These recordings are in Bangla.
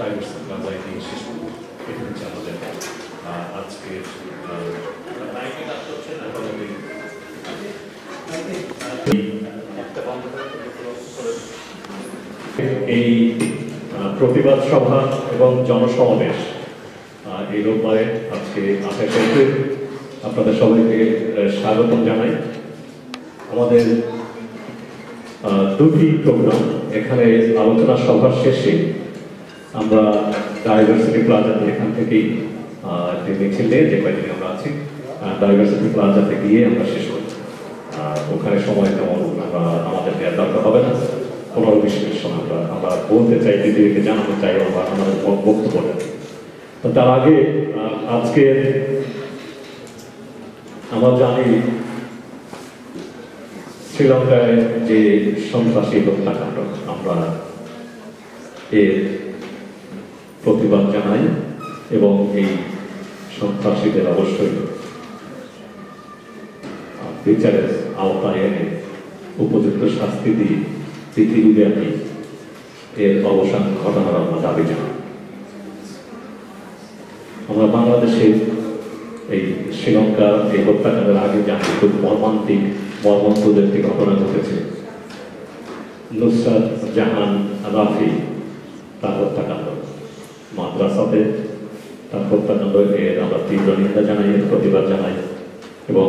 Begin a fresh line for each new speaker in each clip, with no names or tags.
প্রাইভেট ক্লাবে নিয়ে শেষ করবো। এটা হচ্ছে আমাদের আজকের এই প্রতিবাদ সভা এবং জনসমাবেশ এই রোববারে আজকে 28 এপ্রিল আপনাদের সবাইকে স্বাগত জানাই। আমাদের দুটি প্রোগ্রাম, এখানে আলোচনা সভার শেষে আমরা ডাইভার্সিটি প্লাজাতে এখান থেকেই একটি মিছিল নিয়ে যে কয়েকদিন আমরা আছি ডাইভার্সিটি প্লাজাতে গিয়ে আমরা শেষ করি। ওখানে সময় তেমন আমাদের দেওয়ার দরকার হবে না, 15-20 মিনিট সময় আমরা বলতে চাই, পৃথিবীকে জানাতে চাই বা আমাদের বক্তব্য দেন। তো তার আগে আজকে আমরা জানি শ্রীলঙ্কায় যে সন্ত্রাসী হত্যাকাণ্ড, আমরা এর প্রতিবাদ জানাই এবং এই সন্ত্রাসীদের অবশ্যই বিচারের আওতায় এনে উপযুক্ত শাস্তি দিয়ে পৃথিবীব্যাপী এর অবসান ঘটানোর আমরা দাবি জানাই। আমরা বাংলাদেশে এই শ্রীলঙ্কার এই হত্যাকাণ্ডের আগে জানি খুব মর্মান্তিক একটি ঘটনা ঘটেছে। নুসরাত জাহান রাফি তার হত্যাকাণ্ড, মাদ্রাসাতে তার হত্যাকাণ্ড, এর আমরা তীব্র নিন্দা জানাই, এর প্রতিবাদ জানাই এবং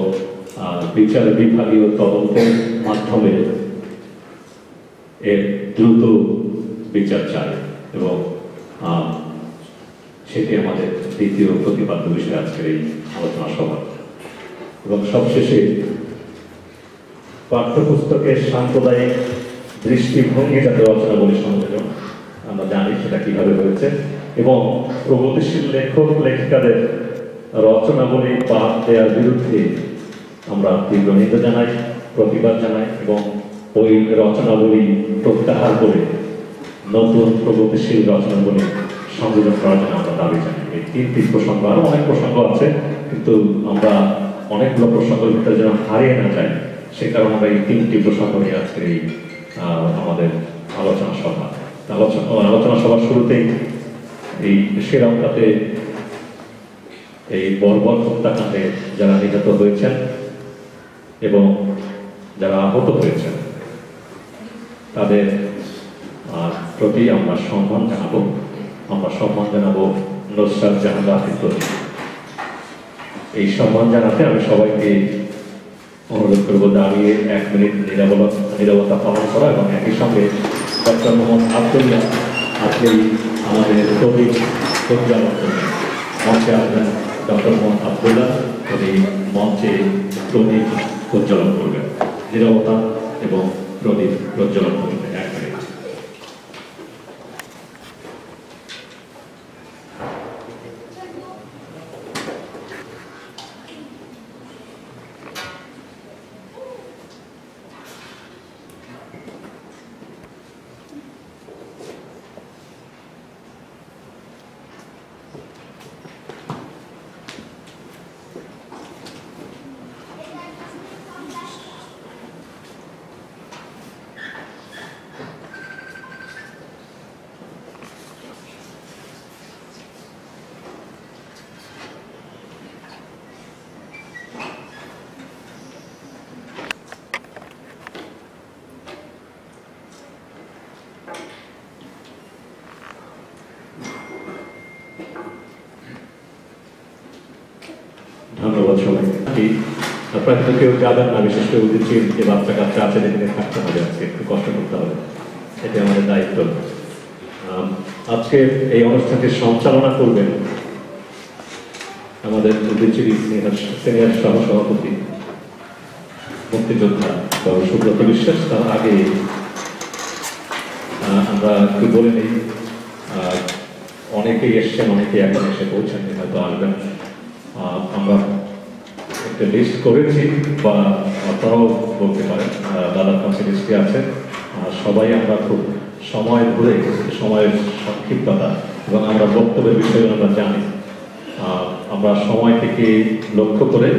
বিচার বিভাগীয় তদন্তের মাধ্যমে এর দ্রুত বিচার চাই এবং সেটি আমাদের দ্বিতীয় প্রতিপাদ্য বিষয় আজকের এই আলোচনা সভা। এবং সবশেষে পাঠ্যপুস্তকের সাম্প্রদায়িক দৃষ্টিভঙ্গি যাতে রচনাবলী সংযোজন, আমরা জানি সেটা কিভাবে হয়েছে, এবং প্রগতিশীল লেখক লেখিকাদের রচনাবলী বাদ দেওয়ার বিরুদ্ধে আমরা তীব্র নিন্দা জানাই, প্রতিবাদ জানাই এবং ওই রচনাবলী প্রত্যাহার করে নতুন প্রগতিশীল রচনাবলী সংযোজন করার জন্য আমরা দাবি জানাই। এই তিনটি প্রসঙ্গ, আরো অনেক প্রসঙ্গ আছে, কিন্তু আমরা অনেকগুলো প্রসঙ্গের ভিতরে যেন হারিয়ে না যায় সে কারণে আমরা এই তিনটি প্রসঙ্গ নিয়ে আজকের এই আমাদের আলোচনা সভা। আলোচনা সভার শুরুতেই এই শ্রীলঙ্কাতে এই বর্বর হত্যাকাণ্ডে যারা নিহত হয়েছেন এবং যারা আহত হয়েছেন তাদের প্রতি আমরা সম্মান জানাবো। আমরা সম্মান জানাবো নুসরাত জাহান রাফির প্রতি। এই সম্মান জানাতে আমি সবাইকে অনুরোধ করবো দাঁড়িয়ে 1 মিনিট নীরবতা পালন করা এবং একই সঙ্গে ডক্টর মোহাম্মদ আবদুল্লাহ আজকে আমাদের প্রদীপ প্রজ্বালন করবেন। মঞ্চে আসবেন ডক্টর মোহাম্মদ আবদুল্লাহ, উনি মঞ্চে প্রদীপ প্রজ্বালন করবেন। নীরবতা এবং প্রদীপ প্রজ্বালন করবেন 1 মিনিট। ধন্যবাদ সবাই। আপনারা কিন্তু কেউ যাবেন না, বিশেষ করে উচিত যে বাচ্চা কাচ্চা আছে যেখানে থাকতে হবে, আজকে একটু কষ্ট করতে হবে, এটা আমাদের দায়িত্ব। আজকে এই অনুষ্ঠানটি সঞ্চালনা করবেন আমাদের উদয়চিরি সিনিয়র সহসভাপতি মুক্তিযোদ্ধা সুব্রত বিশ্বাস। তার আগে আমরা একটু বলে নিই, অনেকেই এসছেন, অনেকেই এখন এসে পৌঁছাননি, হয়তো আসবেন। আমরা একটা লিস্ট করেছি বা আপনারাও বলতে পারেন, দাদার কাছে লিস্টে আছে। সবাই আমরা খুব সময় ধরে, সময়ের সংক্ষিপ্ততা এবং আমরা বক্তব্যের বিষয়ে আমরা জানি, আমরা সময় থেকে লক্ষ্য করে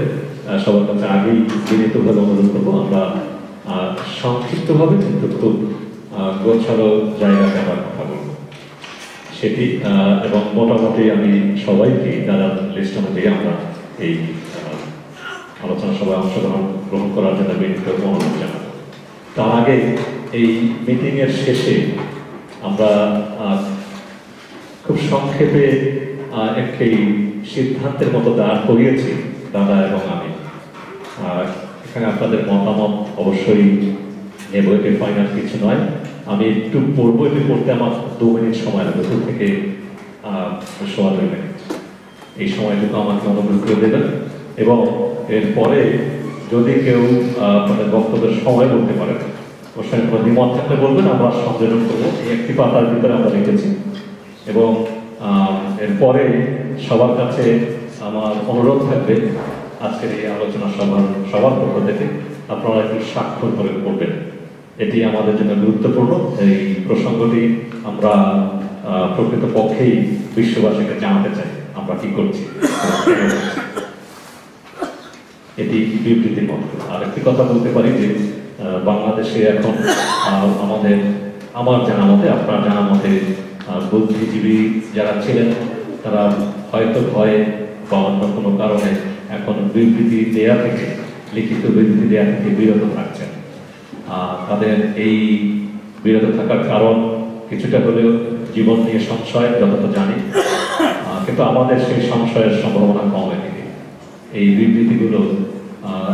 সবার কাছে আগেই বিনীতভাবে অনুরোধ করবো আমরা সংক্ষিপ্তভাবে কিন্তু খুব গোছালো জায়গাতে আমরা কথা বলবো। সেটি এবং মোটামুটি আমি সবাইকে যারা লিস্ট অনুযায়ী আমরা এই আলোচনা সভায় গ্রহণ করার জন্য বিনীত অনুরোধ জানাবো। তার আগে এই মিটিংয়ের শেষে আমরা খুব সংক্ষেপে একটি সিদ্ধান্তের মতো দাঁড় করিয়েছি দাদা এবং আমি। এখানে আপনাদের মতামত অবশ্যই নেব, এটি ফাইনাল কিছু নয়। আমি একটু পড়বো, এটি পড়তে আমার 2 মিনিট সময় লাগবে, 2 থেকে 2 মিনিট। এই সময়টুকু আমাকে অনুগ্রহ করে দেবেন এবং এরপরে যদি কেউ আপনাদের বক্তব্যের সময় বলতে পারেন, ওর সঙ্গে কোনো দ্বিমত থাকলে বলবেন, আমরা সংযোজন করবো। এই একটি পাতার ভিতরে আমরা লিখেছি এবং এরপরে সবার কাছে আমার অনুরোধ থাকবে আজকের এই আলোচনা সবার পক্ষ থেকে আপনারা একটু স্বাক্ষর করে করবেন। এটি আমাদের জন্য গুরুত্বপূর্ণ। এই প্রসঙ্গটি আমরা প্রকৃতপক্ষেই বিশ্ববাসীকে জানাতে চাই আমরা কি করছি। এটি বিবৃতির মতো। আর একটি কথা বলতে পারি যে বাংলাদেশে এখন আমার জানা মতে, আপনার জানা মতে বুদ্ধিজীবী যারা ছিলেন তারা হয়তো ভয়ে বা অন্য কোনো কারণে এখন বিবৃতি দেয়া থেকে, লিখিত বিবৃতি দেয়া থেকে বিরত থাকছেন। তাদের এই বিরত থাকার কারণ কিছুটা হলেও জীবন নিয়ে সংশয়, যতটা জানি, কিন্তু আমাদের সেই সংশয়ের সম্ভাবনা কম এদিকে। এই বিবৃতিগুলো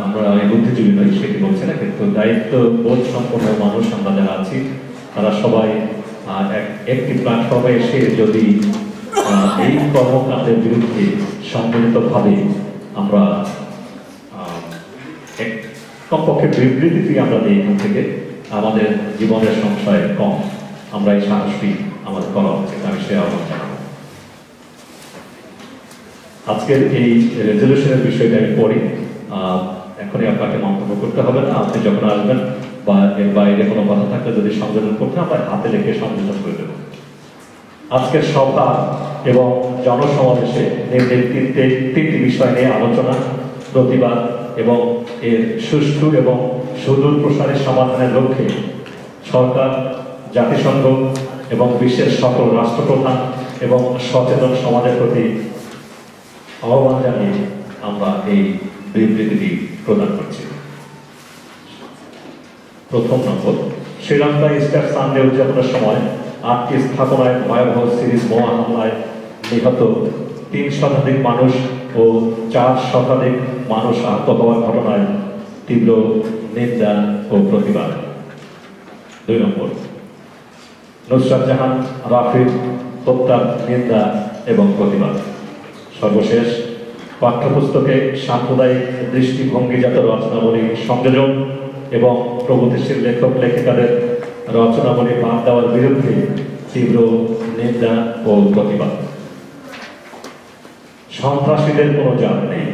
আমরা এই বুদ্ধিজীবী নই সেটি বলছে না, কিন্তু দায়িত্ব বোধ সম্পন্ন মানুষ আমরা যারা আছি তারা সবাই একটি প্ল্যাটফর্মে এসে যদি এই কর্মকাণ্ডের বিরুদ্ধে সম্মিলিতভাবে আমরা কমপক্ষে বিবৃতিটি আমরা দিই, এখান থেকে আমাদের জীবনের সংশয় কম, আমরা এই সাহসটি আমাদের করা উচিত। আমি সে আহ্বান জানাবো। আজকের এই রেজলিউশনের বিষয়টা আমি পড়ি, এখনই আপনাকে মন্তব্য করতে হবে না। আপনি যখন আসবেন বা এর বাইরে কোনো কথা থাকলে যদি সংযোজন করতে, আমরা হাতে লিখে সংযোজন করে দেব। আজকের সভা এবং জনসমাবেশে তিনটি বিষয় নিয়ে আলোচনা, প্রতিবাদ এবং এর সুষ্ঠু এবং সুদূর প্রসারের সমাধানের লক্ষ্যে সরকার, জাতিসংঘ এবং বিশ্বের সকল রাষ্ট্রপ্রধান এবং সচেতন সমাজের প্রতি আহ্বান জানিয়ে আমরা এই বিবৃতিটি প্রদান করছি। প্রথম নম্বর, শ্রীলঙ্কায় ইস্টার সানডে উদযাপনের সময় 8টি স্থাপনায় ভয়াবহ সিরিজ বোমা হামলায় নিহত 3 শতাধিক মানুষ ও 4 শতাধিক মানুষ আহত হওয়ার ঘটনায় তীব্র নিন্দা ও প্রতিবাদ। 2 নম্বর, নুসরাত জাহান রাফির হত্যার নিন্দা এবং প্রতিবাদ। সর্বশেষ, পাঠ্যপুস্তকে সাম্প্রদায়িক দৃষ্টিভঙ্গিজাত রচনাবলী সংযোজন এবং প্রগতিশীল লেখক লেখিকাদের রচনাবলী বাদ দেওয়ার বিরুদ্ধে তীব্র নিন্দা ও প্রতিবাদ। সন্ত্রাসীদের কোনো জাত নেই,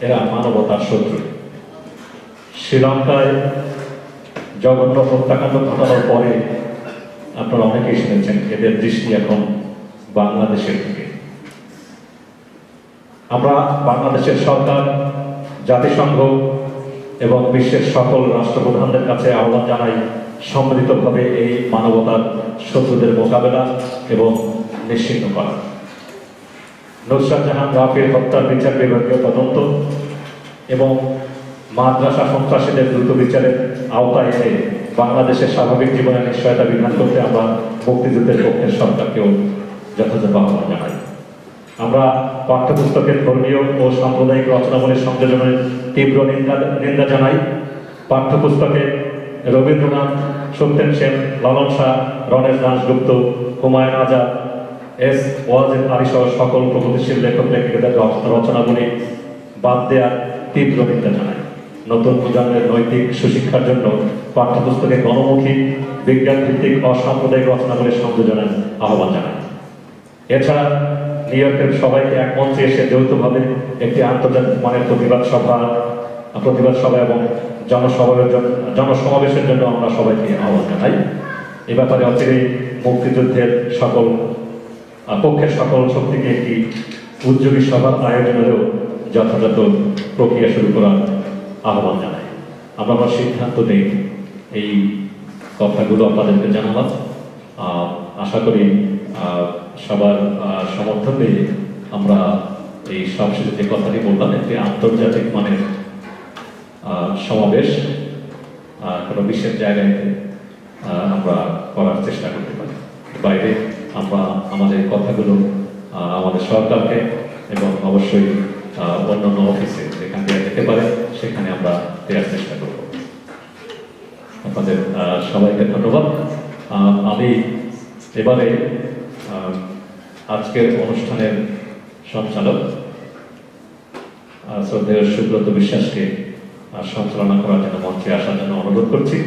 এরা মানবতার শত্রু। শ্রীলঙ্কায় জঘন্য হত্যাকাণ্ড ঘটানোর পরে আপনারা অনেকেই শুনেছেন এদের দৃষ্টি এখন বাংলাদেশের দিকে। আমরা বাংলাদেশের সরকার, জাতিসংঘ এবং বিশ্বের সকল রাষ্ট্রপ্রধানদের কাছে আহ্বান জানাই সম্মিলিতভাবে এই মানবতার শত্রুদের মোকাবেলা এবং নিশ্চিহ্ন করা। নুসরাত জাহান রাফির হত্যার বিচার বিভাগীয় তদন্ত এবং মাদ্রাসা সন্ত্রাসীদের দ্রুত বিচারের আওতায় এনে বাংলাদেশের স্বাভাবিক জীবনের নিশ্চয়তা বিধান করতে আমরা মুক্তিযুদ্ধের পক্ষের সরকারকেও যথাযথ আহ্বান জানাই। আমরা পাঠ্যপুস্তকের ধর্মীয় ও সাম্প্রদায়িক রচনাবলীর সংযোজনের তীব্র নিন্দা জানাই। পাঠ্যপুস্তকে রবীন্দ্রনাথ, সত্যেন সেন, লালন শাহ, রণেশ দাশগুপ্ত, হুমায়ুন আজাদ, এস ওয়াজেদ আলী সহ সকল প্রগতিশীল লেখক লেখিকাদের রচনাবলী বাদ দেওয়ার তীব্র নিন্দা জানাই। নতুন প্রজন্মের নৈতিক সুশিক্ষার জন্য পাঠ্যপুস্তকে গণমুখী, বিজ্ঞান ভিত্তিক অসাম্প্রদায়িক রচনাবলীর সংযোজনের আহ্বান জানাই। এছাড়া নিউ ইয়র্কের সবাইকে এক মঞ্চে এসে যৌথভাবে একটি আন্তর্জাতিক মানের প্রতিবাদ সভা এবং জনসমাবেশের জন্য আমরা সবাইকে আহ্বান জানাই। এ ব্যাপারে অচিরেই মুক্তিযুদ্ধের পক্ষের সকল শক্তিকে একটি উদ্যোগী সভার আয়োজনেরও যথাযথ প্রক্রিয়া শুরু করার আহ্বান জানাই। আমরা সিদ্ধান্ত নেই এই কথাগুলো আপনাদেরকে জানালাম। আশা করি সবার সমর্থন নিয়ে আমরা এই সবশেষে যে কথাটি বললাম, একটি আন্তর্জাতিক মানের সমাবেশ কোনো বিশেষ জায়গায় আমরা করার চেষ্টা করতে পারি। বাইরে আমরা আমাদের কথাগুলো আমাদের সরকারকে এবং অবশ্যই অন্যান্য অফিসে যেখানে দেওয়া যেতে পারে সেখানে আমরা দেওয়ার চেষ্টা করব। আপনাদের সবাইকে ধন্যবাদ। আমি এবারে আজকের অনুষ্ঠানের সঞ্চালক শ্রদ্ধেয় সুব্রত বিশ্বাসকে সঞ্চালনা করার জন্য মঞ্চে আসার জন্য অনুরোধ করছি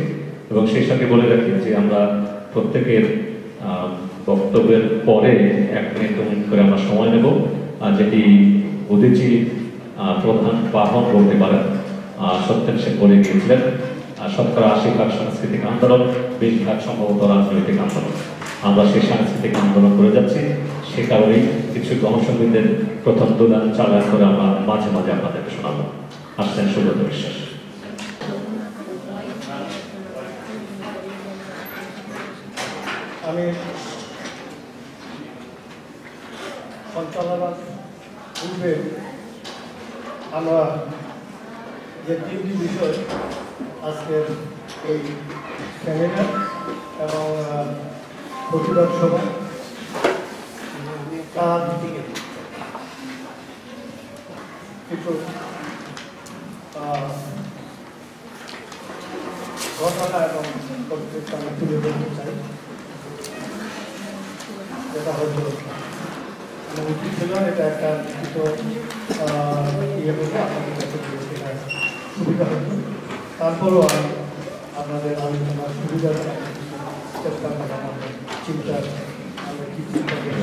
এবং সেই সঙ্গে বলে রাখি যে আমরা প্রত্যেকের বক্তব্যের পরে 1 মিনিট 2 মিনিট করে আমরা সময় নেব, যেটি উদীচী প্রধান বাহন বলতে পারেন সত্যেন সেন বলে গিয়েছিলেন, 80% সাংস্কৃতিক আন্দোলন, 20% সম্ভবত রাজনৈতিক আন্দোলন। আমরা সেই সাংস্কৃতিক আন্দোলন করে যাচ্ছি, সে কারণেই কিছু গণসংগীতের প্রথম দুলান চালান করে আমরা মাঝে মাঝে আপনাদেরকে শোনাবো। আসছেন সুব্রত বিশ্বাস।
আমি সঞ্চালনার পূর্বে আমরা যে 3টি বিষয় আজকের এই সেমিনার এবং প্রতিবাদ সভা তার কিছু ঘটনা এবং পরিস্থিতি আমি তুলে ধরতে চাই, যেটা হয়তো মানে উচিত ছিল এটা একটা লিখিত ইয়ে করলে আপনাদের কাছে সুবিধা হতো। তারপরও আমি আপনাদের আলোচনার সুবিধা চেষ্টা করি, আমাদের চিন্তা আমরা কী চিন্তা করি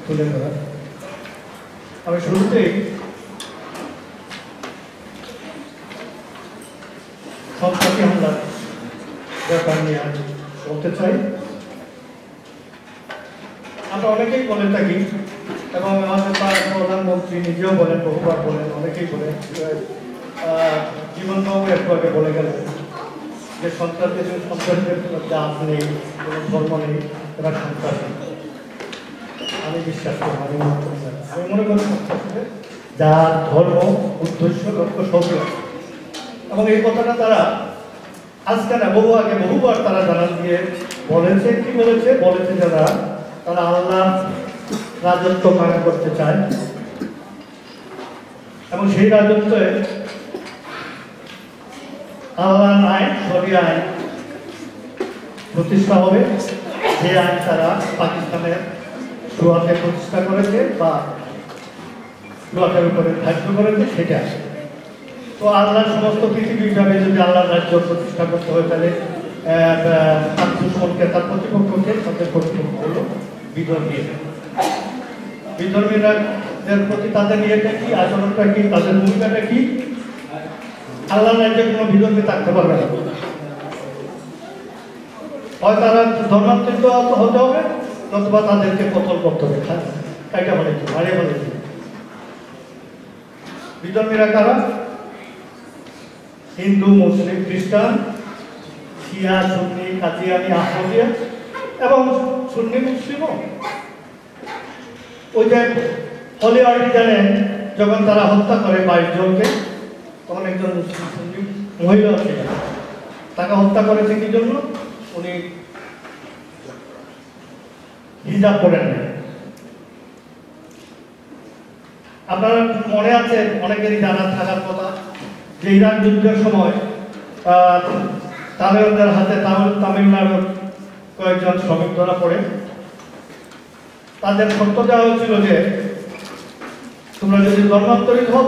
তুলে ধরার। আমি শুরুতেই সন্ত্রাসী হামলার ব্যাপার নিয়ে আজ বলতে চাই। আমরা অনেকেই বলে থাকি এবং আমাদের প্রধানমন্ত্রী নিজেও বলেন, বহুবার বলেন, অনেকেই বলেন, জীবনবাবু একটু আগে বলে গেলেন যে সন্ত্রাসীদের জাত নেই, কোনো ধর্ম নেই, এরা সন্ত্রাসী। আমি বিশ্বাস করি, আমি মনে করি সন্ত্রাসীদের জাত, ধর্ম, উদ্দেশ্য, লক্ষ্য সব আছে। এবং এই কথাটা তারা আজকে না, বহুবার তারা জানান দিয়ে বলেছে। কি বলেছে? বলেছে তারা আল্লাহ রাজত্ব কায়েম করতে চায় এবং সেই রাজত্বে আল্লাহর আইন, শরিয়া আইন প্রতিষ্ঠা হবে, যে আইন তারা পাকিস্তানের সুয়াতে প্রতিষ্ঠা করেছে বা সুয়াতের উপরে ধার্য করেছে, সেটা তো আল্লাহর সমস্ত পৃথিবীভাবে যদি আল্লাহর রাজ্য প্রতিষ্ঠা করতে হয় তাহলে তার দুশ্মনকে, তার প্রতিপক্ষকে, তাদের কর্তৃপক্ষ হলো বিধর্মীদের প্রতি তাদের ইয়েটা কি, আচরণটা কি, তাদের ভূমিকাটা কি? আল্লাহর রাজ্যে কোনো বিধর্মী থাকতে পারবে না। হয় তারা ধর্মান্তরিত হতে হবে, অথবা তাদেরকে কতল করতে হবে। এটা বলেছি, মারিয়ে বলেছি। বিধর্মীরা কারা? হিন্দু, মুসলিম, খ্রিস্টান, শিয়া, সুন্নি, কাদিয়ানি, আহমদিয়া এবং সুন্নি মুসলিমও। ওই যে হলি জানেন, যখন তারা হত্যা করে 22 জনকে, তখন একজন মুসলিম সুন্নি মহিলা ছিলেন, তাকে হত্যা করেছে কি জন্য? উনি হিজাব করেন না। আপনারা মনে আছে, অনেকেরই জানা থাকার কথা যে ইরান যুদ্ধের সময় তালেবানদের হাতে তামিলনাড়ুর কয়েকজন শ্রমিক ধরা পড়ে। তাদের শর্ত দেওয়া হয়েছিল যে তোমরা যদি ধর্মান্তরিত হও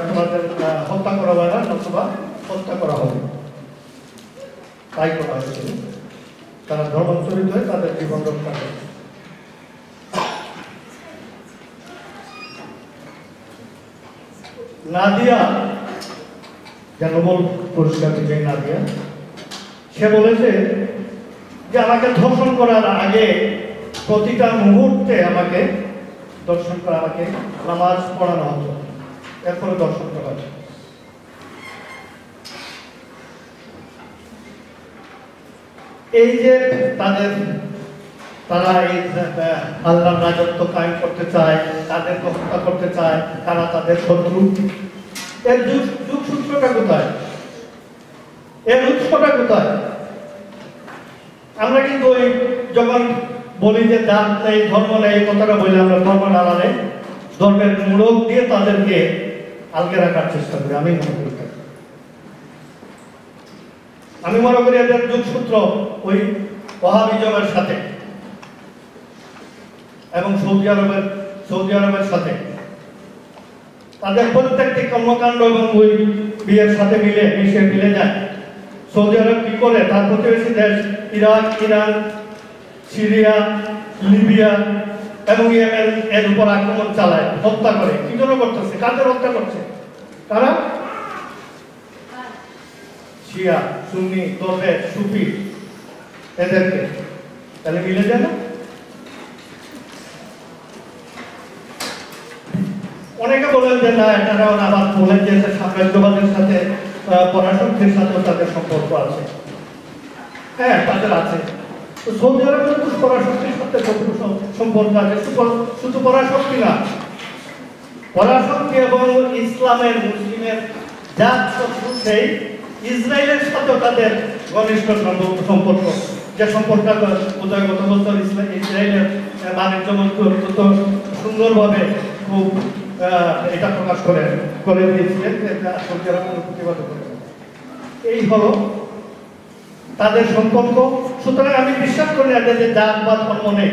তোমাদের হত্যা করা হবে না, অথবা হত্যা করা হবে। তাই করা হয়েছিল। তারা ধর্মান্তরিত হয়ে তাদের জীবন রক্ষা করে। নাদিয়া, যে নোবেল পুরস্কার বিজয়ী নাদিয়া, সে বলেছে যে আমাকে ধর্ষণ করার আগে প্রতিটা মুহূর্তে আমাকে দর্শন করা, আমাকে নামাজ পড়ানো হতো, এরপরে দর্শন করা হতো। এই যে তারা এই আল্লাহর রাজত্ব কায়েম করতে চায়, তাদেরকে হত্যা করতে চায়, তারা তাদের শত্রু। এর সূত্রটা কোথায়? এর উৎসটা কোথায়? আমরা কিন্তু ওই যখন বলি যে জাত নেই, ধর্ম নেই, এই কথাটা বলি আমরা ধর্ম নাড়ালে ধর্মের মূলক দিয়ে তাদেরকে আলগে রাখার চেষ্টা করি। আমি মনে করি এদের যোগসূত্র ওই ওয়াহাবিজমের সাথে এবং সৌদি আরবের সাথে তাদের প্রত্যেকটি কর্মকাণ্ড এবং ওই বিয়ের সাথে মিলে যায়। সৌদি আরব কি করে তার প্রতিবেশী দেশ ইরাক, ইরান, সিরিয়া, লিবিয়া এবং ইয়েমেন এর উপর আক্রমণ চালায়, হত্যা করে। কি জন্য করতেছে? কাদের হত্যা করছে? তারা শিয়া, সুন্নি, দরবেশ, সুফি, এদেরকে। তাহলে মিলে যায় না? অনেকে বলেন যে না, এটারাও আবার বলেন যে সাম্রাজ্যবাদের সাথে, পরাশক্তির সাথে তাদের সম্পর্ক আছে। হ্যাঁ, তাদের আছে। তো সৌদি আরবের কিন্তু পরাশক্তির সাথে সম্পর্ক আছে। শুধু পরাশক্তি না, পরাশক্তি এবং ইসলামের, মুসলিমের জাত শত্রু সেই ইসরায়েলের সাথেও তাদের ঘনিষ্ঠ সম্পর্ক। যে সম্পর্কটা বোধহয় গত বছর ইসরায়েলের বাণিজ্য মন্ত্রী অত্যন্ত সুন্দরভাবে খুব এটা প্রকাশ করে দিয়েছিলেন, সৌদি আরব প্রতিবাদ করে। এই হলো তাদের সম্পর্ক। সুতরাং আমি বিশ্বাস করি না যে জাত বা ধর্ম নেই।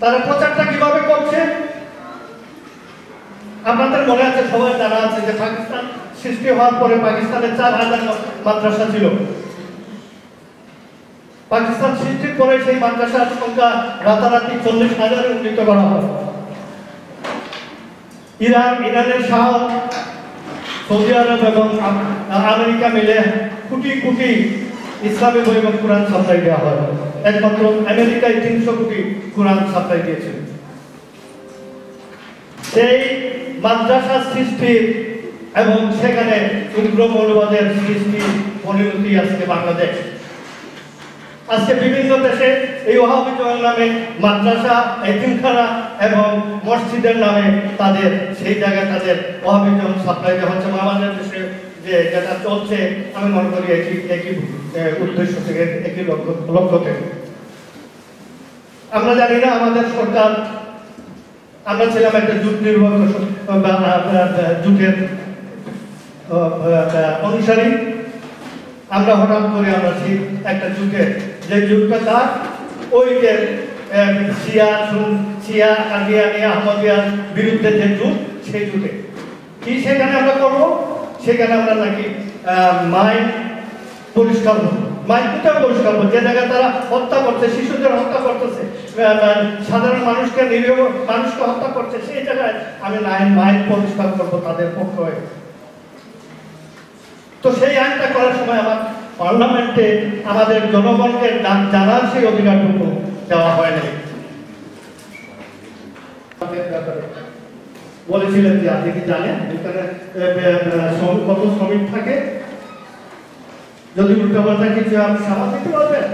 তারা প্রচারটা কিভাবে করছে? আপনাদের মনে আছে, সবাই জানা আছে যে পাকিস্তান সৃষ্টি হওয়ার পরে পাকিস্তানের 4,000 মাদ্রাসা ছিল। পাকিস্তান সৃষ্টির পরে সেই মাদ্রাসার সংখ্যা রাতারাতি 40,000-এ উন্নীত করা হয়। ইরানের শাহ, সৌদি আরব এবং আমেরিকা মিলে কোটি কোটি ইসলামী বই এবং কোরআন সাপ্লাই দেওয়া হয়। একমাত্র আমেরিকায় 300 কোটি কোরআন সাপ্লাই দিয়েছিল। সেই মাদ্রাসা সৃষ্টি এবং সেখানে উগ্র মৌলবাদের সৃষ্টি পরিণতি আজকে বাংলাদেশ। আজকে বিভিন্ন দেশে এই ওয়াহাবিজমের নামে মাদ্রাসা, এতিমখানা এবং মসজিদের নামে তাদের সেই জায়গায় তাদের ওয়াহাবিজম সাপ্লাই দেওয়া হচ্ছে। আমাদের দেশে যে যেটা চলছে, আমি মনে করি একই উদ্দেশ্য থেকে, একই লক্ষ্য থেকে। আমরা জানি না আমাদের সরকার, আমরা ছিলাম একটা জোট নির্বাচন জোটের অনুসারী। আমরা হঠাৎ করে আমরা একটা জোটের যে জোটটা তার ওই যে শিয়া কাদিয়ানি আহমদিয়ার বিরুদ্ধে যে জোট, সেই জোটে কি সেখানে আমরা করবো? সেখানে আমরা নাকি মাইন্ড পরিষ্কার করবো। মাইন্ড কোথাও পরিষ্কার করবো? যে জায়গায় তারা হত্যা করছে, শিশুদের হত্যা করতেছে, সাধারণ মানুষকে, নিরীহ মানুষকে হত্যা করছে, সেই জায়গায় আমি মাইন্ড পরিষ্কার করবো তাদের পক্ষ হয়ে। তো সেই আইনটা করার সময় আমার পার্লামেন্টে আমাদের জনগণকে জানার সেই অধিকারটুকু দেওয়া হয় নাই। বলেছিলেন যে আপনি কি জানেন এখানে কত শ্রমিক থাকে? যদি উল্টাপাল্টা কিছু আপনি সামাল দিতে পারবেন?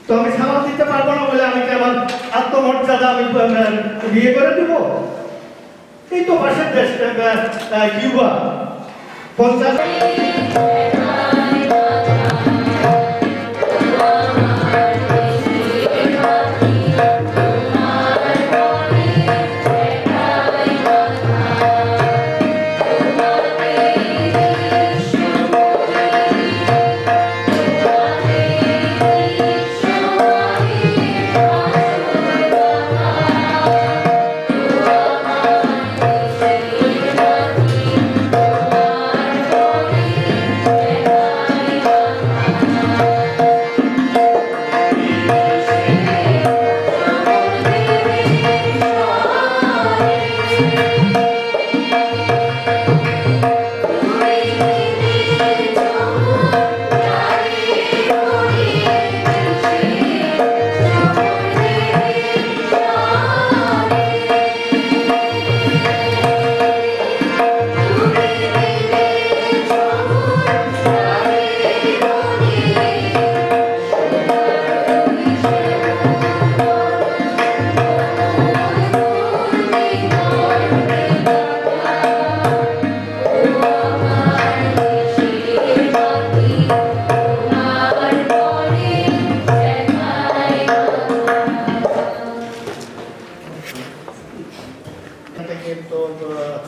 তো আমি সামাল দিতে পারবো না বলে আমি কি আমার আত্মমর্যাদা আমি বিয়ে করে দেব? এই তো পাশের দেশ কিউবা 50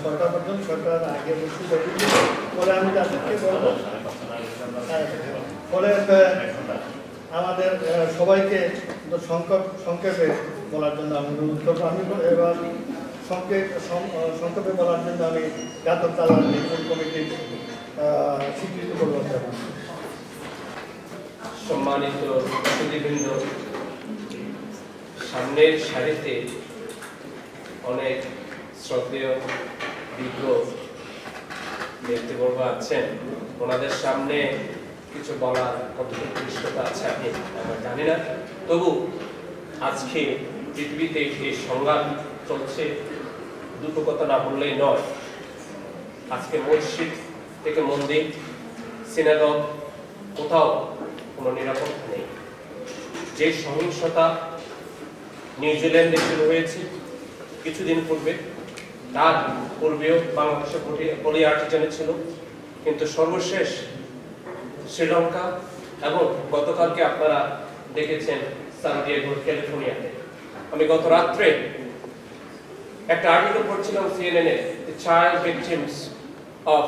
6টা পর্যন্ত, 6টার আগে বসে বলি বলে আমি তাদেরকে বলবো। ফলে আমাদের সবাইকে সংক্ষেপে বলার জন্য আমি অনুরোধ করবো। আমি এবার সংক্ষেপে বলার জন্য আমি গাতর তালার নির্বাচন কমিটির স্বীকৃতি করবো।
সম্মানিত অতিথিবৃন্দ, সামনের সারিতে অনেক শ্রদ্ধেয় বিজ্ঞ ব্যক্তিবর্গ আছেন। ওনাদের সামনে কিছু বলার কতটুকু দৃশ্যতা আছে আমি জানি না, তবু আজকে পৃথিবীতে এই সংঘাত চলছে, দুটো কথা না বললেই নয়। আজকে মসজিদ থেকে মন্দির, সিনেগগ, কোথাও কোনো নিরাপত্তা নেই। যে সহিংসতা নিউজিল্যান্ডে শুরু হয়েছে কিছুদিন পূর্বে, তার পূর্বেও বাংলাদেশে পলি আর্টিজানে ছিল, কিন্তু সর্বশেষ শ্রীলঙ্কা এবং গতকালকে আপনারা দেখেছেন সান দিয়েগো, ক্যালিফোর্নিয়াতে। আমি গত রাত্রে একটা আর্টিকেল পড়ছিলাম CNN-এ, the child victims of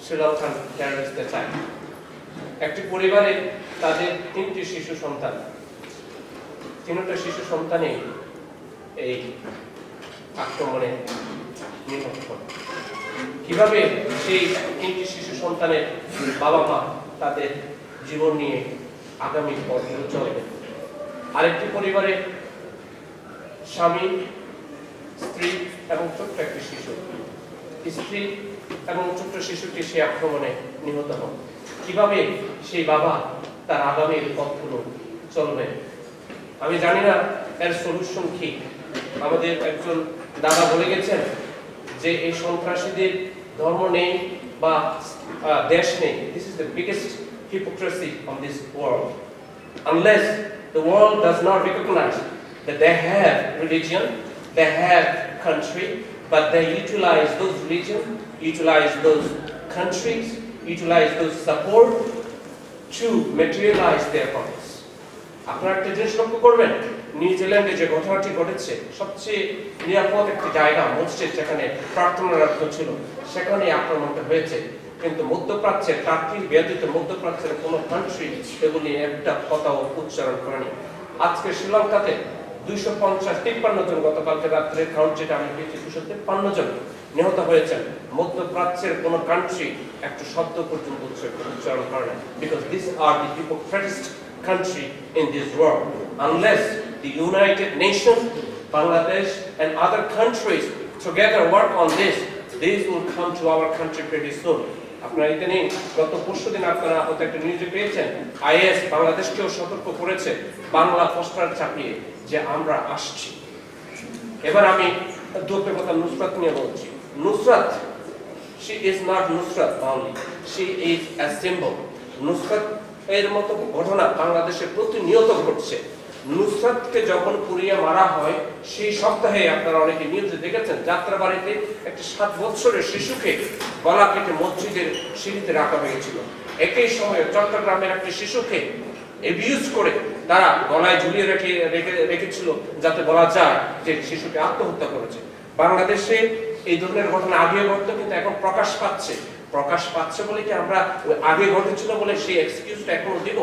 Sri Lankan terrorist attack. একটি পরিবারে তাদের 3টি শিশু সন্তান, 3টা শিশু সন্তানই এই আক্রমণে নিহত হন। কিভাবে সেই 3টি শিশু সন্তানের বাবা মা তাদের জীবন নিয়ে আগামী পথ চলবে। আরেকটি পরিবারে স্বামী, স্ত্রী এবং ছোট্ট একটি শিশু, স্ত্রী এবং ছোট্ট শিশুটি সেই আক্রমণে নিহত হন। কিভাবে সেই বাবা তার আগামীর পথগুলো চলবে আমি জানি না। এর সলিউশন কি? আমাদের একজন দাদা বলে গেছেন যে এই সন্ত্রাসীদের ধর্ম নেই বা দেশ নেই। This is the biggest hypocrisy of this world. Unless the world does not recognize that they have religion, they have country, but they utilize those religion, utilize those countries, utilize those support to materialize their purpose. আপনারা একটা জিনিস লক্ষ্য করবেন, নিউজিল্যান্ডে যে ঘটনাটি ঘটেছে, সবচেয়ে নিরাপদ একটি জায়গা মসজিদ, যেখানে প্রার্থনারত ছিল, সেখানে আক্রমণটা হয়েছে। কিন্তু মধ্যপ্রাচ্যের, টার্কি ব্যতীত মধ্যপ্রাচ্যের কোনো কান্ট্রি এগুলি একটা কথাও উচ্চারণ করেনি। আজকে শ্রীলঙ্কাতে 253 জন, গতকালকে রাত্রে কাউন্ট যেটা আমি পেয়েছি 253 জন নিহত হয়েছেন। মধ্যপ্রাচ্যের কোন কান্ট্রি একটা শব্দ পর্যন্ত উচ্চারণ করে না। Because this are the hypocritiest country in this world. Unless the United Nations, Bangladesh and other countries together work on this will come to our country pretty soon. আপনারা ইদানিং গত পরশুদিন আপনারা হয়তো একটা নিউজে পেয়েছেন, IS বাংলাদেশকেও সতর্ক করেছে বাংলা পোস্টার চাপিয়ে যে আমরা আসছি। এবার আমি দুটো কথা নুসরাত নিয়ে বলছি। Nusrat, she is not Nusrat only, she is a symbol. Nusrat এর মতো ঘটনা বাংলাদেশে প্রতিনিয়ত ঘটছে। নুসরাতকে যখন পুড়িয়ে মারা হয় সেই সপ্তাহে আপনারা অনেকে নিউজে দেখেছেন, যাত্রাবাড়িতে একটা 7 বছরের শিশুকে গলা কেটে মসজিদের সিঁড়িতে রাখা হয়েছিল। একই সময়ে চট্টগ্রামের একটি শিশুকে এবিউজ করে তারা গলায় ঝুলিয়ে রেখেছিল, যাতে বলা যায় যে শিশুটি আত্মহত্যা করেছে। বাংলাদেশে এই ধরনের ঘটনা আগে ঘটতো, কিন্তু এখন প্রকাশ পাচ্ছে বলে কি আমরা আগে ঘটেছিল বলে সেই এক্সকিউজটা এখনো দিব?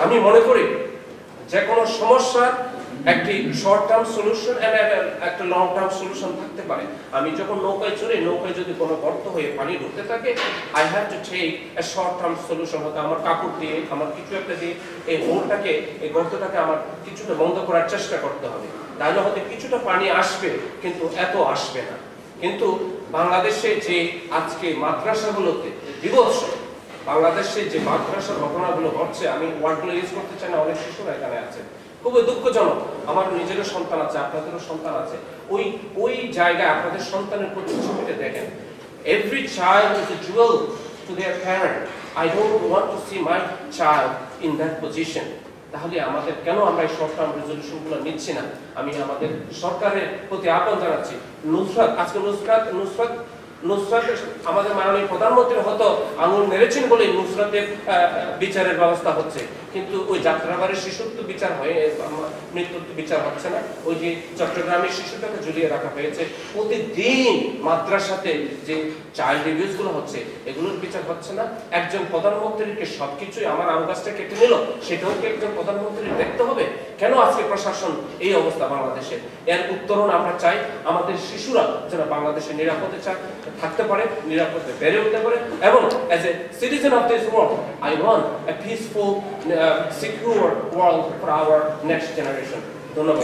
আমি মনে করি যে কোনো সমস্যার একটি শর্ট টার্ম সলিউশন এন্ড একটা লং টার্ম সলিউশন থাকতে পারে। আমি যখন নৌকায় চড়ি, নৌকায় যদি কোনো গর্ত হয়ে পানি ঢুকতে থাকে, I have to take a short term solution. হয়তো আমার কাপড় দিয়ে, আমার কিছু একটা দিয়ে এই হোলটাকে, এই গর্তটাকে আমার কিছুটা বন্ধ করার চেষ্টা করতে হবে। তাহলে হয়তো কিছুটা পানি আসবে, কিন্তু এত আসবে না। কিন্তু বাংলাদেশে যে আজকে মাদ্রাসাগুলোতে বিভৎস, বাংলাদেশে যে মাদ্রাসার ঘটনাগুলো ঘটছে, আমি ওয়ার্ডগুলো ইউজ করতে চাই না, অনেক শিশুরা এখানে আছে, খুবই দুঃখজনক। আমার নিজেরও সন্তান আছে, আপনাদেরও সন্তান আছে। ওই জায়গায় আপনাদের সন্তানের প্রতি ছবিটা দেখেন। Every child is a jewel to their parent. I don't want to see my child in that position. তাহলে আমাদের কেন আমরা এই শর্ট টার্ম রেজলিউশনগুলো নিচ্ছি না? আমি আমাদের সরকারের প্রতি আহ্বান জানাচ্ছি। নুসরাত, আজকে নুসরাত নুসরাত আমাদের মাননীয় প্রধানমন্ত্রী হয়তো আঙুল মেরেছেন বলে নুসরাতের বিচারের ব্যবস্থা হচ্ছে, কিন্তু ওই যাত্রাবাড়ির শিশুর তো বিচার হয়ে মৃত্যুর তো বিচার হচ্ছে না। ওই যে চট্টগ্রামের শিশুটাকে ঝুলিয়ে রাখা হয়েছে, প্রতিদিন মাদ্রাসাতে যে চাইল্ড এবিউজ গুলো হচ্ছে এগুলোর বিচার হচ্ছে না। একজন প্রধানমন্ত্রীকে সবকিছুই আমার আম গাছটা কেটে নিল, সেটাও কি একজন প্রধানমন্ত্রী দেখতে হবে? কেন আজকে প্রশাসন এই অবস্থা বাংলাদেশে? এর উত্তরণ আমরা চাই আমাদের শিশুরা যেন বাংলাদেশে নিরাপদে থাকতে পারে, নিরাপদে বেড়ে উঠতে পারে, এবং as a citizen of this world I want a peaceful secure world for our next generation. ধন্যবাদ।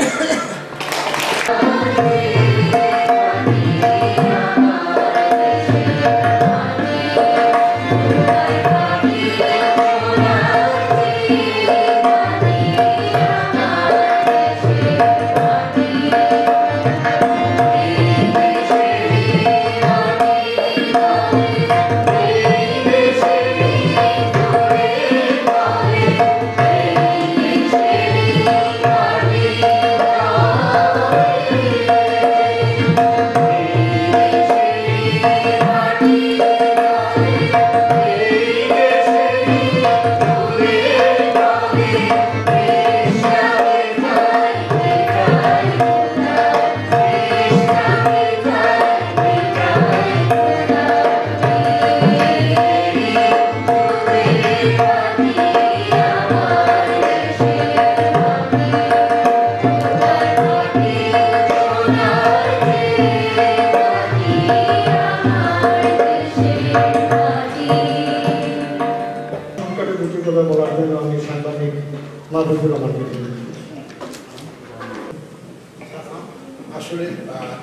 আসলে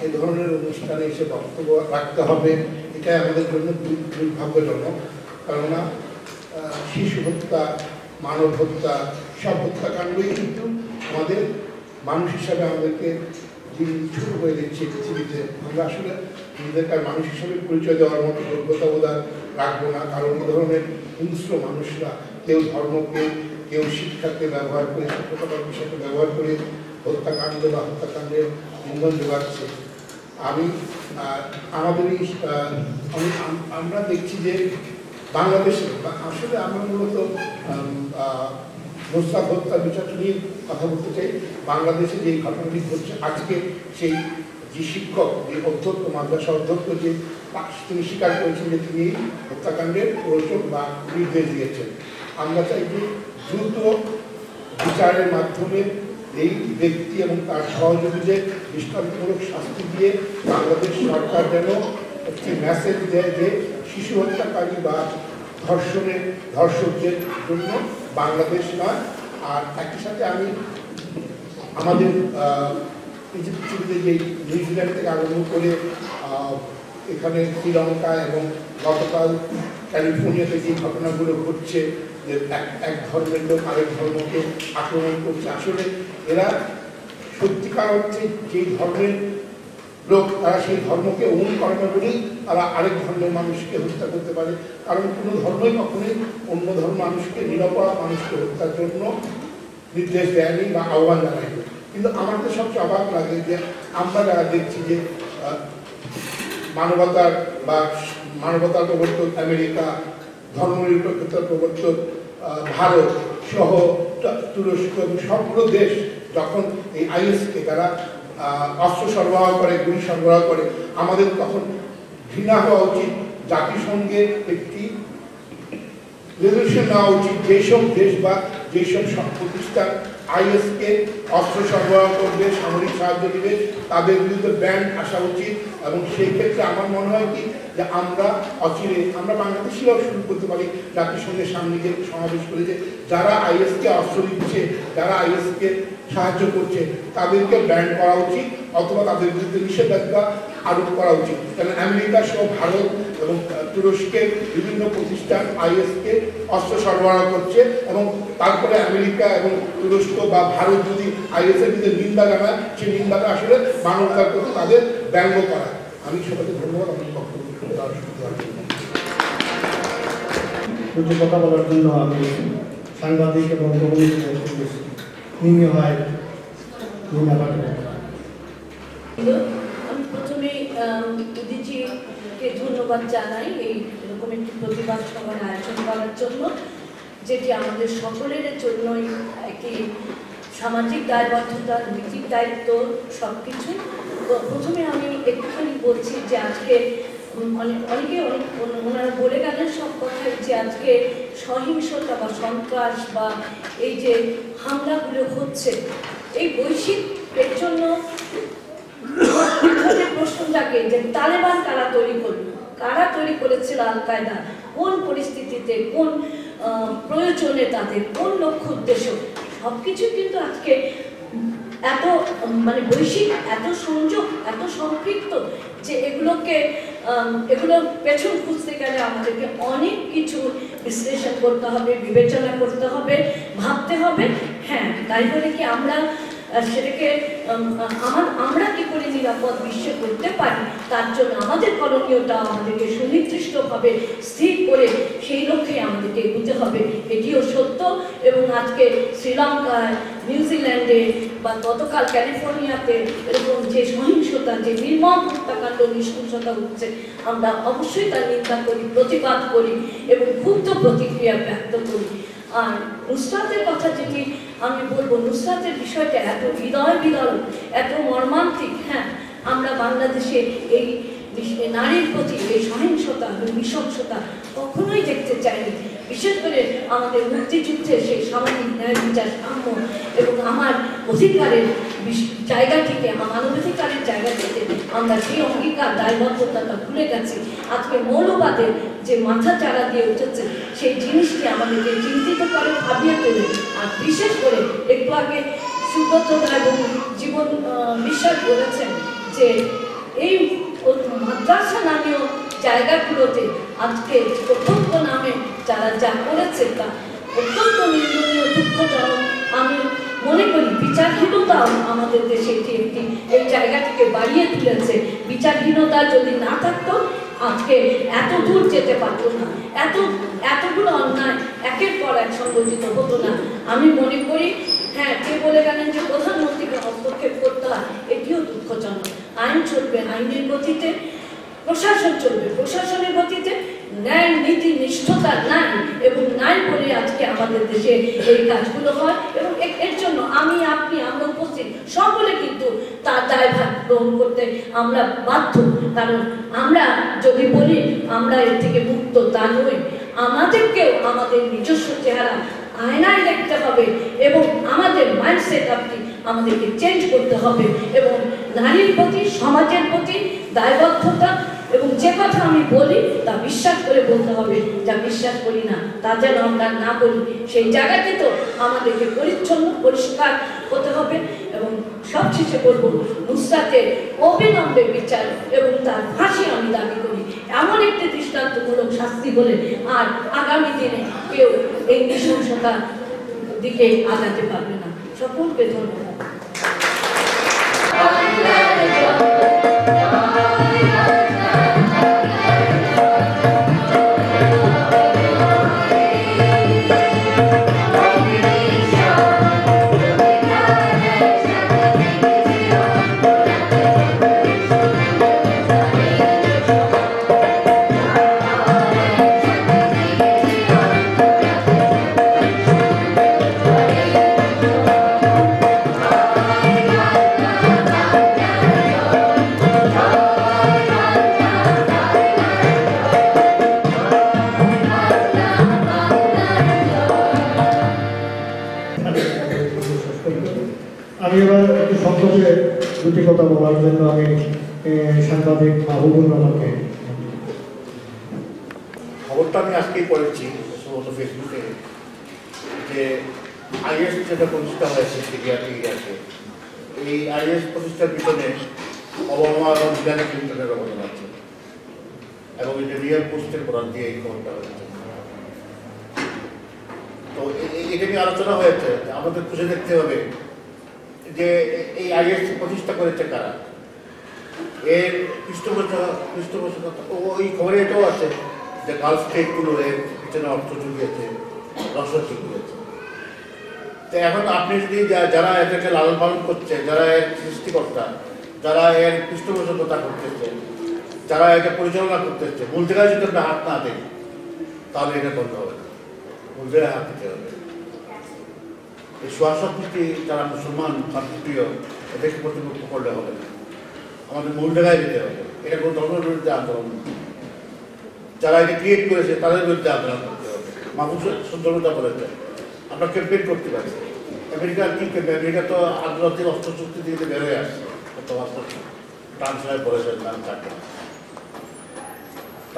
এই ধরনের অনুষ্ঠানে এসে বক্তব্য রাখতে হবে, এটাই আমাদের জন্য দুর্ভাগ্যজনক। কেননা শিশু হত্যা, মানব হত্যা, সব হত্যাকাণ্ডই কিন্তু আমাদের মানুষ হিসাবে আমাদেরকে শুরু করে দিচ্ছে পৃথিবীতে। আমরা আসলে নিজেদেরকে মানুষ হিসাবে পরিচয় দেওয়ার মতো যোগ্যতা বোধ রাখবো না, কারণ এই ধরনের হিংস্র মানুষরা কেউ ধর্মকে, কেউ শিক্ষাকে ব্যবহার করে, শিক্ষকতার বিষয়কে ব্যবহার করে হত্যাকাণ্ড বা হত্যাকাণ্ডের ইন্ধন যোগাচ্ছে। আমরা দেখছি যে বাংলাদেশে আসলে আমরা মূলত নুসরাত হত্যার বিষয়টা নিয়ে কথা বলতে চাই। বাংলাদেশে যে ঘটনাটি ঘটছে আজকে, সেই যে শিক্ষক, যে অধ্যক্ষ, মাদ্রাসা অধ্যক্ষ, যে তিনি স্বীকার করেছেন যে তিনি হত্যাকাণ্ডের প্ররোচক বা নির্দেশ দিয়েছেন। আমরা চাই যে দ্রুত বিচারের মাধ্যমে এই ব্যক্তি এবং তার সহযোগীদের দৃষ্টান্তমূলক শাস্তি দিয়ে বাংলাদেশ সরকার যেন একটি মেসেজ দেয় যে শিশু হত্যাকারী বা ধর্ষকদের জন্য বাংলাদেশ নয়। আর একই সাথে আমি আমাদের পৃথিবীতে যে নিউজিল্যান্ড থেকে আরম্ভ করে এখানে শ্রীলঙ্কা এবং গতকাল ক্যালিফোর্নিয়াতে যে ঘটনাগুলো ঘটছে, যে এক ধর্মের লোক আরেক ধর্মকে আক্রমণ করছে, আসলে এরা সত্যিকার অর্থে যেই ধর্মের লোক তারা সেই ধর্মকে ওন করে না বলেই তারা আরেক ধর্মের মানুষকে হত্যা করতে পারে। কারণ কোনো ধর্মই কখনোই অন্য ধর্ম মানুষকে, নিরপরাধ মানুষকে হত্যার জন্য নির্দেশ দেয়নি বা আহ্বান জানায়নি। কিন্তু আমাদের সবচেয়ে অবাক লাগে যে আমরা যারা দেখছি যে মানবতার প্রবর্তক আমেরিকা, ধর্মনিরপেক্ষতার প্রবর্তক ভারত সহ তুরস্ক এবং সবগুলো দেশ যখন এই আইএসকে তারা অস্ত্র সরবরাহ করে, গুলি সরবরাহ করে, আমাদের তখন ঘৃণা হওয়া উচিত। জাতিসংঘে একটি রেজলিউশন নেওয়া উচিত যেসব দেশ বা যেসব প্রতিষ্ঠান আইএসকে অস্ত্র সরবরাহ করবে, সামরিক সাহায্য দেবে, তাদের বিরুদ্ধে ব্যান আসা উচিত। এবং সেই ক্ষেত্রে আমার মনে হয় কি যে আমরা বাংলাদেশিরাও শুরু করতে পারি জাতিসংঘের সামনে যে সমাবেশ করে, যে যারা আইএসকে অস্ত্র দিচ্ছে, যারা আইএসকে সাহায্য করছে তাদেরকে ব্যান করা উচিত অথবা তাদের বিরুদ্ধে নিষেধাজ্ঞা আরোপ করা উচিত। কারণ আমেরিকা সহ ভারত এবং তুরস্কের বিভিন্ন প্রতিষ্ঠান আইএসকে অস্ত্র সরবরাহ করছে, এবং তারপরে আমেরিকা এবং তুরস্ক বা ভারত যদি আইএসের বিরুদ্ধে নিন্দা জানায়, সেই নিন্দাটা আসলে মানবতার প্রতি তাদের ব্যঙ্গ করা। আমি সবাইকে ধন্যবাদ আমার বক্তব্য
কথা বলার জন্য। আমি সাংবাদিক এবং হয়
আমি প্রথমে উদীচী কে ধন্যবাদ জানাই এই এরকম একটি প্রতিবাদ সভার আয়োজন করার জন্য, যেটি আমাদের সকলের জন্যই একটি সামাজিক দায়বদ্ধতা, নৈতিক দায়িত্ব সব কিছু। তো প্রথমে আমি একটুখানি বলছি যে আজকে অনেকে ওনারা বলে গেলেন সব কথাই, যে আজকে সহিংসতা বা সন্ত্রাস বা এই যে হামলাগুলো হচ্ছে, এই বৈশ্বিক এর জন্য প্রশ্ন থাকে যে তালেবান কারা তৈরি করলো, কারা তৈরি করেছিল আল কায়দা, কোন পরিস্থিতিতে, কোন প্রয়োজনে, তাদের কোন লক্ষ্য উদ্দেশ্য, সবকিছু কিন্তু আজকে এত মানে বৈশ্বিক এত সংযোগ, এত সম্পৃক্ত যে এগুলোর পেছন খুঁজতে গেলে আমাদেরকে অনেক কিছু বিশ্লেষণ করতে হবে, বিবেচনা করতে হবে, ভাবতে হবে। হ্যাঁ, তাই বলে কি আমরা সেটাকে আমরা কি করে নিরাপদ বিশ্বে করতে পারি, তার জন্য আমাদের করণীয়টা আমাদেরকে সুনির্দিষ্টভাবে স্থির করে সেই লক্ষ্যে আমাদেরকে এগোতে হবে, এটিও সত্য। এবং আজকে শ্রীলঙ্কায়, নিউজিল্যান্ডে বা গতকাল ক্যালিফোর্নিয়াতে এরকম যে সহিংসতা, যে নির্মম হত্যাকাণ্ড, নৃশংসতা হচ্ছে, আমরা অবশ্যই তার নিন্দা করি, প্রতিবাদ করি এবং ক্ষুব্ধ প্রতিক্রিয়া ব্যক্ত করি। আর নুসরাতের কথা যেটি আমি বলবো, নুসরাতের বিষয়টা এত হৃদয় বিদারক, এত মর্মান্তিক। হ্যাঁ, আমরা বাংলাদেশে এই নারীর প্রতি এই সহিংসতা, নৃশংসতা কখনোই দেখতে চাইনি। বিশেষ করে আমাদের মুক্তিযুদ্ধে সেই সামাজিক ন্যায় বিচার, সাম্য এবং আমার অধিকারের জায়গা থেকে, মানবাধিকারের জায়গা থেকে আমরা সেই অঙ্গীকার, দায়বদ্ধতা ভুলে গেছি। আজকে মৌলবাদের যে মাথা চারা দিয়ে উঠেছে, সেই জিনিসটি আমাদেরকে চিন্তিত করে, ভাবিয়ে তোলে। আর বিশেষ করে একটু আগে সুব্রতদা এবং জীবন বিশ্বাস বলেছেন যে এই মাদ্রাসা নামীয় জায়গাগুলোতে আজকে প্রত্যন্ত নামে যারা যা করেছে তা অত্যন্ত নিন্দনীয়, দুঃখজনক। আমি মনে করি বিচারহীনতাও আমাদের দেশে এটি একটি এই জায়গাটিকে বাড়িয়ে তুলেছে। বিচারহীনতা যদি না থাকতো আজকে এত দূর যেতে পারতো না, এতগুলো অন্যায় একের পর এক সংগঠিত হতো না। আমি মনে করি, হ্যাঁ, কে বলে গেলেন যে প্রধানমন্ত্রীকে হস্তক্ষেপ করতে হয়, এটিও দুঃখজনক। আইন চলবে আইনের গতিতে, প্রশাসন চলবে প্রশাসনের গতিতে, ন্যায় নীতি নিষ্ঠতা নাই এবং নাই বলে আজকে আমাদের দেশে এই কাজগুলো হয়। এবং এর জন্য আমি, আপনি, আমরা উপস্থিত সকলে কিন্তু তার দায়ভার গ্রহণ করতে আমরা বাধ্য। কারণ আমরা যদি বলি আমরা এর থেকে মুক্ত, তা নয়। আমাদেরকেও আমাদের নিজস্ব চেহারা আয়নায় দেখতে হবে এবং আমাদের মাইন্ডসেট আপনি আমাদেরকে চেঞ্জ করতে হবে এবং নারীর প্রতি, সমাজের প্রতি দায়বদ্ধতা এবং যে কথা আমি বলি তা বিশ্বাস করে বলতে হবে, যা বিশ্বাস করি না তা যেন আমরা না বলি। সেই জায়গাতে তো আমাদেরকে পরিচ্ছন্ন, পরিষ্কার হতে হবে। এবং সবশেষে বলবো, নুসরাতের অবিলম্বে বিচার এবং তার ফাঁসি আমি দাবি করি। এমন একটি দৃষ্টান্তমূলক শাস্তি বলে আর আগামী দিনে কেউ এই নৃশংসতার দিকে আগাতে পারবে না। সকলকে ধন্যবাদ।
আমি এবার একটু সংক্ষেপে দুটি কথা বলার জন্য আমি সাংবাদিক মাহবুবুর রহমানকে,
খবরটা আমি আজকেই পড়েছি সম্ভবত ফেসবুকে, যে আইএস যেটা প্রতিষ্ঠা হয়েছে সিরিয়াতে, এই আইএস প্রতিষ্ঠার পিছনে ওবামা এবং হিলারি ক্লিন্টনের অবদান আছে এবং এটা রিয়েল পোস্টের বরাদ দিয়ে এই খবরটা হয়েছে। তো এটা নিয়ে আলোচনা হয়েছে, আমাদের খুঁজে দেখতে হবে যে এই আইএস প্রতিষ্ঠা করেছে কারা, এর পৃষ্ঠপোষকতা। ওই খবরে এটাও আছে যে গালফ স্টেটগুলো এর পিছনে অর্থ জুগিয়েছে, রসদ জুগিয়েছে। তো এখন আপনি যদি যারা এটাকে লালন পালন করছে, যারা এর সৃষ্টিকর্তা, যারা এর পৃষ্ঠপোষকতা করতেছে, যারা এটা পরিচালনা করতেছে মূল জায়গায় যদি আমরা হাত না দিই তাহলে এটা বন্ধ হবে না, মূল জায়গায় হাত দিতে হবে। এই স্বশক্তি যারা মুসলমান শান্তিপ্রিয় এদেরকে প্রতিপক্ষ করলে হবে না, আমাদের মূল জায়গায় যেতে হবে। এটা কোনো ধর্মের বিরুদ্ধে আন্দোলন, যারা এটা ক্রিয়েট করেছে তাদের বিরুদ্ধে আন্দোলন করতে হবে। মাহফুজ সৌন্দর্যতা বলেছে আমরা ক্যাম্পেইন করতে পারি। আমেরিকার কি ক্যাম্পেইন? আমেরিকা তো আন্তর্জাতিক অস্ত্র চুক্তি থেকে বের হয়ে আসছে, ট্রান্স হয়ে পড়েছে নাম থাকে।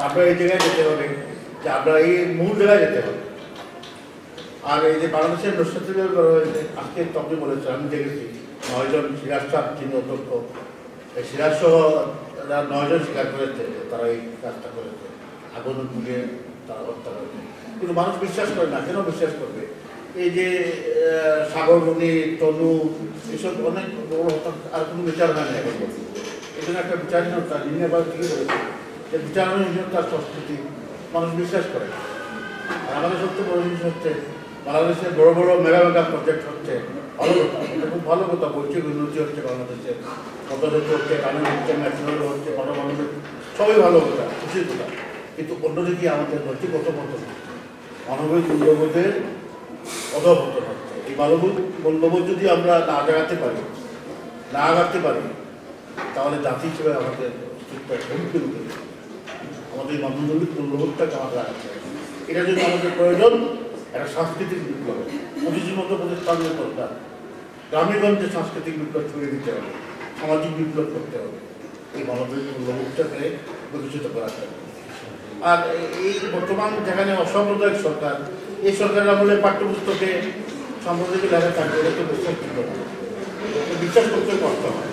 আমরা এই জায়গায় যেতে হবে যে আমরা এই মূল জায়গায় যেতে হবে। আর এই যে বাংলাদেশের নস্বাতীর করা হয়েছে আজকে তবে বলেছে, আমি দেখেছি 9 জন সিরাজ সাহেব যিনি অধ্যক্ষ, এই সিরাজ সহ 9 জন স্বীকার করেছে যে তারা এই কাজটা করেছে, আগুন পুড়িয়ে তারা হত্যা করেছে। কিন্তু মানুষ বিশ্বাস করে না। কেন বিশ্বাস করবে? এই যে সাগরমণি, তনু, এইসব অনেক বড় হত্যা, আর কোনো বিচার হয় না এখন বলছি। এই জন্য একটা বিচারহীনতা যিনি আবার ঠিকই বলেছে যে বিচারহীনতার সংস্কৃতি মানুষ বিশ্বাস করে। আর আমাদের সবচেয়ে বড় জিনিস হচ্ছে বাংলাদেশে বড় বড় মেগা মেগা প্রজেক্ট হচ্ছে, ভালো কথা, এটা খুব ভালো কথা। বৈশ্বিক উন্নতি হচ্ছে বাংলাদেশে, পদ্মাবতী হচ্ছে, কানন হচ্ছে, মেট্রো হচ্ছে, পারমাণবিক, সবই ভালো কথা, খুশির কথা। কিন্তু অন্যদিকে আমাদের নৈতিকগত পতন, মানবিক মূল্যবোধের অধঃপতন হচ্ছে। এই মানবিক মূল্যবোধ যদি আমরা না জাগাতে পারি, না আগাতে পারি, তাহলে জাতি হিসেবে আমাদের অস্তিত্ব হুমকি উঠে যাবে। আমাদের এই মানবিক মূল্যবোধটাকে আমাদের আগাতে হবে। এটা যদি আমাদের প্রয়োজন একটা সাংস্কৃতিক বিপ্লব, প্রতিটি মতো প্রতিষ্ঠানের দরকার। গ্রামেগঞ্জে সাংস্কৃতিক বিপ্লব ছড়িয়ে দিতে হবে, সামাজিক বিপ্লব করতে হবে, এই মানবিক মূল্যবোধটাকে বিকশিত করা যাবে। আর এই বর্তমান যেখানে অসাম্প্রদায়িক সরকার, এই সরকারের আমলে পাঠ্যপুস্তকে সাম্প্রদায়িক লেখা থাকবে, এটা তো বিশ্বাস করতে হবে, বিশ্বাস করতে কষ্ট হয়।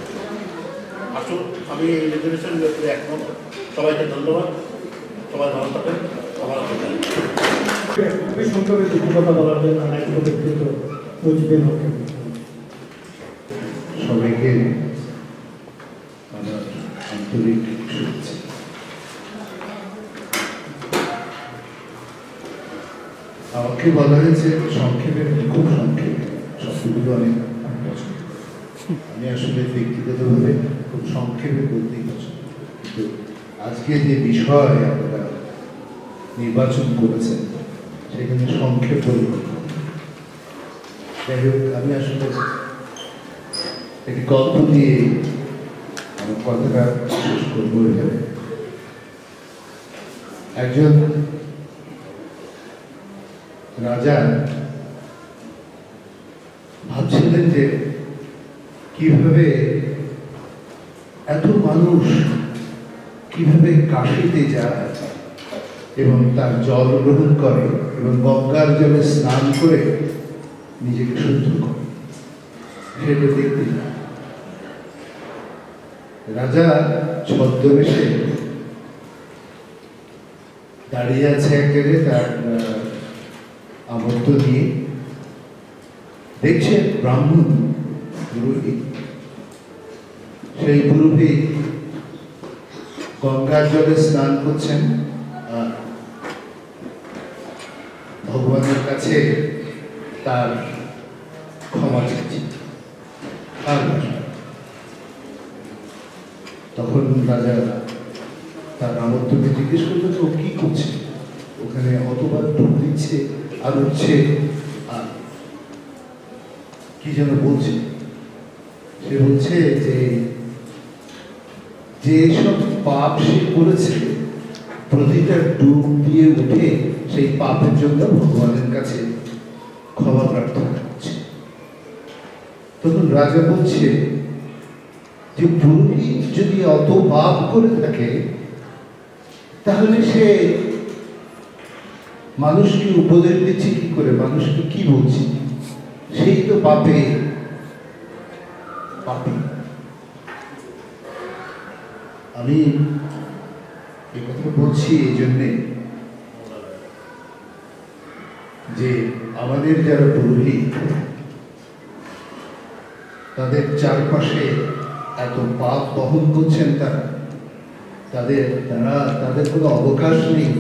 আসুন, আমি এই রেজলিউশন ব্যাপারে একমত। সবাইকে ধন্যবাদ, সবাই ভালো থাকেন। আমার
খুবই সুন্দর কথা বলার জন্য মুজিবের হকে
সবাইকে আমার আন্তরিক শুভেচ্ছা। আমাকে বলা হয়েছে সংক্ষেপে, খুব সংক্ষেপে, শব্দগুলো আমি পছন্দ করি। আমি আসলে ব্যক্তিগতভাবে খুব সংক্ষেপে বলতেই পছন্দ, কিন্তু আজকে যে বিষয় আপনারা নির্বাচন করেছেন সেখানে সংক্ষেপ পরিবর্তন। যাই হোক, আমি আসলে একটি গল্প দিয়ে আমার কথাটা শেষ করবো। এখানে একজন রাজা ভাবছিলেন যে কিভাবে এত মানুষ কিভাবে কাশীতে যায় এবং তার জল গ্রহণ করে এবং গঙ্গার জলে স্নান করে নিজেকে শুদ্ধ করে, সেটা দেখতে রাজা ছদ্মবেশে দাঁড়িয়ে আছে এক জায়গায়, তার আমন্ত্র নিয়ে দেখছেন ব্রাহ্মণ পুরোহিত, সেই পুরোহিত গঙ্গার জলে স্নান করছেন আর ভগবানের কাছে তার ক্ষমা চাইছেন। তখন রাজা তার আমন্ত্রণকে জিজ্ঞেস করলেন ও কি করছে ওখানে, অতবার ডুব দিচ্ছে আর উঠছে আর কি যেন বলছে। সে বলছে যে যেসব পাপ সে করেছে প্রতিটা ডুব দিয়ে উঠে সেই পাপের জন্য ভগবানের কাছে ক্ষমা প্রার্থনা করছে। তখন রাজা বলছে যে পুরোহিত যদি অত পাপ করে থাকে তাহলে সে মানুষকে উপদেশ দিচ্ছে কি করে, মানুষকে কি বলছে? সেই তো পাপে পাপী। আমি এই কথা বলছি এই জন্যে যে আমাদের যারা পুরোহিত তাদের চারপাশে এত পাপ বহন করছেন, তাদের কোনো অবকাশ নেই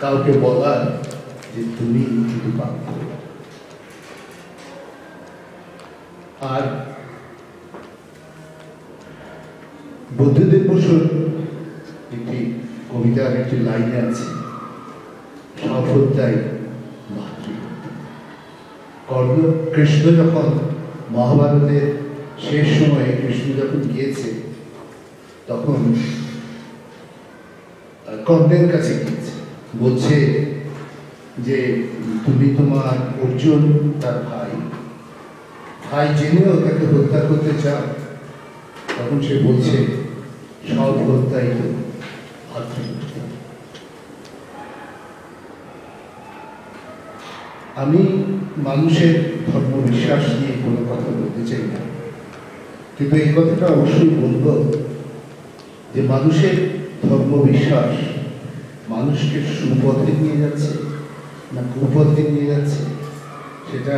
কাউকে বলার যে তুমি কিন্তু পাপ করো। আর বুদ্ধদেব বসুর কবিতার একটি লাইনে আছে, সব হত্যাই মাতৃহত্যা। কৃষ্ণ যখন মহাভারতের শেষ সময়ে কৃষ্ণ যখন গিয়েছে, তখন কর্ণের কাছে গিয়েছে, বলছে যে তুমি তোমার অর্জুন তার ভাই জেনেও তাকে হত্যা করতে চাও। তখন সে বলছে সব হত্যাই তো মাতৃহত্যা। আমি মানুষের ধর্ম বিশ্বাস নিয়ে কোনো কথা বলতে চাই না, কিন্তু এই কথাটা অবশ্যই বলব যে মানুষের ধর্ম বিশ্বাস মানুষকে সুপথে নিয়ে যাচ্ছে না কুপথে নিয়ে যাচ্ছে, সেটা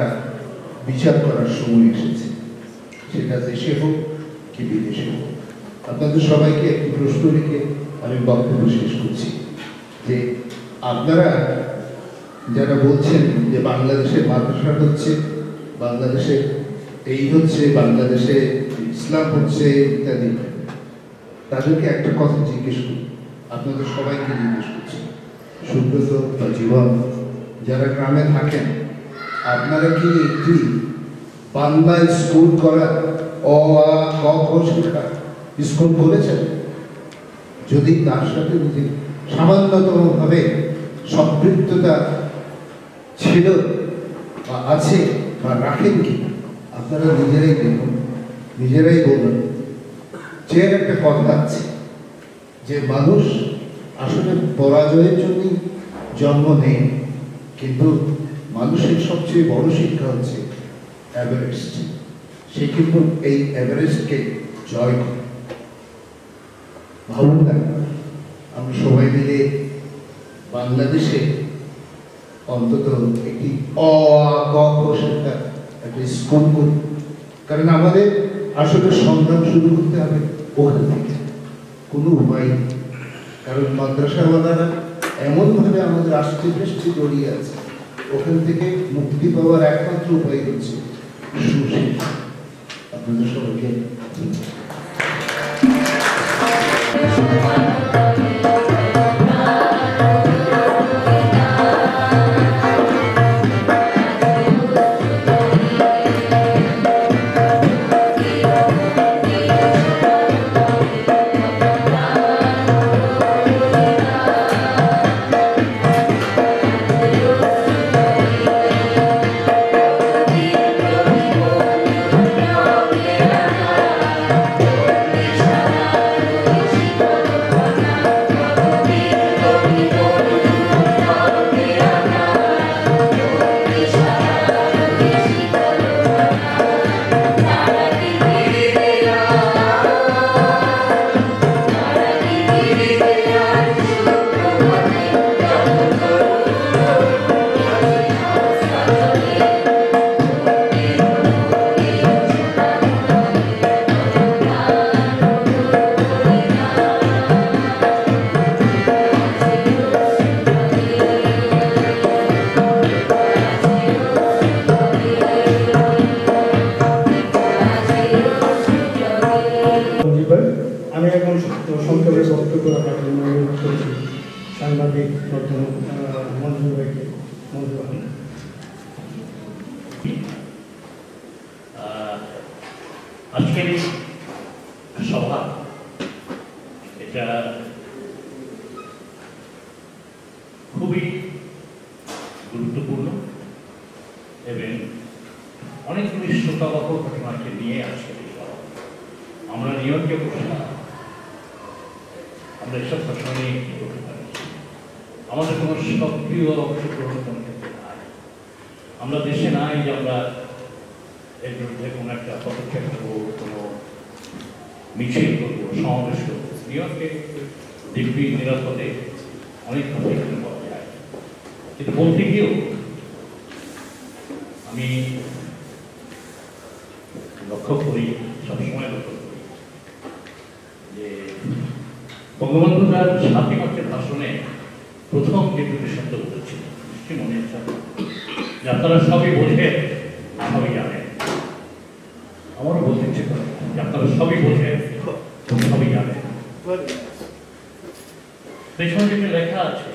বিচার করার সময় এসেছে, সেটা দেশে হোক কি বিদেশে হোক। আপনাদের সবাইকে একটি প্রশ্ন রেখে আমি বক্তব্য শেষ করছি যে আপনারা যারা বলছেন যে বাংলাদেশের মাদ্রাসা হচ্ছে, বাংলাদেশে এই হচ্ছে, বাংলাদেশে ইসলাম হচ্ছে ইত্যাদি, তাদেরকে একটা কথা জিজ্ঞেস করি, আপনাদের সবাইকে জিজ্ঞেস করছি, সুব্রত বা জীবন যারা গ্রামে থাকেন, আপনারা কি একটি বাংলায় স্কুল করা অ আ ক খ শেখা স্কুল করেছেন? যদি তার সাথে যদি সামান্যতমভাবে সম্পৃক্ততা ছিল বা আছে বা রাখেন কি, আপনারা নিজেরাই দেখুন, নিজেরাই বলুন। যে একটা কথা আছে যে মানুষ আসলে পরাজয়ের জন্যই জন্ম নেই, কিন্তু মানুষের সবচেয়ে বড় শিক্ষা হচ্ছে এভারেস্ট। সে কিন্তু এই এভারেস্টকে জয় করে। ভাবুন না, আমরা সবাই মিলে বাংলাদেশে অন্তত একটি অ আ ক খ শেখা একটা স্কুল করি, কারণ আমাদের আসলে সংগ্রাম শুরু করতে হবে ওখান থেকে, কোনো উপায় নেই। কারণ মাদ্রাসাওয়ালারা এমনভাবে আমাদের আষ্টে পৃষ্ঠে জড়িয়ে আছে, ওখান থেকে মুক্তি পাওয়ার একমাত্র উপায় হচ্ছে সুশিক্ষা। আপনাদের সবাইকে
আমি এখন সংক্ষেপে বক্তব্য রাখার জন্য অনুরোধ করছি সাংবাদিক মঞ্জুর ভাইকে। মঞ্জুর ভাই,
আজকের সভা এটা খুবই গুরুত্বপূর্ণ এবং অনেকগুলি শোকাবহ ঘটনাকে নিয়ে আজকে আমরা নিয়মকে করছি না, আমরা এসব ঘটনা নিয়ে কি করতে পারি, আমাদের কোনো সক্রিয় অংশগ্রহণ কোনো ক্ষেত্রে নাই। আমরা দেশে নাই যে আমরা এর বিরুদ্ধে কোনো একটা পদক্ষেপ নেবো, কোনো মিছিল করবো, সমাবেশ করবো। নিয়মকে দিব্যি নিরাপদে অনেক কথা এখানে বলা যায়, কিন্তু বলতে গিয়েও আমি লক্ষ্য করি, সবসময় লক্ষ্য করি যে বঙ্গবন্ধু তার 7 মার্চের ভাষণে প্রথম যে দুটি শব্দ বলেছিল, নিশ্চয়ই মনে আছে যে আপনারা সবই বোঝেন, সবই জানেন। আমারও বলতে ইচ্ছে করে যে আপনারা সবই বোঝেন, সবই জানেন। পেছনে যেটা লেখা আছে,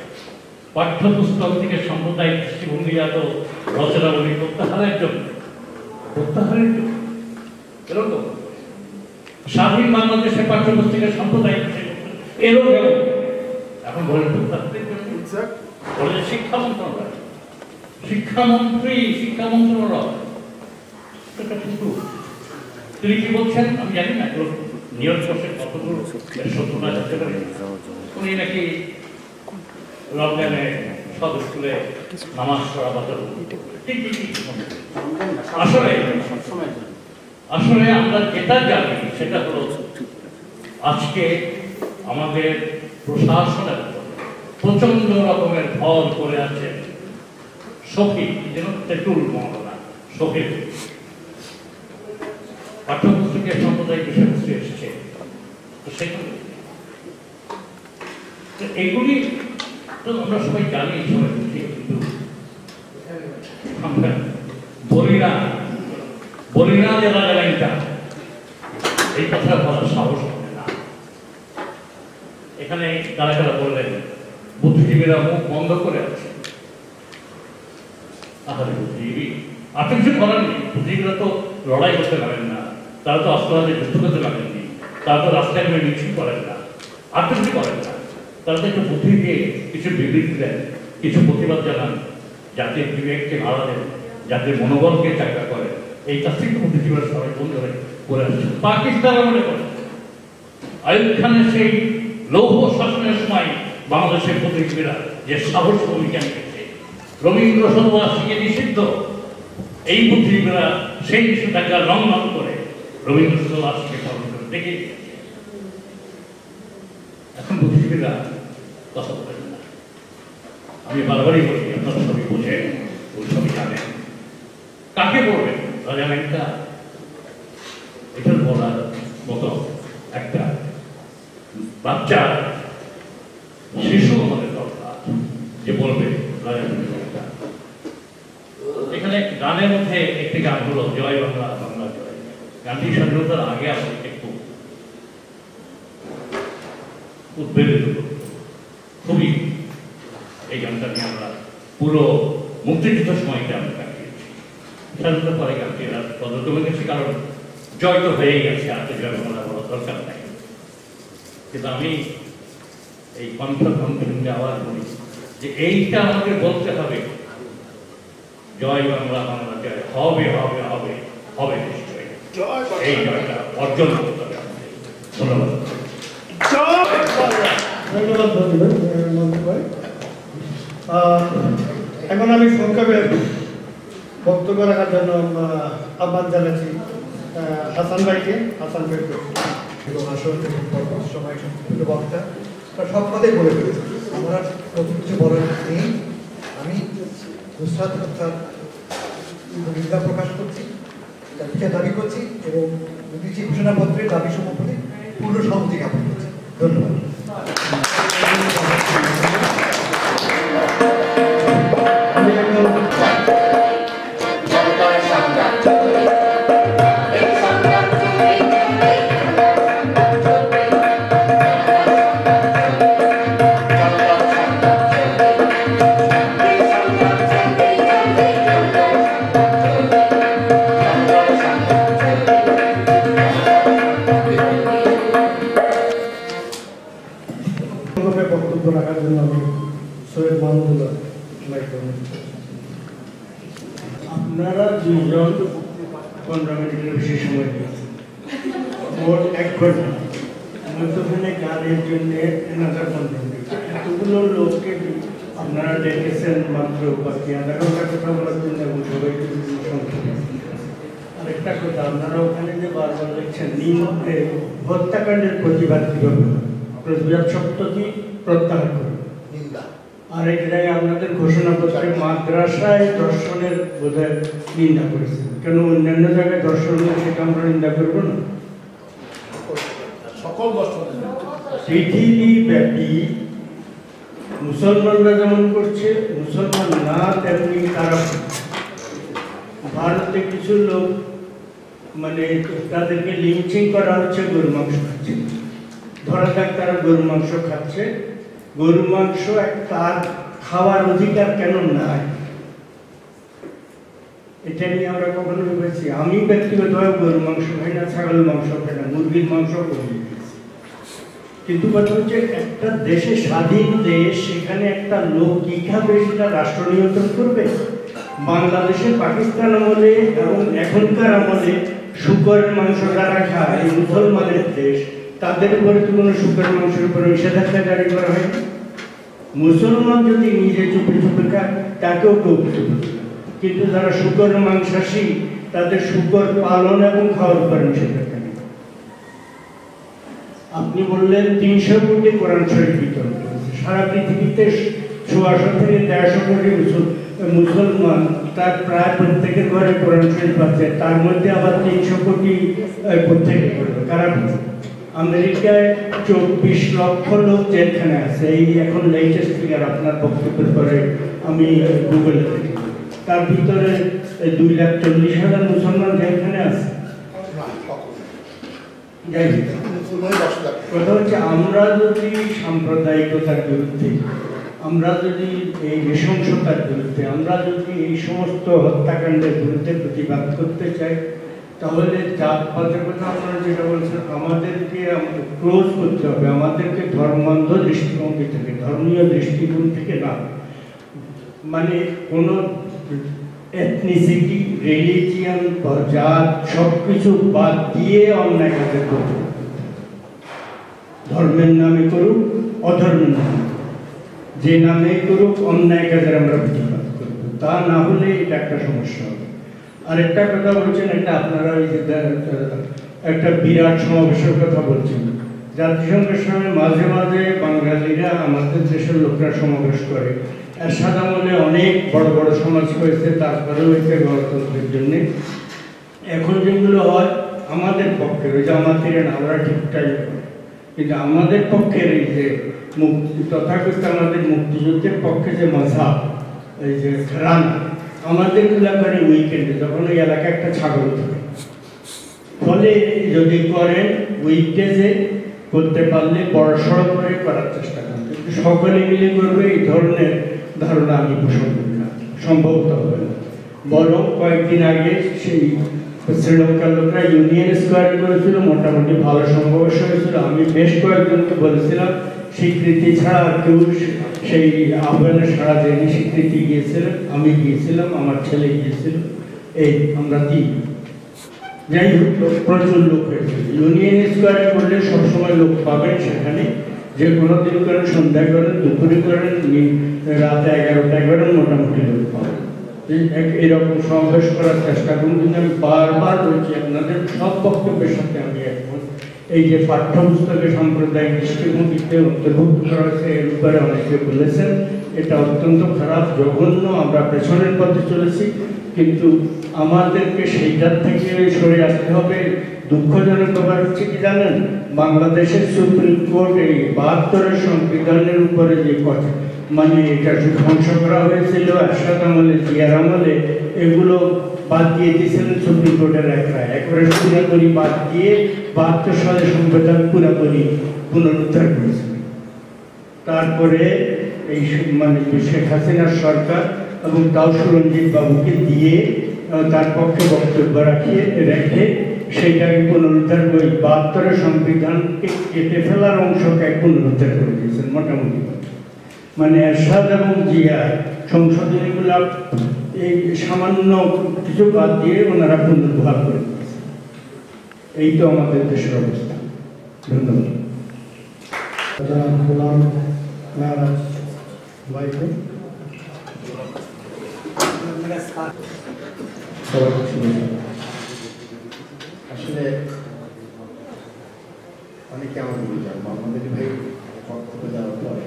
পাঠ্যপুস্তক থেকে সাম্প্রদায়িক দৃষ্টিভঙ্গিজাত রচনাবলী প্রত্যাহারের জন্য এরকম স্বাধীন বাংলাদেশের পাঠ্যপুস্তকের সাম্প্রদায়িক এরও এখন বলেন প্রত্যাহারের জন্য বলে শিক্ষা মন্ত্রণালয়, শিক্ষা মন্ত্রণালয় তিনি কি বলছেন আমি জানি না, নিয়োগ করছেন কতদূর সত্যতা জানতে পারি। উনি নাকি রমজানে সব স্কুলে নামাজ পড়া বাধ্য। আসলে আমরা যেটা জানি সেটা হলো আজকে আমাদের প্রশাসনের প্রচন্ড রকমের ভর করে আছে সফি, যেন তেঁতুল মহলা সফি পাঠ্যপুস্তকের সাম্প্রদায়িক বিষয়বস্তু এসেছে। তো সেখানে এগুলি তো আমরা সবাই জানি, সবাই বুঝি, কিন্তু আমরা বলি না যে রাজা এই কথা বলার সাহস হবে না। এখানে কারা কারা বললেন বুদ্ধিজীবীরা মুখ বন্ধ করে আছে। তাহলে বুদ্ধিজীবী আর কিছু করার নেই। বুদ্ধিজীবীরা তো লড়াই করতে পারেন না, তারা তো অস্ত্র হাতে যুদ্ধ করতে পারেননি, তারা তো রাস্তায় গিয়ে মিছিল করেন না, আর কিছু করেন না। তারা তো একটু বুদ্ধি দিয়ে কিছু বিবৃতি দেন, কিছু প্রতিবাদ জানান, জাতির বিবেককে নাড়া দেন, জাতির মনোবলকে চাঙ্গা করে। এই কাজ থেকে বুদ্ধিজীবীরা সবাই বন্ধ করে আসছে। পাকিস্তান মনে করে আইয়ুব খানের সেই লৌহ শাসনের সময় বাংলাদেশের বুদ্ধিজীবীরা যে সাহস ভূমিকা নিয়েছে, রবীন্দ্র শতবার্ষিকী নিষিদ্ধ, এই বুদ্ধিজীবীরা সেই নিষেধাজ্ঞা লঙ্ঘন করে রবীন্দ্র শতবার্ষিকী পালন করে দেখে দিয়েছে। এখন বুদ্ধিজীবীরা কথা বলেন না। আমি বারবারই বলি, আপনারা সবই বোঝেন, ওই সবই জানেন। কাকে বলবেন? রাজা মেনকা এটার বলার মতো একটা বাচ্চা শিশু আমাদের দরকার যে বলবে রাজা মেনকা। এখানে গানের মধ্যে একটি গান হলো জয় বাংলা বাংলা জয়। গান্ধী স্বাধীনতার আগে আমাদের একটু উদ্বেলিত খুবই। এই গানটা নিয়ে আমরা পুরো মুক্তিযুদ্ধের সময়টা আমরা কাটিয়েছি। স্বাধীনতার পরে গানটি পদ কমে গেছে, কারণ জয় তো হয়েই গেছে, আর তো জয় বাংলা বলার দরকার নাই। কিন্তু আমি এই কণ্ঠে আওয়াজ বলি যে এইটা আমাদের বলতে হবে, জয় বাংলা বাংলা জয় হবে হবে হবে হবে নিশ্চয়ই। এই জয়টা অর্জন করতে হবে আমাদের। ধন্যবাদ।
ধন্যবাদ মন্ত্রী ভাই। এখন আমি সংক্ষেপে বক্তব্য রাখার জন্য আহ্বান জানাচ্ছি হাসান ভাইকে। হাসান ভাই
এবং আসল সময় বক্তা সব কথাই বলে ফেলেছি, আমার নতুন কিছু বলার নেই। আমি নুসরাত হত্যার নিন্দা প্রকাশ করছি, তার বিচার দাবি করছি এবং দিচ্ছি ঘোষণাপত্রের দাবি সম্পর্কে পূর্ণ সম্মতি জ্ঞাপন করছি। ধন্যবাদ।
বক্তব্য রাখার জন্য আমি সৈয়দ মাহমুদুল্লাহ। আপনারা দুজন 15 মিনিটের বেশি সময় দিয়েছেন, মোট 1 ঘন্টা। মধ্যখানে গানের জন্য এনাদের 15 মিনিট। এতগুলো লোককে আপনারা ডেকেছেন মাত্র বাকি আধা ঘন্টা কথা বলার জন্য এবং সবাইকে আরেকটা কথা, আপনারা ওখানে যে বারবার লিখছেন হত্যাকাণ্ডের প্রতিবাদ কীভাবে, প্রতিবাদ শব্দটি প্রত্যাহার করুন। আর এই জায়গায় আপনাদের ঘোষণাপত্রে মাদ্রাসায় দর্শনের বোধহয় নিন্দা করেছেন, কেন অন্যান্য জায়গায় দর্শন সেটা আমরা নিন্দা করবো না?
সকল দর্শন
পৃথিবীব্যাপী মুসলমানরা যেমন করছে, মুসলমান না তেমনি তারা ভারতে কিছু লোক মানে তাদেরকে লিঞ্চিং করা হচ্ছে, গরু মাংস খাচ্ছে। ধরা যাক তারা গরু মাংস খাচ্ছে,
গরুর মাংস তার খাওয়ার অধিকার কেন নাই, এটা নিয়ে আমরা কখনো ভেবেছি? আমি ব্যক্তিগতভাবে গরুর মাংস খাই না, ছাগল মাংস খাই না, মুরগির মাংস কমিয়ে দিয়েছি। কিন্তু কথা হচ্ছে একটা দেশে, স্বাধীন দেশ, সেখানে একটা লোক কি খাবে সেটা রাষ্ট্র নিয়ন্ত্রণ করবে? বাংলাদেশে পাকিস্তান আমলে এবং এখনকার আমলে শুকরের মাংস যারা খায়, এই মুসলমানের দেশ, তাদের উপরে তো কোনো শুকরের মাংসের উপরে নিষেধাজ্ঞা জারি করা হয়নি। মুসলমান যদি নিজে চুপে চুপে খায় তাকেও কেউ কিছু বলবে না, কিন্তু যারা শুকরের মাংসাশী তাদের শুকর পালন এবং খাওয়ার উপরে নিষেধাজ্ঞা নেই। আপনি বললেন 300 কোটি কোরআন শরীফ বিতরণ করেছে সারা পৃথিবীতে, 150 থেকে 150 কোটি মুসলমান, তার প্রায় প্রত্যেকের ঘরে কোরআন শরীফ আছে, তার মধ্যে আবার 300 কোটি প্রত্যেকে করবে। কারণ আমেরিকায় 24 লক্ষ লোক জেলখানে আছে, এই এখন লেটেস্ট ফিগার আপনার বক্তব্যের পরে আমি গুগলে দেখি, তার ভিতরে 2,40,000 মুসলমান জেলখানে আছে। কথা হচ্ছে আমরা যদি সাম্প্রদায়িকতার বিরুদ্ধে, আমরা যদি এই নৃশংসতার বিরুদ্ধে, আমরা যদি এই সমস্ত হত্যাকাণ্ডের বিরুদ্ধে প্রতিবাদ করতে চাই, তাহলে জাতপাতের কথা আপনারা যেটা বলছেন, আমাদেরকে ক্লোজ করতে হবে, আমাদেরকে ধর্মান্ধ দৃষ্টিভঙ্গি থেকে, ধর্মীয় দৃষ্টিকোণ থেকে না, মানে কোনো এথনিসিটি, রিলিজিয়ান, জাত সব কিছু বাদ দিয়ে অন্যায় কাজের করতে, ধর্মের নামে করুক, অধর্মের নামে যে নামে করুক, অন্যায় কাজের আমরা প্রতিবাদ করব, তা না হলে এটা একটা সমস্যা হবে। আরেকটা কথা বলছেন, এটা আপনারা ওই যে একটা বিরাট সমাবেশের কথা বলছেন, জাতিসংঘের সঙ্গে মাঝে মাঝে বাঙালিরা, আমাদের দেশের লোকরা সমাবেশ করে, এরশাদ আমলে অনেক বড় বড় সমাজ হয়েছে, তারপরে হয়েছে গণতন্ত্রের জন্যে। এখন যেগুলো হয় আমাদের পক্ষে, ওই যে আমাদের না, ওরা ঠিকঠাক করে, কিন্তু আমাদের পক্ষের এই যে মুক্তি, তথাকথিত আমাদের মুক্তিযুদ্ধের পক্ষে যে মাঝহাব, এই যে ঘরানা, আমাদের গুলা করে উইকেন্ডে, যখন ওই এলাকায় একটা ছাগল থাকে, ফলে যদি করেন উইকডেজে করতে পারলে বড়সড় করে করার চেষ্টা করেন, কিন্তু সকলে মিলে করবে এই ধরনের ধারণা আমি পোষণ করি না, সম্ভবত হবে না। বরং কয়েকদিন আগে সেই শ্রীলঙ্কার লোকরা ইউনিয়ন স্কোয়ারে করেছিল, মোটামুটি ভালো সমাবেশ হয়েছিল। আমি বেশ কয়েকজনকে বলেছিলাম স্বীকৃতি ছাড়া কেউ সেই আহ্বানে সাড়া দেয়নি, স্বীকৃতি গিয়েছিলেন, আমি গিয়েছিলাম, আমার ছেলে গিয়েছিল, এই আমরা দিই। যাই হোক, প্রচুর লোক হয়েছিল। ইউনিয়ন স্কোয়ারে করলে সবসময় লোক পাবেন সেখানে, যে কোনো দিন করেন, সন্ধ্যা করেন, দুপুরে করেন, রাতে 11টায় করেন, মোটামুটি লোক পাবেন। এরকম সমাবেশ করার চেষ্টা করুন। কিন্তু আমি বারবার বলছি, আপনাদের সব বক্তব্যের সাথে আমি একমত। এই যে পাঠ্যপুস্তকে সাম্প্রদায়িক দৃষ্টিভঙ্গিতে অন্তর্ভুক্ত করা হয়েছে, এর উপরে অনেকে বলেছেন এটা অত্যন্ত খারাপ, জঘন্য, আমরা পেছনের পথে চলেছি, কিন্তু আমাদেরকে সেইটার থেকে সরে আসতে হবে। দুঃখজনক ব্যাপার হচ্ছে কি জানেন, বাংলাদেশের সুপ্রিম কোর্ট এই 72-এর সংবিধানের উপরে যে কথা, মানে এটা ধ্বংস করা হয়েছিল এরশাদ আমলে, জিয়ার আমলে, এগুলো বাদ দিয়ে দিয়েছিলেন সুপ্রিম কোর্টের এক রায়, একবারে পুরোপুরি বাদ দিয়ে 72 সালে সংবিধান পুরোপুরি পুনরুদ্ধার করেছিলেন। তারপরে এই মানে শেখ হাসিনার সরকার এবং তাও সুরঞ্জিত বাবুকে দিয়ে তার পক্ষে বক্তব্য রেখে সেইটাকে পুনরুদ্ধার করে 72-এর সংবিধানকে কেটে ফেলার অংশকে পুনরুদ্ধার করে দিয়েছেন মোটামুটি। মানে এরশাদ এবং জিয়া সংশোধনীগুলো এই সামান্য কিছু বাদ দিয়ে ওনারা পুনর্বহাল করে দিয়েছেন। এই তো আমাদের দেশের অবস্থা। ধন্যবাদ।
আসলে অনেকে আমাকে বলছেন মোহাম্মদ ভাই বক্তব্য দেওয়ার পরে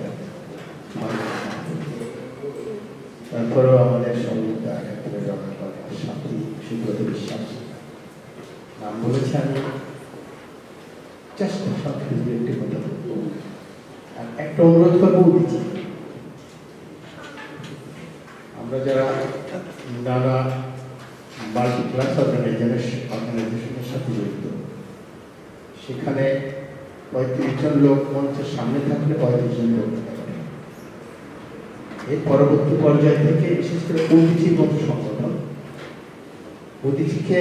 তারপরেও আমাদের সম্মুখে একেবারে সাথী সুব্রত বিশ্বাস নাম বলেছে। আমি চেষ্টা সাথে একটি কথা বলবো, আর একটা অনুরোধ করবো দিচ্ছি, আমরা যারা নানা মাল্টি ক্লাস অর্গানাইজেশনের সাথে জড়িত, সেখানে 35 জন লোক মঞ্চের সামনে থাকলে 35 জন লোক এর পরবর্তী পর্যায় থেকে বিশেষ করে ওবিসির মতো সংগঠন, ওবিসিকে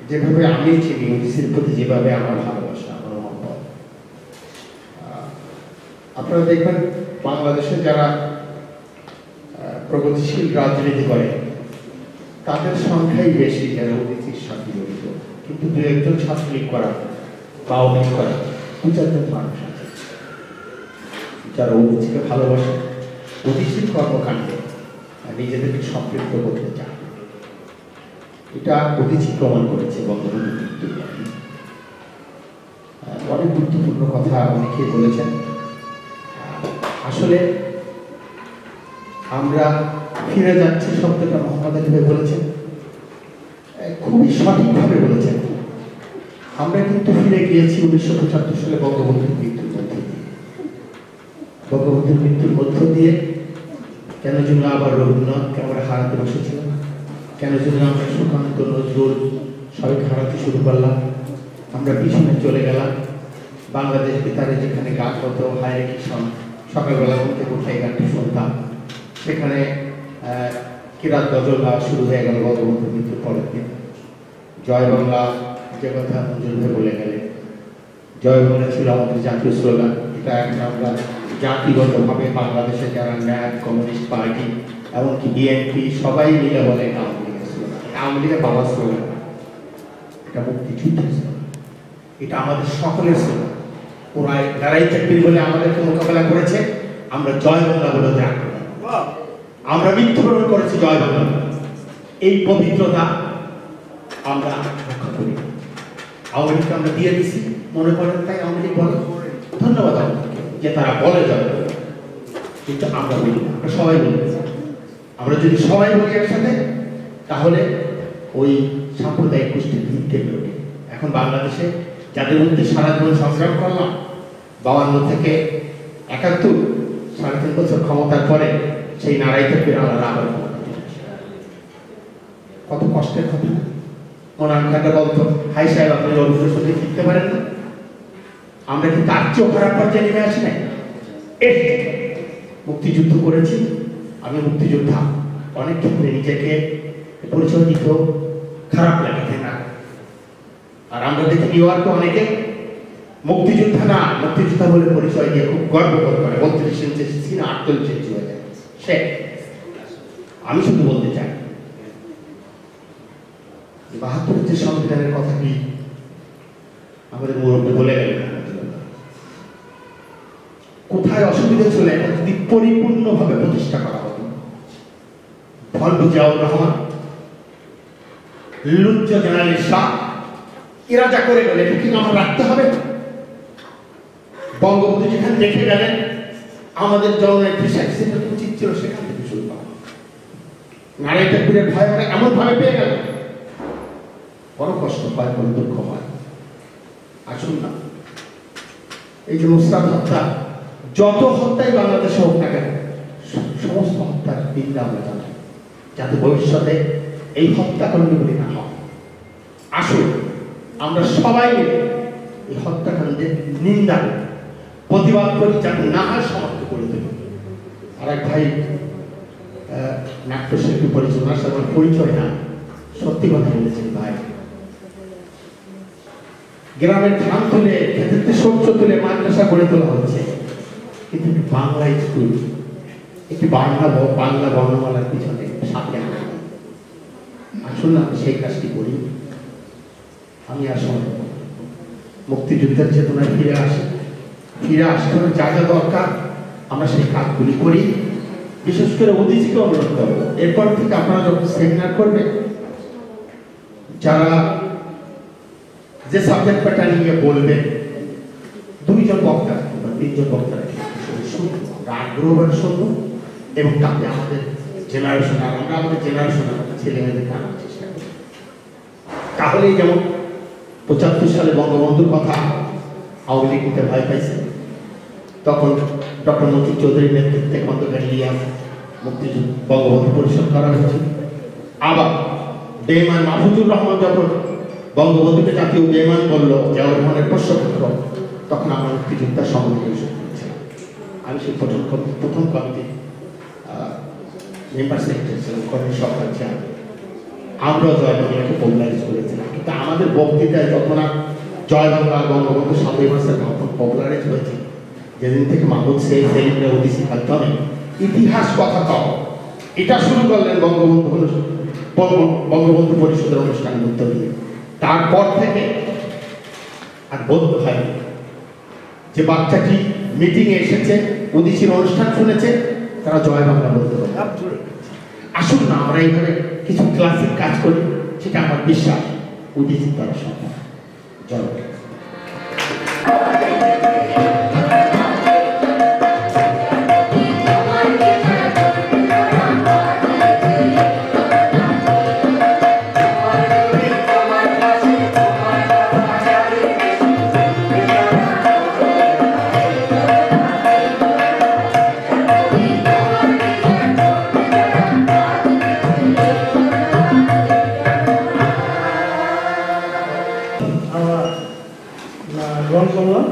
যেভাবে আমি চিনি, ওবিসির প্রতি যেভাবে আমার ভালোবাসা, আমার মহব্বত, আপনারা দেখবেন বাংলাদেশে যারা প্রগতিশীল রাজনীতি করে তাদের সংখ্যাই বেশি যারা ওবিসির সাথে জড়িত, কিন্তু দু একজন ছাত্রলীগ করা বা আওয়ামী লীগ করা 2-4 মানুষ আছে যারা ওবিসিকে ভালোবাসে, ওবিসির কর্মকাণ্ডে নিজেদেরকে সম্পৃক্ত করতে চায়। এটা ওবিসি প্রমাণ করেছে বঙ্গবন্ধু মৃত্যুর পরে। অনেক গুরুত্বপূর্ণ কথা অনেকেই বলেছেন। আসলে আমরা ফিরে যাচ্ছি শব্দটা মোহাম্মদ আলী ভাই বলেছেন, খুবই সঠিকভাবে বলেছেন। আমরা কিন্তু ফিরে গিয়েছি 1975 সালে বঙ্গবন্ধুর মৃত্যুর মধ্য দিয়ে। বঙ্গবন্ধুর মৃত্যুর মধ্য দিয়ে কেন যেন আবার রবীন্দ্রনাথকে আমরা হারাতে বসেছিলাম, কেন যেন আমরা সুকান্ত, নজরুল সবাইকে হারাতে শুরু করলাম। আমরা পিছনে চলে গেলাম। বাংলাদেশ বেতারে যেখানে গান হতো, হায় কিষণ, সকালবেলা ঘুম থেকে উঠে গানটি শুনতাম, সেখানে কিরাত গজল গাওয়া শুরু হয়ে গেল বঙ্গবন্ধুর মৃত্যুর পরের দিন। জয় বাংলা যে কথা নজরুল ভাই বলে গেলেন, জয় বাংলা ছিল আমাদের জাতীয় স্লোগান। এটা এখন আমরা জাতিগতভাবে বাংলাদেশে যারা ন্যাপ, কমিউনিস্ট পার্টি, এমনকি বিএনপি সবাই মিলে বলে আওয়ামী লীগের স্লোগান। আওয়ামী লীগের বাবার স্লোগান, এটা মুক্তিযুদ্ধের স্লোগান, এটা আমাদের সকলের স্লোগান। ওরা লড়াই চাকরি বলে আমাদেরকে মোকাবেলা করেছে, আমরা জয় বাংলা বলে আক্রমণ, আমরা মৃত্যুবরণ করেছি জয় বাংলা। এই পবিত্রতা আমরা রক্ষা করি। আওয়ামী লীগকে আমরা দিয়ে দিছি, মনে করেন তাই আওয়ামী লীগ বলে, ধন্যবাদ আওয়ামী লীগকে যে তারা বলে যাবে, কিন্তু আমরা বলি, আমরা সবাই বলি। আমরা যদি সবাই বলি একসাথে, তাহলে ওই সাম্প্রদায়িক গোষ্ঠীর ভিত্তি বেরোবে। এখন বাংলাদেশে যাদের মধ্যে সারা জীবন সংগ্রাম করলাম, 52 থেকে 71, 3.5 বছর ক্ষমতার পরে সেই নারাই থেকে আলাদা আবার কত কষ্টের কথা। মনান খাটা বলতো, হাই সাহেব আপনি রবীন্দ্র সঙ্গীত লিখতে পারেন না? আমরা কি তার চেয়েও খারাপ পর্যায়ে নেমে আসি নাই? মুক্তিযুদ্ধ করেছি, আমি মুক্তিযোদ্ধা, অনেক ক্ষেত্রে নিজেকে পরিচয় দিতেও খারাপ লাগে, তাই না? আর আমরা দেখি নিউ ইয়র্কে অনেকে মুক্তিযোদ্ধা না, মুক্তিযোদ্ধা বলে পরিচয় দিয়ে খুব গর্ববোধ করে, 32 ইঞ্চি সিনা 48 ইঞ্চি হয়ে যায়। সে আমি শুধু বলতে চাই, 72 যে সংবিধানের কথা কি আমাদের মুরব্বী বলে গেলেন, কোথায় অসুবিধা চলে এটা যদি পরিপূর্ণভাবে প্রতিষ্ঠা করা হতো, ফজল জিয়াউর রহমান, লুৎফর জালাল শাহ, এরা যা করে গেলে এটা কিন্তু আমরা রাখতে হবে। বঙ্গবন্ধু যেখানে দেখে গেলেন আমাদের জননেত্রী শেখ হাসিনার উচিত ছিল সেখান থেকে শুরু করা। নারী তাকবীরের ভয় আমরা এমন ভাবে পেয়ে গেল, বড় কষ্ট হয়, বড় দুঃখ হয়। আসুন না, এই যে নুসরাত হত্যা, যত হত্যাই বাংলাদেশে হোক না কেন, সমস্ত হত্যার নিন্দা আমরা জানাই, যাতে ভবিষ্যতে এই হত্যাকাণ্ডগুলি না হয়। আসুন আমরা সবাই মিলে এই হত্যাকাণ্ডের নিন্দা করি, প্রতিবাদ করি, যাতে না হয় সমাপ্ত করে দেবে। আর এক ভাই নাট্যশিল্পী পরিচালনার সাথে আমার পরিচয় না, সত্যি কথা বলেছেন ভাই। গ্রামের ধান তুলে, ক্ষেত্রে শস্য তুলে মাদ্রাসা গড়ে তোলা হচ্ছে, কিন্তু বাংলা স্কুল, একটি বাংলা বর্ণমালার পিছনে সাথে আনা। আসুন না সেই কাজটি করি। আমি আসলে মুক্তিযুদ্ধের চেতনায় ফিরে আসতে হলে যা যা দরকার আমরা সেই কাজগুলি করি। বিশেষ করে অতিথিকে অনুরোধ করবো, এরপর থেকে আপনারা যখন সেমিনার করবেন, যারা যে সাবজেক্ট প্যাটার্ন নিয়ে বলবেন, 2 জন বক্তা বা 3 জন বক্তা শুনবো, আগ্রহ শুনবো, এবং তাতে আমাদের জেনারেশন, আমরা আমাদের জেনারেশন ছেলে মেয়েদেরকে আনার চেষ্টা করি। তাহলেই যেমন 75 সালে বঙ্গবন্ধুর কথা আওয়ামী লীগ নিতে ভয় পাইছে, তখন ডক্টর মতিউর চৌধুরীর নেতৃত্বে খন্দকার ইলিয়াস মুক্তিযুদ্ধ বঙ্গবন্ধু পরিষদ করা হয়েছে। আবার বেঈমান মাহফুজুর রহমান যখন বঙ্গবন্ধুকে জাতীয় বেঈমান বললো, জিয়াউর রহমানের পোষ্যপুত্র, তখন আমরা মুক্তিযোদ্ধা সমিতি পরিষদ করেছিলাম। আমি সেই প্রথম কমিটি
মেম্বার সেক্রেটারি ছিলেন, কর্মী সরকার চেয়ার, আমরাও জয় বাংলাকে পপুলারাইজ করেছিলাম। কিন্তু আমাদের বক্তৃতায় যখন জয় বাংলা বঙ্গবন্ধু 7ই মার্চে যখন পপুলারাইজ হয়েছে, যেদিন থেকে মাহমুদ সেলিমরা ওডিসি মাধ্যমে ইতিহাস কথা কও এটা শুরু করলেন বঙ্গবন্ধু পরিষদের অনুষ্ঠানের মধ্য দিয়ে। তারপর থেকে আর বলতে হয় যে বাচ্চাটি মিটিংয়ে এসেছে, ওডিসির অনুষ্ঠান শুনেছে, তারা জয় বাংলা বলতে পারে। আসুন না আমরা এইভাবে কিছু ক্লাসিক কাজ করি, সেটা আমার বিশ্বাস ওডিসির দ্বারা সম্ভব। জয়।
গ্রহণ করলাম,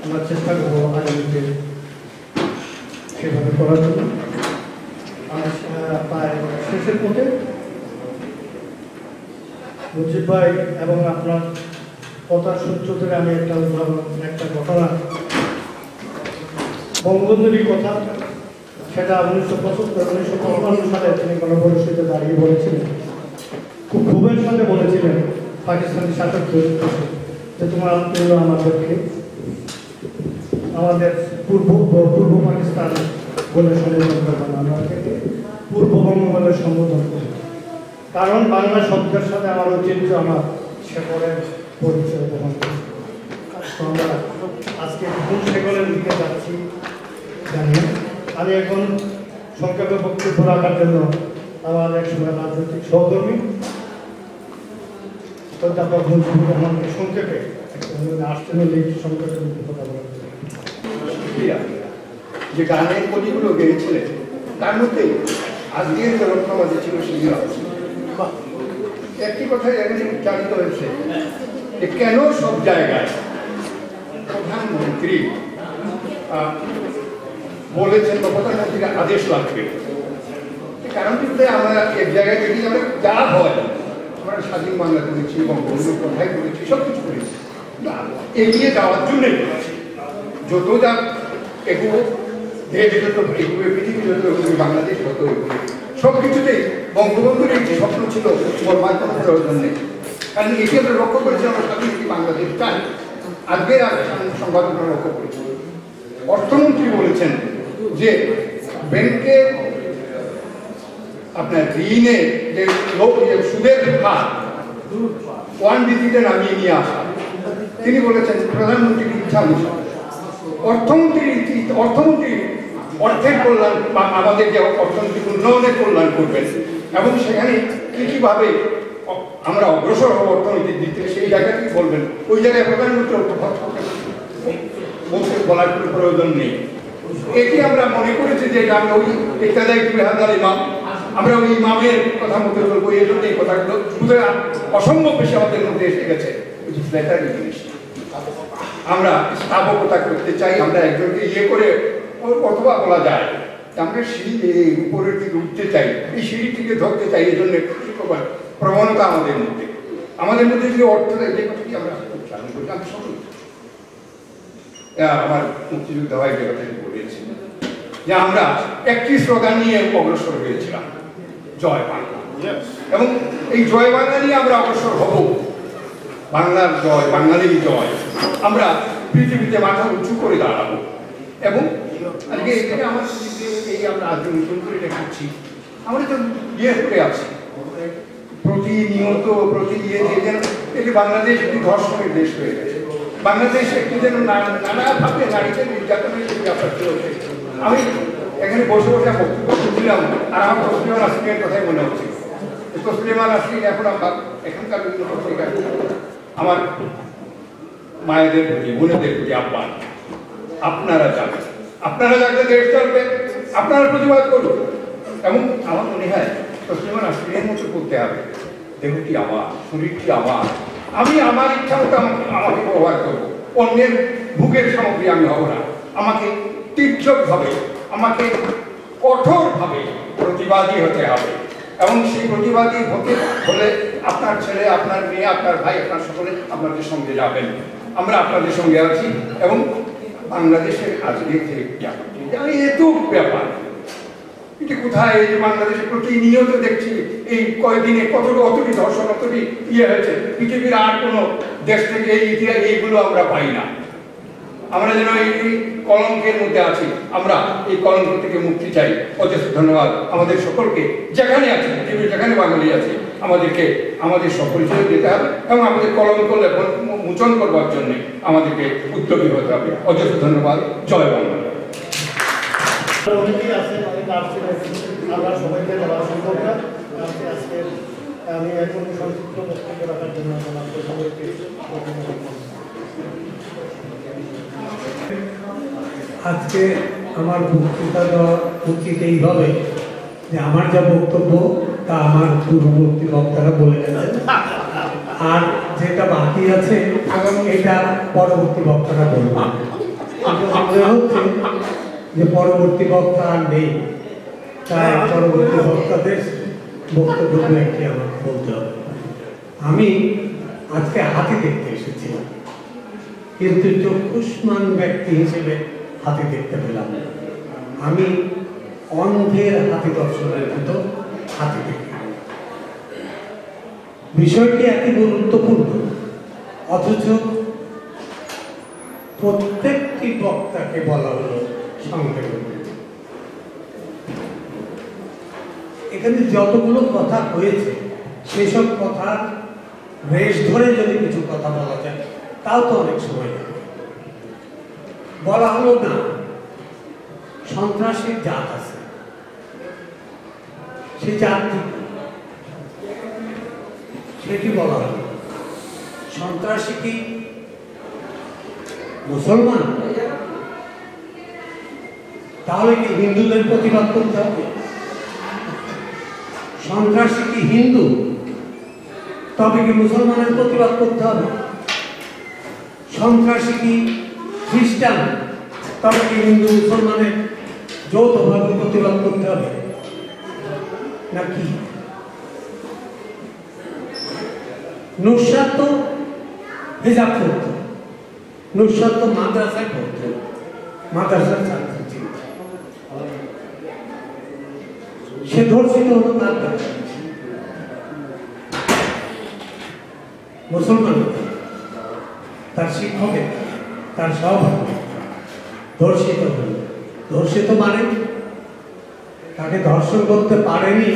আমরা চেষ্টা করবো আগামীতে সেভাবে করার জন্য। আমি প্রায় শেষের পথে মুজিব ভাই এবং আপনার কথার সূত্র থেকে আমি একটা উদাহরণ, একটা ঘটনা, বঙ্গবন্ধুরই কথা, সেটা 1955 সালে তিনি গণপরিষদে দাঁড়িয়ে বলেছিলেন, খুব ক্ষোভের সাথে বলেছিলেন পাকিস্তানি শাসক যে তোমার আমাদেরকে আমাদের পূর্ব পাকিস্তান বলে সম্বোধন করবে না, আমাদেরকে পূর্ববঙ্গ বলে সম্বোধন করবে, কারণ বাংলা শব্দের সাথে আমার ঐতিহ্য, আমার শেকড়ের পরিচয় বহন করছে। আমরা আজকে কোন শেকড়ের দিকে যাচ্ছি জানি। আমি এখন সংক্ষেপে বক্তব্য রাখার জন্য আমার এক সময় রাজনৈতিক সহকর্মী অধ্যাপক মুজিবুর রহমানকে সংক্ষেপে আসছেন সংক্ষেপে কথা বলার জন্য।
যে গানের কলিগুলো গেয়েছিলেন তার মধ্যে আজকের যে রক্ষাবাদী ছিল সেগুলো একটি কথা এখানে উচ্চারিত হয়েছে যে কেন সব জায়গায় প্রধানমন্ত্রী বলেছেন বা প্রধানমন্ত্রীর আদেশ লাগবে। কারণটি হচ্ছে আমরা এক জায়গায় যদি আমরা যা হয় আমরা স্বাধীন বাংলা করেছি, বঙ্গবন্ধুর কথাই বলেছি, সব কিছু করেছি, এগিয়ে যাওয়ার জন্যই যত যা এগুলো দেশ যত এগুলো, পৃথিবী যত এগুলো, বাংলাদেশ যত এগুলো, সব কিছুতেই বঙ্গবন্ধুর একটি স্বপ্ন ছিল মাধ্যম প্রয়োজন নেই। কারণ এটি আমরা লক্ষ্য করেছি, আমরা স্বাধীন একটি বাংলাদেশ চাই। আজকের সংবাদ আমরা লক্ষ্য করেছি, অর্থমন্ত্রী বলেছেন যে ব্যাংকের আপনার ঋণের যে সুদের হার 1 ডিজিটে নামিয়ে নিয়ে আসা। তিনি বলেছেন প্রধানমন্ত্রীর ইচ্ছা অনুসারে অর্থমন্ত্রী অর্থের কল্যাণ বা আমাদের যে অর্থনৈতিক উন্নয়নের কল্যাণ করবেন এবং সেখানে কীভাবে আমরা অগ্রসর হব অর্থনৈতিক দিক থেকে সেই জায়গাতেই বলবেন। ওই জায়গায় প্রধানমন্ত্রী বলতে বলার কোনো প্রয়োজন নেই। এটি আমরা মনে করেছি যে আমি ওই ইত্যাদি বেহাদার ইমাম, আমরা ওই ইমামের কথা মতো বলবো, এই জন্য এই কথাগুলো অসম্ভব বেশি আমাদের মধ্যে এসে গেছে। জিনিস আমরা স্থাপকতা করতে চাই, আমরা একজনকে ইয়ে করে অথবা বলা যায় আমরা সিঁড়ি উপরের দিকে উঠতে চাই, এই সিঁড়ি থেকে ধরতে চাই, এই জন্য প্রবণতা আমাদের মধ্যে যদি অর্থ দেয় যে কথাটি আমরা আমি সকল আমার মুক্তিযুদ্ধ হয় যে কথাটি বলেছি যে আমরা একটি স্লোগান নিয়ে অগ্রসর হয়েছিলাম, জয় বাংলা, এবং এই জয় বাংলা নিয়ে আমরা অগ্রসর হব। বাংলার জয়, বাঙালির জয়, আমরা পৃথিবীতে মাথা উঁচু করে দাঁড়াবো। এবং আজকে এখানে আমার এই আমরা আজ নতুন করে দেখাচ্ছি, আমরা তো ইয়ে করে আছি প্রতিনিয়ত যেন এটি বাংলাদেশ একটি ধর্ষণের দেশ হয়ে গেছে। বাংলাদেশ একটি যেন নানাভাবে নারীদের নির্যাতনের যে ব্যাপার চলছে। আমি এখানে বসে বসে বক্তব্য করছিলাম আর আমার তসলিমা নাসরিনের কথাই মনে হচ্ছে। তসলিমা নাসরিন এখন এখানকার বিভিন্ন পত্রিকা আমার মায়েদের প্রতি, বোনেদের প্রতি আহ্বান, আপনারা জানলে দেশ চলবে, আপনারা প্রতিবাদ করুন। এবং আমার মনে হয় তসলিমা নাসরিনের মতো করতে হবে, দেহটি আমার, শরীরটি আমার, আমি আমার ইচ্ছা মতো আমাকে ব্যবহার করবো, অন্যের ভোগের সামগ্রী আমি হব না। আমাকে তীর্যকভাবে, আমাকে কঠোরভাবে প্রতিবাদী হতে হবে এবং সেই প্রতিবাদী হতে হলে আপনার ছেলে, আপনার মেয়ে, আপনার ভাই, আপনার সকলে আপনাদের সঙ্গে যাবেন। আমরা আপনাদের সঙ্গে আছি এবং বাংলাদেশের আজকে থেকে এত ব্যাপার এটি কোথায়, এই যে বাংলাদেশে প্রতিনিয়ত দেখছি এই কয়েকদিনে অতটি ধর্ষণ, অতটি হয়েছে। পৃথিবীর আর কোনো দেশ থেকে এই ইতিহাস এইগুলো আমরা পাই না। আমরা যেন এই কলঙ্কের মধ্যে আছি, আমরা এই কলঙ্ক থেকে মুক্তি চাই। অজস্র ধন্যবাদ আমাদের সকলকে, যেখানে আছি পৃথিবীর যেখানে বাঙালি আছে, আমাদেরকে আমাদের সপরিচয় দিতে হবে এবং আমাদের কলঙ্ক মোচন করবার জন্য আমাদেরকে উদ্যোগী হতে হবে। অজস্র ধন্যবাদ। জয় বাংলা।
অনেকেই আছেন, অনেক আসছেন, আমরা সবাইকে বলা সম্ভব না। আজকে আমি এখন সংক্ষিপ্ত বক্তব্য রাখার জন্য আমার প্রসঙ্গকে
আজকে আমার বক্তৃতা দেওয়া উচিত এইভাবে যে আমার যা বক্তব্য তা আমার পূর্ববর্তী বক্তারা বলে গেছেন, আর যেটা বাকি আছে এটা পরবর্তী বক্তারা বলবেন। মনে হচ্ছে যে পরবর্তী বক্তা আর নেই, তাই পরবর্তী বক্তাদের বক্তব্য একটি আমাকে বলতে হবে। আমি আজকে হাতি দেখতে এসেছিলাম, কিন্তু চক্ষুষ্মান ব্যক্তি হিসেবে হাতি দেখতে পেলাম। আমি অন্ধের হাতি দর্শনের মতো হাতি দেখি। বিষয়টি একই গুরুত্বপূর্ণ, অথচ প্রত্যেকটি বক্তাকে বলা হলো সংক্ষেপ। এখানে যতগুলো কথা হয়েছে সেসব কথা রেশ ধরে যদি কিছু কথা বলা যায় তাও তো অনেক সময় লাগবে। বলা হলো না সন্ত্রাসীর জাত আছে, সেই জাতটি সেটি বলা হলো। সন্ত্রাসী কি মুসলমান? তাহলে কি হিন্দুদের প্রতিবাদ করতে হবে? সন্ত্রাসী কি হিন্দু? তবে কি মুসলমানের প্রতিবাদ করতে হবে? সন্ত্রাসী কি খ্রিস্টান? তবে কি হিন্দু মুসলমানের যৌথভাবে প্রতিবাদ করতে হবে নাকি? নুসরাত তো হিজাব করত, নুসরাত তো মাদ্রাসায় পড়ত, মাদ্রাসার ছাত্র ছিল, সে ধর্ষিত হলো তার কাছে। মুসলমান তার শিক্ষকে, তার সহপাঠী ধর্ষিত হল। ধর্ষিত মানে তাকে ধর্ষণ করতে পারেনি,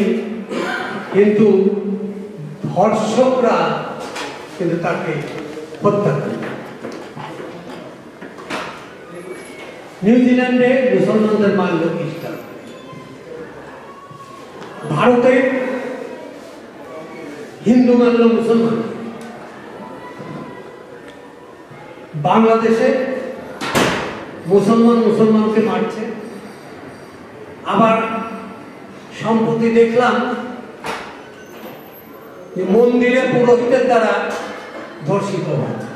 কিন্তু ধর্ষকরা কিন্তু তাকে হত্যা করে। নিউজিল্যান্ডে মুসলমানদের মারল খ্রিস্টান, ভারতে হিন্দু মারল মুসলমান, বাংলাদেশে মুসলমান মুসলমানকে মারছে। আবার সম্প্রতি দেখলাম যে মন্দিরে পুরোহিতের দ্বারা ধর্ষিত হচ্ছে।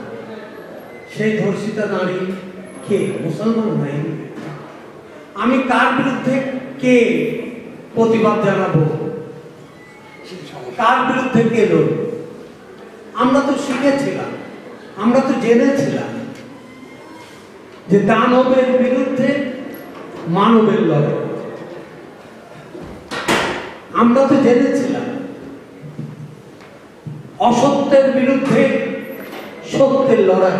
সেই ধর্ষিত নারী কে? মুসলমান নাই। আমি কার বিরুদ্ধে কে প্রতিবাদ জানাবো? কার বিরুদ্ধে কে লড়ব? আমরা তো শিখেছিলাম, আমরা তো জেনেছিলাম যে দানবের বিরুদ্ধে মানবের লড়াই। আমরা তো জেনেছিলাম অসত্যের বিরুদ্ধে সত্যের লড়াই।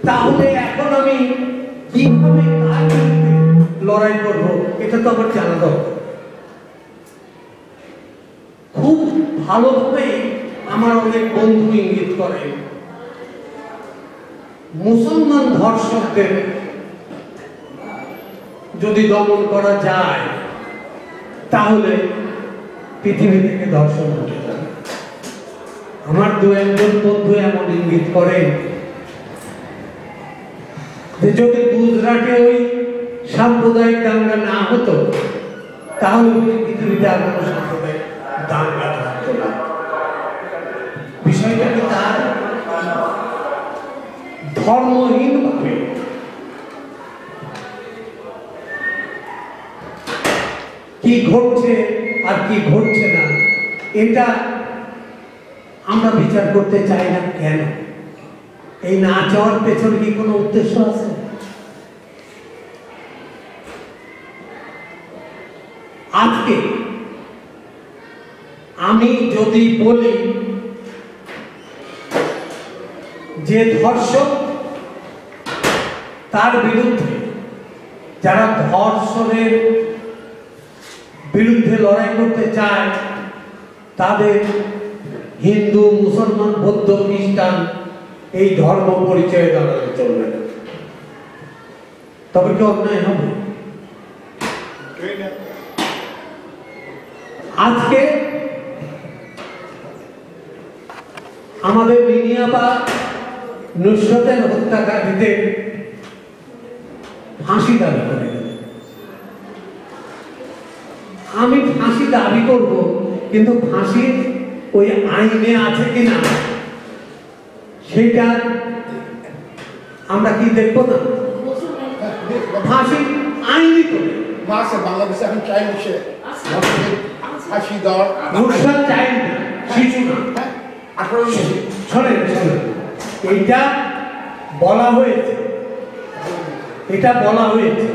তাহলে এখন আমি কিভাবে কার বিরুদ্ধে লড়াই করব এটা তো আমার জানা দরকার। খুব ভালোভাবে আমার অনেক বন্ধু ইঙ্গিত করে মুসলমান ধর্ষকদের যদি দমন করা যায় তাহলে পৃথিবী থেকে ধর্ষণ হতে যাবে। আমার দু একজন বন্ধু এমন ইঙ্গিত করেন যে যদি গুজরাটে ওই সাম্প্রদায়িক দাঙ্গা না হতো তাহলে পৃথিবীতে আর কোনো সাম্প্রদায়িক দাঙ্গা থাকতো না। বিষয়টা কি তার ধর্মহীনভাবে কি ঘটছে আর কি ঘটছে না এটা আমরা বিচার করতে চাই না কেন? এই না চাওয়ার পেছনে কি কোনো উদ্দেশ্য আছে? আজকে আমি যদি বলি যে ধর্ষক তার বিরুদ্ধে যারা ধর্ষণের বিরুদ্ধে লড়াই করতে চায় তাদের হিন্দু, মুসলমান, বৌদ্ধ, খ্রিস্টান এই ধর্ম পরিচয় দাঁড়ালে চলবে না। তবে কি অন্যায় হবে? আজকে আমাদের মিনিয়া বা নুসরতের হত্যাকারীদের ফাঁসি দাবি করে গেল। আমি ফাঁসি দাবি করব, কিন্তু ফাঁসির ওই আইনে আছে কিনা সেটা আমরা কি দেখবো না? ফাঁসি আইনি করে
বাংলাদেশে এখন চাই হচ্ছে ফাঁসি দেওয়ার
নুসরত চাই না, শিশু না। শোনেন শোনেন, এইটা বলা হয়েছে, এটা বলা হয়েছে,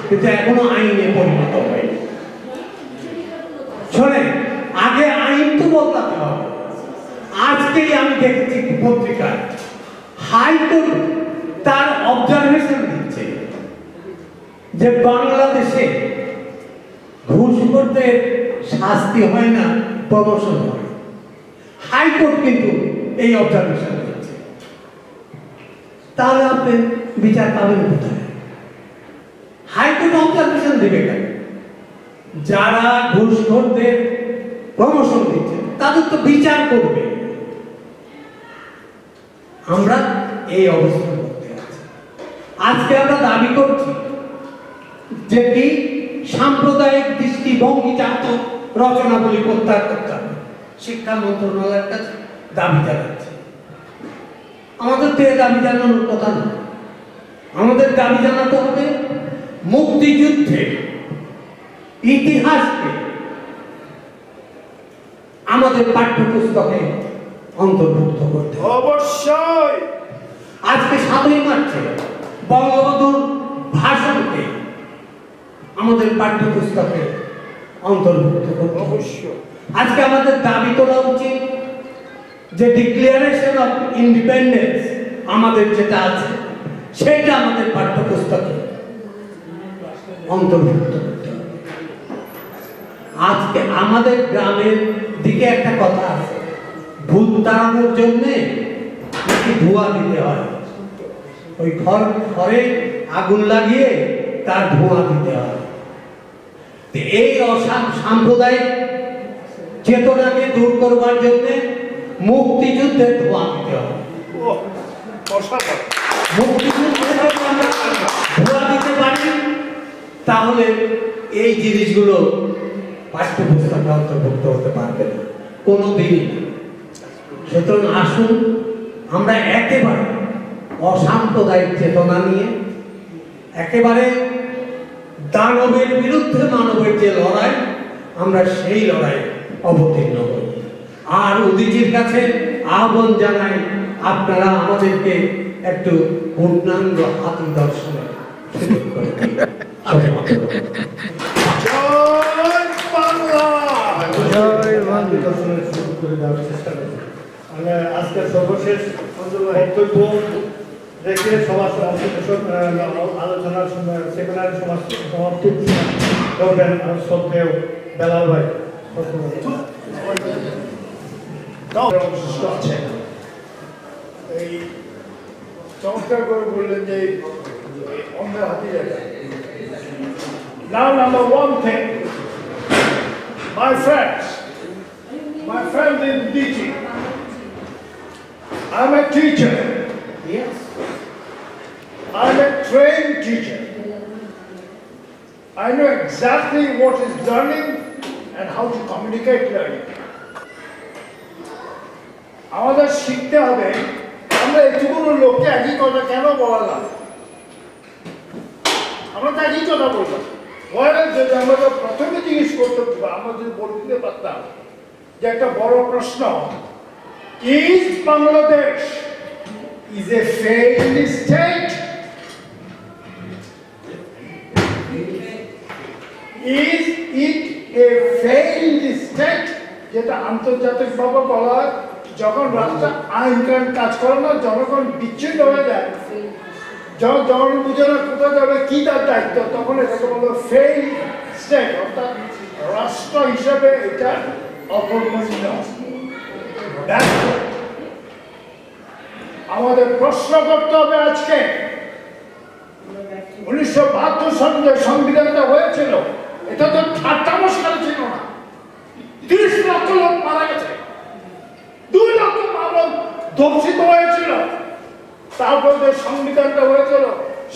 কিন্তু এখনো আইনে পরিণত হয়নি। শোনেন, আগে আইন তো বদলাতে হবে। আজকেই আমি দেখেছি পত্রিকায় হাইকোর্ট তার অবজারভেশন দিচ্ছে যে বাংলাদেশে ঘুষখোরদের শাস্তি হয় না, প্রমোশন হয়। হাইকোর্ট কিন্তু এই অবজারভেশন দিচ্ছে। তাহলে আপনি বিচার পাবেন কোথায়? হাইকোর্ট অবজারভেশন দেবে কেন? যারা ঘুষখোরদের প্রমোশন দিচ্ছে তাদের তো বিচার করবে। আমরা এই অবস্থার মধ্যে আছি। আজকে আমরা দাবি করছি যে কি সাম্প্রদায়িক দৃষ্টিভঙ্গিজাত রচনাবলী প্রত্যাহার করতে হবে। শিক্ষা মন্ত্রণালয়ের কাছে দাবি জানাচ্ছি। আমাদের তো দাবি জানানোর কথা না, আমাদের দাবি জানাতে হবে মুক্তিযুদ্ধের ইতিহাসকে আমাদের পাঠ্যপুস্তকে অন্তর্ভুক্ত করতে
অবশ্যই।
আজকে 7ই মার্চে বঙ্গবন্ধুর ভাষণকে আমাদের পাঠ্যপুস্তকে অন্তর্ভুক্ত করতে অবশ্যই। আজকে আমাদের দাবি করা উচিত যে ডিক্লারেশন অফ ইন্ডিপেন্ডেন্স আমাদের যেটা আছে সেটা আমাদের পাঠ্যপুস্তকে অন্তর্ভুক্ত করতে হবে। আজকে আমাদের গ্রামের দিকে একটা কথা আছে, ভূত তাড়ানোর জন্য নাকি ধোঁয়া দিতে হয়। ওই ঘরে আগুন লাগিয়ে তার ধোঁয়া দিতে হয়। এই সাম্প্রদায়িক চেতনাকে দূর করবার জন্য মুক্তিযুদ্ধের ধোঁয়া দিতে হবে। মুক্তিযুদ্ধের ধোঁয়া দিতে পারি, তাহলে এই জিনিসগুলো পাঠ্যপুস্তকে অন্তর্ভুক্ত হতে পারবে না কোনোদিনই। সুতরাং আসুন আমরা একেবারে অসাম্প্রদায়িক চেতনা নিয়ে একেবারে দানবের বিরুদ্ধে মানবের যে লড়াই, আমরা সেই লড়াই অবতীর্ণ হই। আর উদীচীর কাছে আহ্বান জানাই, আপনারা আমাদেরকে একটু পূর্ণাঙ্গ হাতি দর্শনের সুযোগ করে দিন।
আজকে সর্বশেষ বক্তব্য রেখে আলোচনার সেমিনারের সমাপ্তি করবেন শ্রদ্ধেয় বেলাল ভাই।
এই চমৎকার করে বললেন যে অন্যের হাতে যাবে। Now, number one thing, my friends in teaching, I'm a teacher.
Yes.
I'm a trained teacher. I know exactly what is learning and how to communicate learning. আমাদের শিখতে হবে আমরা এতগুলো লোককে একই কথা কেন বলালাম। আমরা তো একই কথা বললাম, যদি আমরা প্রথমে জিজ্ঞেস করতে আমরা যদি বলতে পারতাম যে একটা বড় প্রশ্ন, is Bangladesh is a failed state? Is it a failed state? যেটা আন্তর্জাতিকভাবে বলা হয় যখন রাষ্ট্র আইন কানুন কাজ করে না, জনগণ বিচ্ছিন্ন হয়ে যায়, যখন জনগণ বুঝে না কোথায় যাবে কি তার দায়িত্ব, তখন এটাকে বলা হয় ফেইল্ড স্টেট, অর্থাৎ রাষ্ট্র হিসেবে এটা অকর্মণ্য। আমাদের প্রশ্ন করতে হবে আজকে 1972 সালে যে সংবিধানটা হয়েছিল এটা তো ঠাট্টা মশকরা ছিল না। 30 লক্ষ লোক মারা গেছে, 2 লক্ষ মানুষ ধর্ষিত হয়েছিল। তারপর যে সংবিধানটা হয়েছিল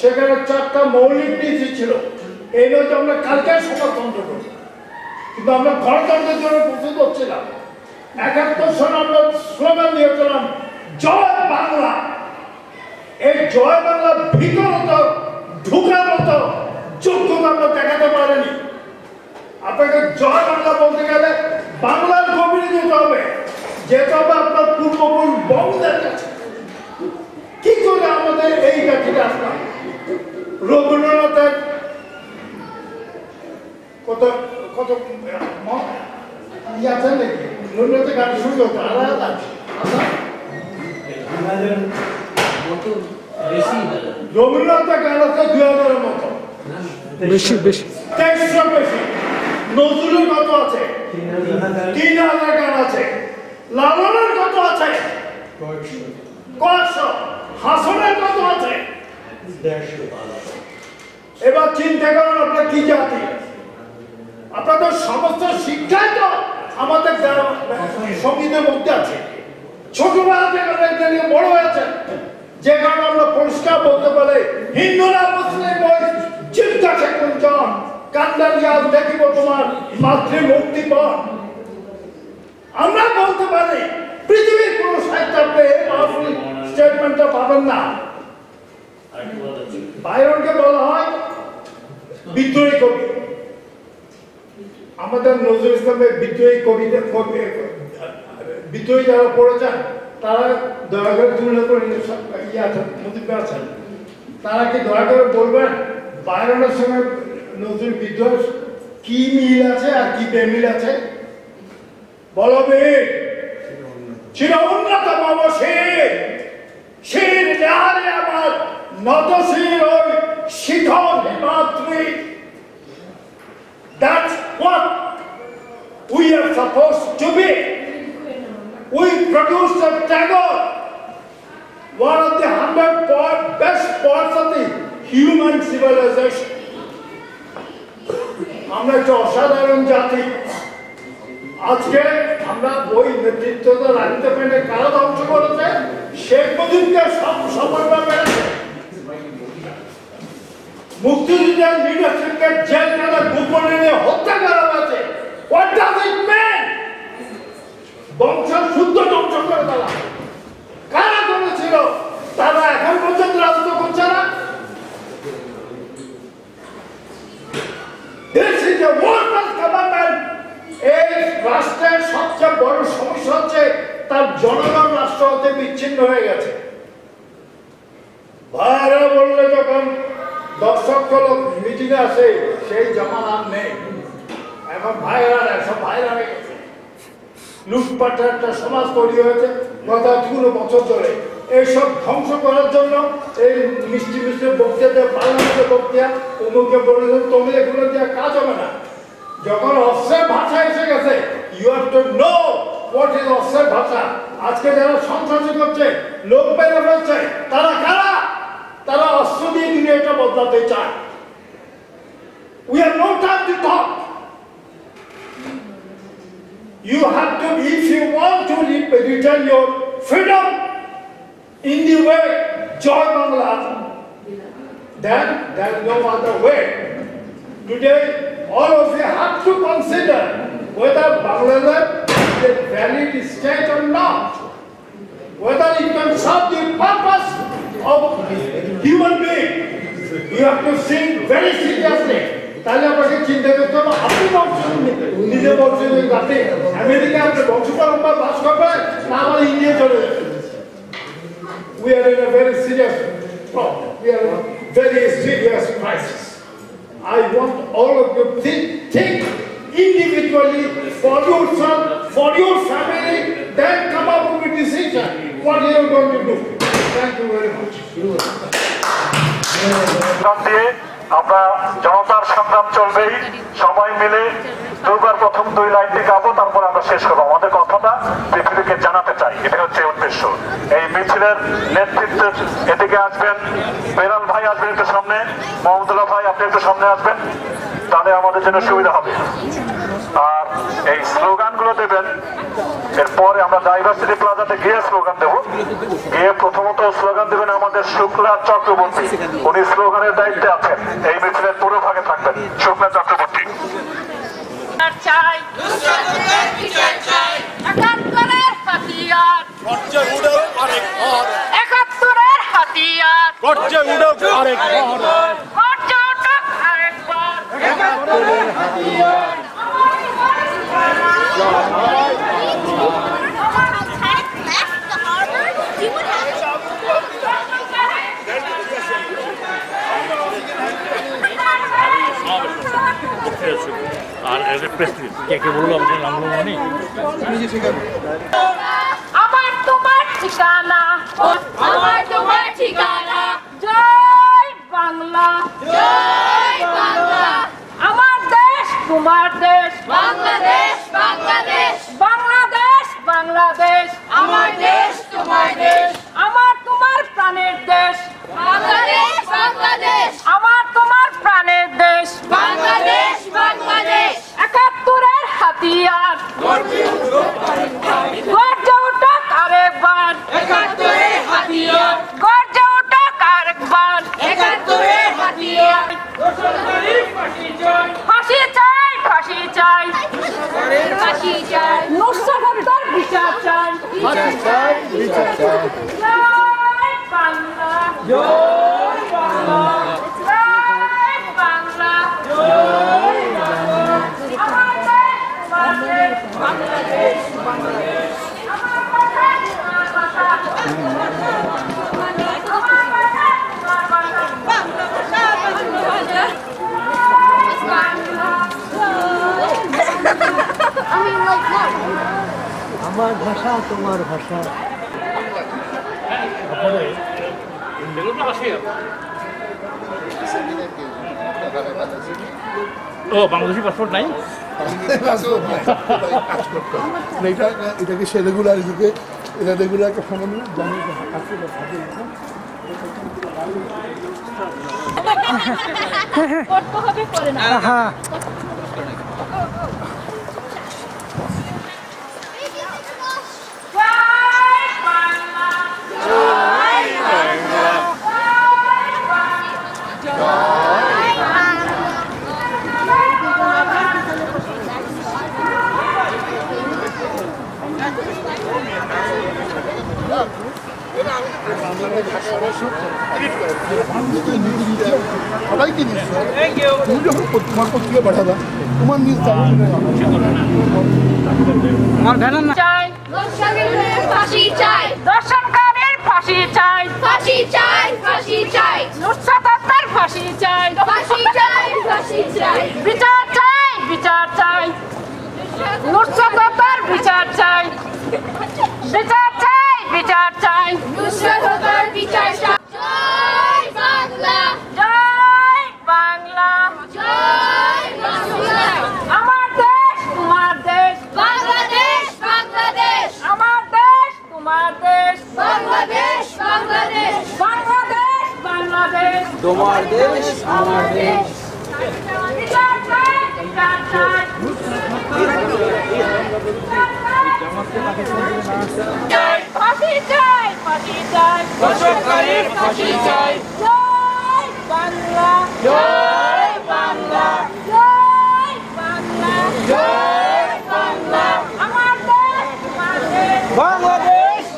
সেখানে 4টা মৌলিক নীতি ছিল। এই নয় যে আমরা কালকে সমাজতন্ত্র করি, কিন্তু আমরা গণতন্ত্রের জন্য প্রস্তুত হচ্ছিলাম। 71 সালে আমরা স্লোগান দিয়েছিলাম জয় বাংলা। এই জয় বাংলা ভিতরত ঢুকার মতো যোগ্যতা আমরা দেখাতে পারিনি। আপনাকে জয় বাংলা বলতে গেলে বাংলার গভীরে যেতে হবে, যেতে হবে আপনার পূর্বপুরুষ বংশদের কাছে। কি করে আমাদের এই জাতিটা আসলাম? রবীন্দ্রনাথের কত কত আছে নাকি? রবীন্দ্রনাথের গান শুনতে হতো আলাদা রবীন্দ্রনাথের গান আছে 2000-এর মতো, বেশি বেশি 2300 বেশি। নজরুলের কত আছে? 3000 গান আছে। লালনের কত আছে? কয়েকশো। হাসনের কত আছে? 150। এবার চিন্তা করেন আপনার কি জাতি? আপনাদের সমস্ত শিক্ষাই তো আমাদের সঙ্গীতের মধ্যে আছে। ছোটবেলা থেকে এটা নিয়ে বড় হয়েছে, যে কারণে আমরা পরিষ্কার বলতে পারি হিন্দুরা মুসলিম জিজ্ঞাসা কুঞ্চন কান্দারিয়া দেখিব তোমার মাতৃমূর্তিপণ। আমরা বলতে পারি পৃথিবীর কোন সাহিত্য আপনি পাওয়ারফুল স্টেটমেন্টটা পাবেন না। বাইরনকে বলা হয় বিদ্রোহী কবি। আমাদের নজরুল ইসলামের বিদ্রোহী কবিদের বিদ্রোহী যারা পড়েছেন তারা দয়া করে তুলনা করে আছেন, তারা কি দয়া করে বলবেন বাইরনের সঙ্গে নজরুল বিদ্রোহ কি মিল আছে আর কি বেমিল আছে? বলবীর ছিল উন্নত মমশীর, শির যারে আমার নতশির ওই শিখর Himadri. That's what we are supposed to be. We produced a Tagore, one of the 100 best poets of the human civilization. আমরা একটা অসাধারণ জাতি। আজকে আমরা ওই নেতৃত্ব রাখতে পেরে কারা ধ্বংস করেছে? শেখ মুজিবকে সফলতা পেয়েছে। মুক্তিযুদ্ধের লিডারশিপকে জেল কাটা গোপনে নিয়ে হত্যা করা হয়েছে। What does it mean? বংশ শুদ্ধ ধ্বংস করে দেওয়া কারা করেছিল? তারা এখন পর্যন্ত রাজত্ব করছে না। This is a worthless government. এই রাষ্ট্রের সবচেয়ে বড় সমস্যা হচ্ছে তার জনগণ রাষ্ট্র হতে বিচ্ছিন্ন হয়ে গেছে। ভাইরা বললে যখন 10 লোক মিটিং আসে সেই জামানা আর নেই। এখন ভাইরা সব ভাইরা হয়ে গেছে। লুটপাটের একটা সমাজ তৈরি হয়েছে গত 2 বছর ধরে। এইসব ধ্বংস করার জন্য এই মিষ্টি মিষ্টি বক্তৃতা, পার্লামেন্টের বক্তৃতা, অমুকে বলেছেন তুমি এগুলো দিয়ে কাজ হবে না। যখন অস্ত্রের ভাষা এসে গেছে, you have to know what is অস্ত্রের ভাষা। আজকে যারা সন্ত্রাসী করছে, লোক বেড়ে ফেলছে, তারা কারা? তারা অস্ত্র দিয়ে দুনিয়াটা বদলাতে চায়। We have no time to talk. You have to, if you want to retain your freedom in the way Joy Bangla, then there is no other way. Today, all of you have to consider whether Bangladesh is a valid state or not, whether it can serve the purpose of human being. You have to think very seriously. তাহলে আপনাকে চিন্তা করতে হবে। আপনি বলছেন নিজে বলছেন যাতে আমেরিকা আপনার বংশ পরম্পরা বাস করবে না আমার ইন্ডিয়া চলে যাবে। We are in a very serious problem. We are in a very serious crisis. I want all of you to think individually for yourself, for your family, then come up with a decision what you are going to do. Thank you very much.
আমরা জনতার সংগ্রাম চলবেই, সবাই মিলে দুবার প্রথম 2 লাইনটি গাবো, তারপর আমরা শেষ করবো। আমাদের কথাটা পৃথিবীকে জানাতে চাই, এটা হচ্ছে উদ্দেশ্য। এই মিছিলের নেতৃত্বে এদিকে আসবেন বেলাল ভাই, আসবেন একটু সামনে, মোহাম্মদুল্লাহ ভাই আপনি একটু সামনে আসবেন, তাহলে আমাদের জন্য সুবিধা হবে। আর এই স্লোগানগুলো দেবেন, এরপরে আমরা ডাইভার্সিটি প্লাজাতে গিয়ে স্লোগান দেবো। গিয়ে প্রথমত স্লোগান দেবেন আমাদের শুক্লা চক্রবর্তী, উনি স্লোগানের দায়িত্বে আছেন, এই মিছিলের পুরো ভাগে থাকবেন। শুক্লা চক্রবর্তী।
আর কে বললো আপনার নামগুলো মনে
আমার তোমার ঠিকানা, আমার তোমার ঠিকানা, জয় বাংলা, জয় বাংলা। আমার দেশ তোমার দেশ, বাংলাদেশ, বাংলাদেশ, বাংলাদেশ, বাংলাদেশ। আমার দেশ তোমার দেশ, আমার তোমার প্রাণের দেশ, বাংলাদেশ, বাংলাদেশ। আমার তোমার প্রাণের দেশ, বাংলাদেশ, বাংলাদেশ। 71-এর হাতিয়ার গর্জে উঠুক আরেকবার, 71-এর হাতিয়ার গর্জে উঠুক আরেকবার, 71-এর হাতিয়ার। ফাঁসি চাই, ফাঁসি চাই, ফাঁসি চাই, নুসরাতের বিচার চাই, বিচার চাই, বিচার চাই। জয় বাংলা, জয় বাংলা, জয় বাংলা, জয় বাংলা। আমাদের বাংলাদেশ, বাংলাদেশ। আমার কথা, আমার কথা, আমার কথা, বাংলা ভাষা, বাংলা ভাষা।
আমার ভাষা তোমার ভাষা।
ও বাংলাদেশি পাসপোর্ট নাই,
এটাকে সে রেগুলার দিকে এটা রেগুলার একটা সমন্বয় জানি
করতে হবে, করে না।
সবাইকে তুমি যখন তোমার পত্রিকা পাঠাবা তোমার নিজ
চাই, ফাঁসি চাই, দর্শনকারীর ফাঁসি চাই, ফাঁসি চাই, ফাঁসি চাই, নুসরাতের ফাঁসি চাই, ফাঁসি চাই, ফাঁসি চাই, বিচার চাই, বিচার চাই, নুসরাতের বিচার চাই, বিচার চাই, বিচার চাই, নুসরাতের বিচার চাই। জয় বাংলা, জয় বাংলা, জয় বাংলা। আমার দেশ তোমার দেশ, বাংলাদেশ, বাংলাদেশ। আমার দেশ তোমার দেশ, বাংলাদেশ, বাংলাদেশ, বাংলাদেশ, বাংলাদেশ। তোমার দেশ আমার দেশ। বিচার চাই, বিচার চাই, ফাঁসি চাই, ফাঁসি চাই, দর্শনকারীর ফাঁসি চাই। জয় বাংলা, জয় বাংলা, জয় বাংলা, জয় বাংলা। আমার দেশ তোমার দেশ,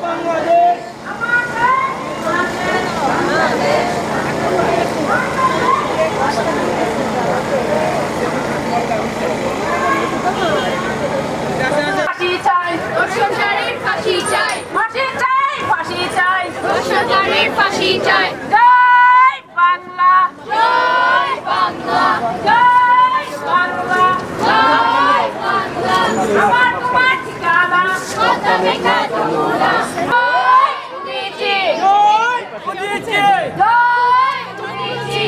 বাংলাদেশ, বাংলাদেশ। আমার দেশ তোমার দেশ, বাংলাদেশ, বাংলাদেশ। ফাঁসি চাই জয় বাংলা জয় বাংলা জয় বাংলা জয় বাংলা আমার তোমার ঠিকানা কত মেঘা যমুনা জয় উদিচি জয় উদিচি জয় উদিচি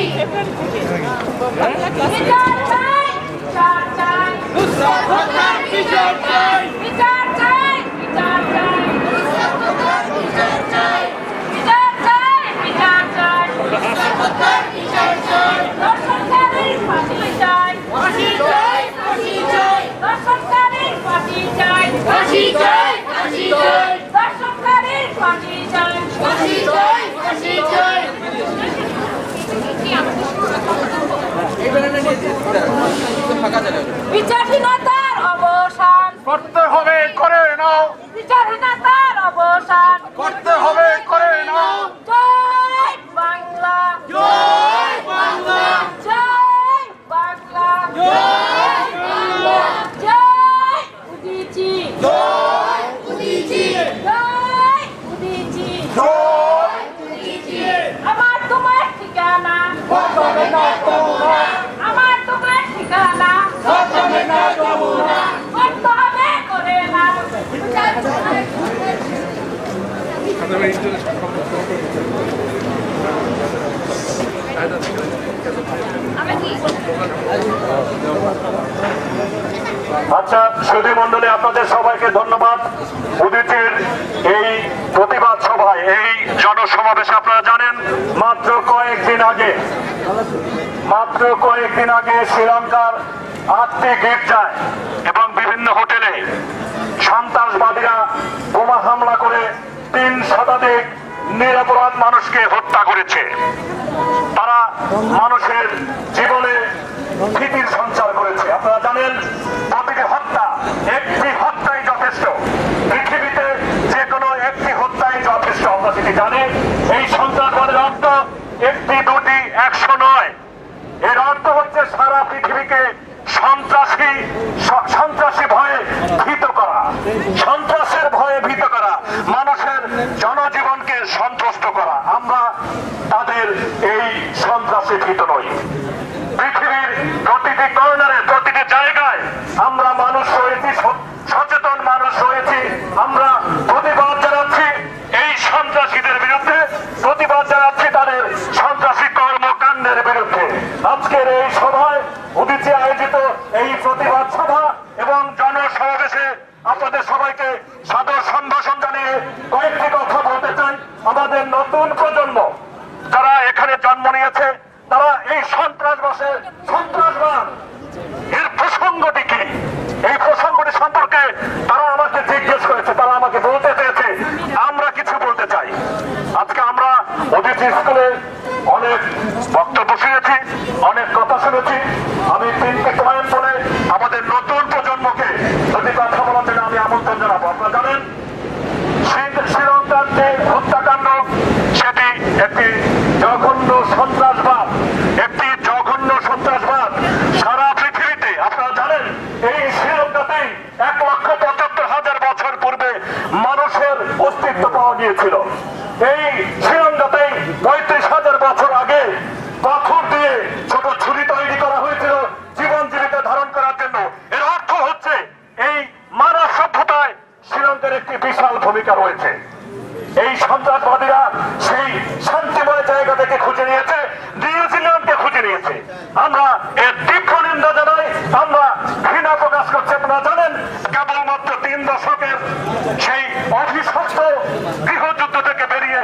বিচার চাই বিচার চাই বিচার চাই বিচার চাই বিচার চাই বিচার চাই বিচার চাই বিচার চাই বিচার চাই দর্শনকারীর ফাঁসি চাই ফাঁসি চাই ফাঁসি চাই দর্শনকারীর ফাঁসি চাই ফাঁসি চাই ফাঁসি চাই দর্শনকারীর ফাঁসি চাই ফাঁসি চাই ফাঁসি চাই বিচারহীনতার অবসান
করতে হবে, করে নাও।
বিচারহীনতার অবসান
করতে হবে, করে নাও।
জয় বাংলা জয় বাংলা জয় বাংলা জয় বাংলা জয় উদিচি জয় উদিচি জয় উদিচি জয় উদিচি আমার তোমার ঠিকানা আমার তোমার ঠিকানা করতে হবে করে না
আচ্ছা, সুধী মন্ডলী, আপনাদের সবাইকে ধন্যবাদ। উদিতির এই প্রতিবাদ সভায়, এই জনসমাবেশে আপনারা জানেন মাত্র কয়েকদিন আগে শ্রীলঙ্কার 8টি গির্জায় এবং বিভিন্ন হোটেলে সন্ত্রাসবাদীরা বোমা হামলা করে 3 শতাধিক নিরপরাধ মানুষকে হত্যা করেছে। তারা মানুষের জীবনে ভীতির সঞ্চার করেছে। আপনারা জানেন প্রতিটি হত্যা, একটি হত্যাই যথেষ্ট। পৃথিবীতে যে কোনো একটি হত্যাই যথেষ্ট, আমরা সেটি জানি। এই সন্ত্রাসবাদের অর্থ 1টি 2টি 100 নয়। এর অর্থ হচ্ছে সারা পৃথিবীকে সন্ত্রাসী ভয়ে ভীত করা, সন্ত্রাসের ভয়ে ভীত করা, মানুষের জনজীবনকে সন্ত্রস্ত করা। আমরা তাদের এই সন্ত্রাসে ভীত নই। পৃথিবীর প্রতিটি কর্নারে, প্রতিটি জায়গায় আমরা মানুষ রয়েছি, সচেতন মানুষ রয়েছি। আমরা প্রতিবাদ জানাচ্ছি এই সন্ত্রাসীদের বিরুদ্ধে, প্রতিবাদ জানাচ্ছি তাদের সন্ত্রাসী কর্মকাণ্ডের বিরুদ্ধে। আজকের এই সভায়, উদিচি আয়োজিত এই প্রতিবাদ সভা এবং জনসমাবেশে আপনাদের সবাইকে সাদর সম্ভাষণ জানিয়ে কয়েকটি কথা বলতে চাই। আমাদের নতুন প্রজন্ম যারা এখানে জন্ম নিয়েছে, তারা এই সন্ত্রাসবাদ এর প্রসঙ্গটি কি, এই প্রসঙ্গটি সম্পর্কে তারা আমাকে জিজ্ঞেস করেছে, তারা আমাকে বলতে চেয়েছে। আমরা কিছু বলতে চাই। আজকে আমরা উদিচি স্কুলে অনেক বক্তব্য শুনেছি, অনেক কথা শুনেছি। আমি 3টি পয়েন্ট বলে আমাদের নতুন প্রজন্মকে যদি কথা বলার জন্য আমি আমন্ত্রণ জানাবো। আপনারা জানেন শ্রীলঙ্কার যে হত্যাকাণ্ড, সেটি একটি জঘন্য সন্ত্রাসবাদ, একটি জঘন্য সন্ত্রাসবাদ। সারা পৃথিবীতে আপনারা জানেন এই শ্রীলঙ্কাতেই 1,75,000 বছর পূর্বে মানুষের অস্তিত্ব পাওয়া গিয়েছিল। এই শ্রীলঙ্কাতেই 35,000 বছর আগে পাথর দিয়ে ছোট ছুরি তৈরি করা হয়েছিল জীবন জীবিকা ধারণ করার জন্য। এর অর্থ হচ্ছে এই মানব সভ্যতায় শ্রীলঙ্কার একটি বিশাল ভূমিকা রয়েছে। এই সন্ত্রাসবাদীরা সেই শান্তিময় জায়গা থেকে খুঁজে নিয়েছে, নিউজিল্যান্ডকে খুঁজে নিয়েছে। আমরা এর তীব্র নিন্দা জানাই, আমরা ঘৃণা প্রকাশ করছি। আপনারা জানেন কেবলমাত্র 3 দশকের সেই অভিশপ্ত গৃহযুদ্ধ থেকে বেরিয়ে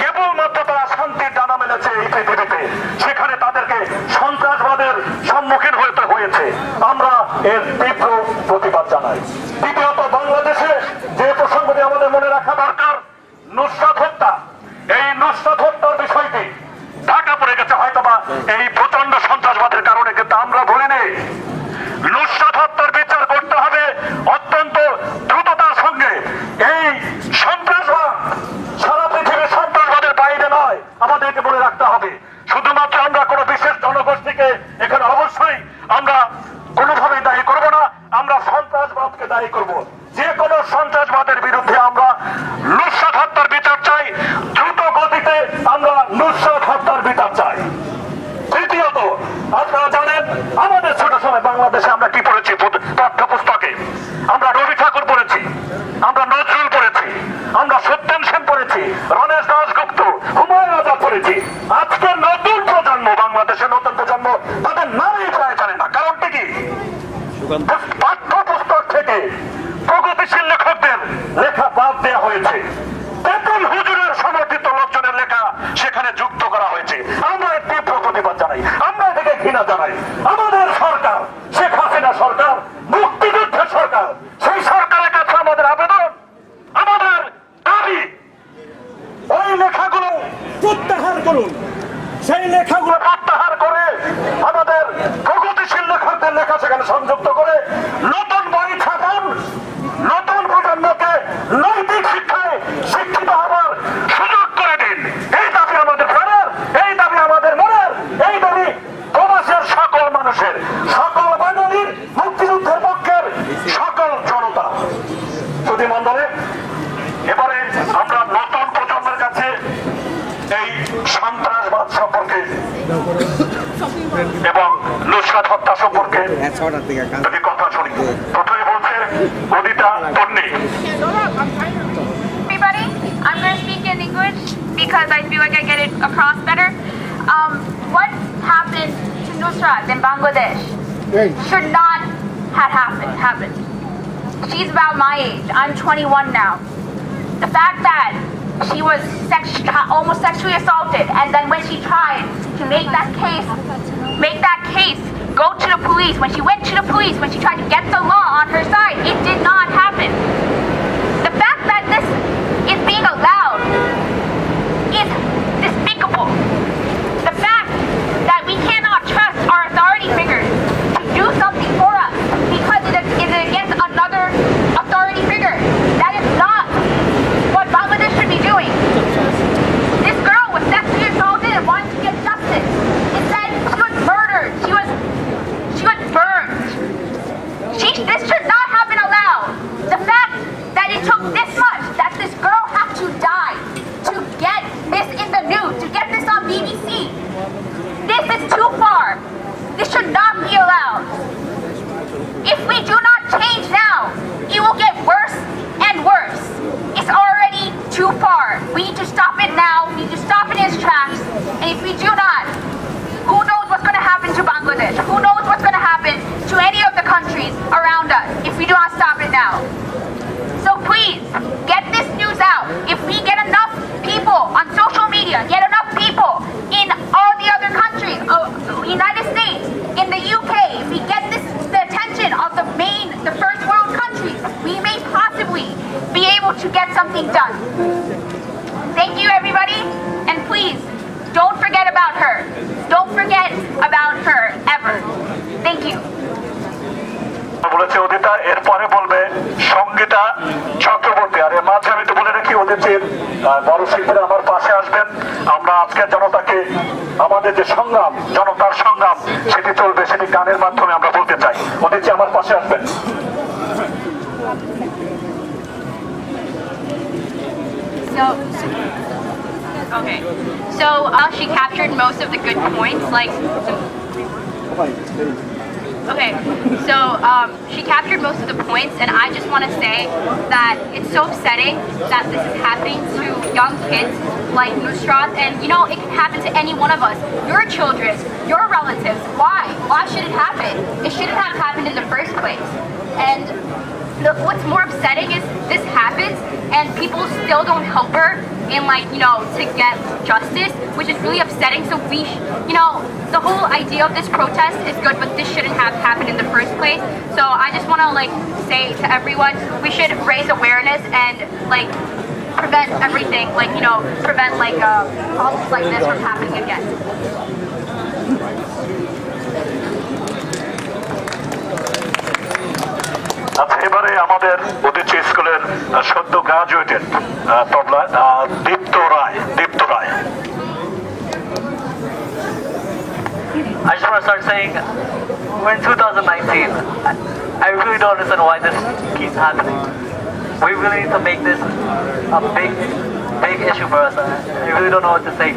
কেবলমাত্র তারা শান্তির ডানা মেলেছে এই পৃথিবীতে, সেখানে তাদেরকে সন্ত্রাসবাদের সম্মুখীন হতে হয়েছে। আমরা এর তীব্র প্রতিবাদ জানাই। দ্বিতীয়ত, বাংলাদেশে যে প্রসঙ্গটি আমাদের মনে রাখা দরকার, নুসরাত হত্যা। এই নুসরাত হত্যার বিষয়টি ঢাকা পড়ে গেছে হয়তোবা এই প্রচন্ড সন্ত্রাসবাদের কারণে, কিন্তু আমরা ভুলিনি নুসরাত হত্যার বিচার করতে হবে অত্যন্ত দ্রুততার সঙ্গে। এই সন্ত্রাসবাদ সারা পৃথিবীর সন্ত্রাসবাদের বাইরে নয়, আমাদেরকে মনে রাখতে হবে। শুধুমাত্র আমরা কোনো বিশেষ জনগোষ্ঠীকে এখানে অবশ্যই আমরা কোনোভাবেই দায়ী করবো না। আপনারা জানেন আমাদের ছোট সময় বাংলাদেশে আমরা কি পড়েছি পাঠ্যপুস্তকে? আমরা রবি ঠাকুর পড়েছি, আমরা নজরুল পড়েছি, আমরা সত্যেন সেন পড়েছি, রমেশ দাশগুপ্ত, হুমায়ুন আজাদ পড়েছি। আজকে নতুন প্রজন্ম, বাংলাদেশের নতুন প্রজন্ম তাদের নামই প্রায় জানে না। কারণটা কি? পাঠ্যপুস্তক থেকে প্রগতিশীল লেখকদের লেখা বাদ দেওয়া হয়েছে। তেতুল হুজুরের সমর্থিত লোকজনের লেখা সেখানে যুক্ত করা হয়েছে। আমরা একটি প্রতিবাদ জানাই, আমরা এটাকে ঘৃণা জানাই। আমাদের সরকার, শেখ হাসিনা সরকার, মুক্তিযুদ্ধের সরকার, সেই সরকারের কাছে আমাদের আবেদন, আমাদের দাবি, ওই লেখাগুলো প্রত্যাহার করুন। সেই লেখাগুলো প্রত্যাহার করে আমাদের প্রগতিশীল লেখকদের লেখা সেখানে সংযুক্ত করে নতুন বই ছাপান, নতুন প্রজন্মকে নৈতিক শিক্ষায় শিক্ষিত হবার সুযোগ করে দিন। এই দাবি আমাদের প্রাণের, এই দাবি আমাদের মনের, এই দাবি প্রবাসের সকল মানুষের, সকল বাঙালির, মুক্তিযুদ্ধের পক্ষের সকল জনতা। যদি মন্ডলে এবারে আমরা নতুন প্রজন্মের কাছে এই সন্ত্রাসবাদ সম্পর্কে এবং নুসরাত হত্যা সম্পর্কে যদি কথা শুনি, প্রথমে বলছে অদিতা তন্নি।
Everybody, I'm going to speak in English because I feel like I get it across better. What happened to Nusrat in Bangladesh should not have happened. She's about my age. I'm 21 now. The fact that she was almost sexually assaulted, and then when she tried to make that case go to the police, when she went to the police, when she tried to get the law on her side, it did not happen. The fact that this is being allowed is despicable. The fact that we cannot trust our authority figures to do something for us because it is against another authority figure, that is not what Bangladesh should be doing. This girl was sexually assaulted and wanted to get justice. Instead, she was murdered. She was burned. This should not have been allowed. The fact that it took this much, that this girl had to die to get this in the news, to get this on BBC, this is too far. This should not be allowed. If we do not change now, it will get worse and worse. It's already too far. We need to stop it now. We need to stop it in its tracks. And if we do not, who knows what's going to happen to Bangladesh? Who knows what's going to happen to any of the countries around us if we do not stop it now? So please, get this news out. If we get enough people on social media, get enough people in all the other countries, United States, in the UK, if we get the attention of the first world countries, we may possibly be able to get something done. Thank you, everybody, and please, don't forget about her. Don't forget about her, ever. Thank you.
বলেছে অদিতা, এরপরে বলবে সঙ্গীতা চক্রবর্তী। আর এর মাঝে আমি তো বলে রাখি অদিতির বড় শিল্পীরা আমার পাশে আসবেন। আমরা আজকের জনতাকে আমাদের যে সংগ্রাম, জনতার সংগ্রাম, সেটি চলবে, সেটি গানের মাধ্যমে আমরা বলতে চাই। অদিতি আমার পাশে আসবেন।
Okay, so she captured most of the good points, like. Okay, so she captured most of the points, and I just want to say that it's so upsetting that this is happening to young kids like Nusrat, and you know, it can happen to any one of us. Your children, your relatives. Why? Why should it happen? It shouldn't have happened in the first place. And what's more upsetting is this happens, and people still don't help her in, like, you know, to get justice, which is really upsetting. So we, you know, the whole idea of this protest is good, but this shouldn't have happened in the first place. So I just want to, like, say to everyone, we should raise awareness and, like, prevent everything, like, you know, prevent, like, problems like this from happening again.
আচ্ছা, এবারে আমাদের উদিচি স্কুলের সদ্য graduated tabla Dipta Roy.
I just want to start saying, we're in 2019. I really don't understand why this keeps happening. We really need to make this a big issue for us. I really don't know what to say.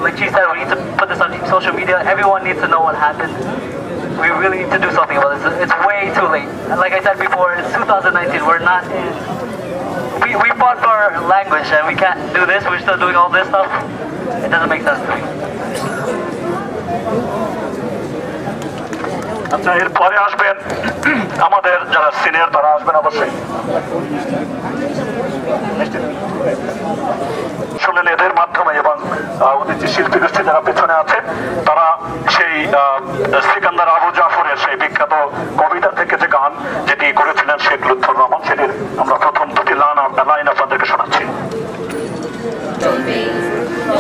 like she said, we need to put this on social media. Everyone needs to know what happened. We really need to do something about this. It's way too late. And like I said before, it's 2019. We're not in. We fought for our language, and we can't do this. We're still doing all this stuff. It doesn't make sense to me.
আচ্ছা, এরপরে আসবেন আমাদের যারা সিনিয়র, তারা আসবেন অবশ্যই। শুনলেন এদের মাধ্যমে, এবং অতিথি শিল্পী গোষ্ঠী যারা পেছনে আছে তারা সেই সিকান্দার আবু জাফরের সেই বিখ্যাত কবিতা থেকে যে গান যেটি করেছিলেন শেখ লুৎফর রহমান, সেটির আমরা প্রথম দুটি লাইন আপনাদেরকে শোনাচ্ছি।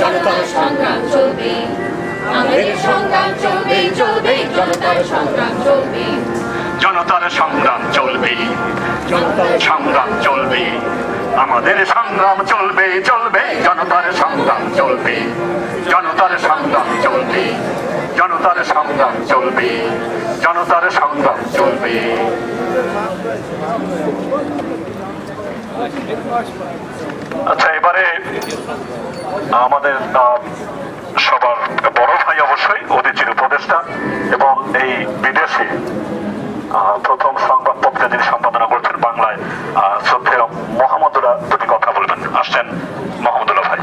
জনতার সংগ্রাম চলবে, আমাদের সংগ্রাম চলবে, চলবে, জনতার সংগ্রাম চলবে,
জনতার সংগ্রাম চলবে, সংগ্রাম চলবে, আমাদের সংগ্রাম চলবে, চলবে, জনতার সংগ্রাম চলবে, জনতার সংগ্রাম চলবে, জনতার সংগ্রাম চলবে, জনতার সংগ্রাম চলবে। আচ্ছা, এবারে আমাদের সবার বড় ভাই অবশ্যই অতিথির উপদেষ্টা এবং এই বিদেশে প্রথম সংবাদপত্রে যিনি সম্পাদনা করছেন বাংলায়, শ্রদ্ধেয় মোহাম্মদুল্লাহ দুটি কথা বলবেন। আসছেন মোহাম্মদুল্লাহ ভাই।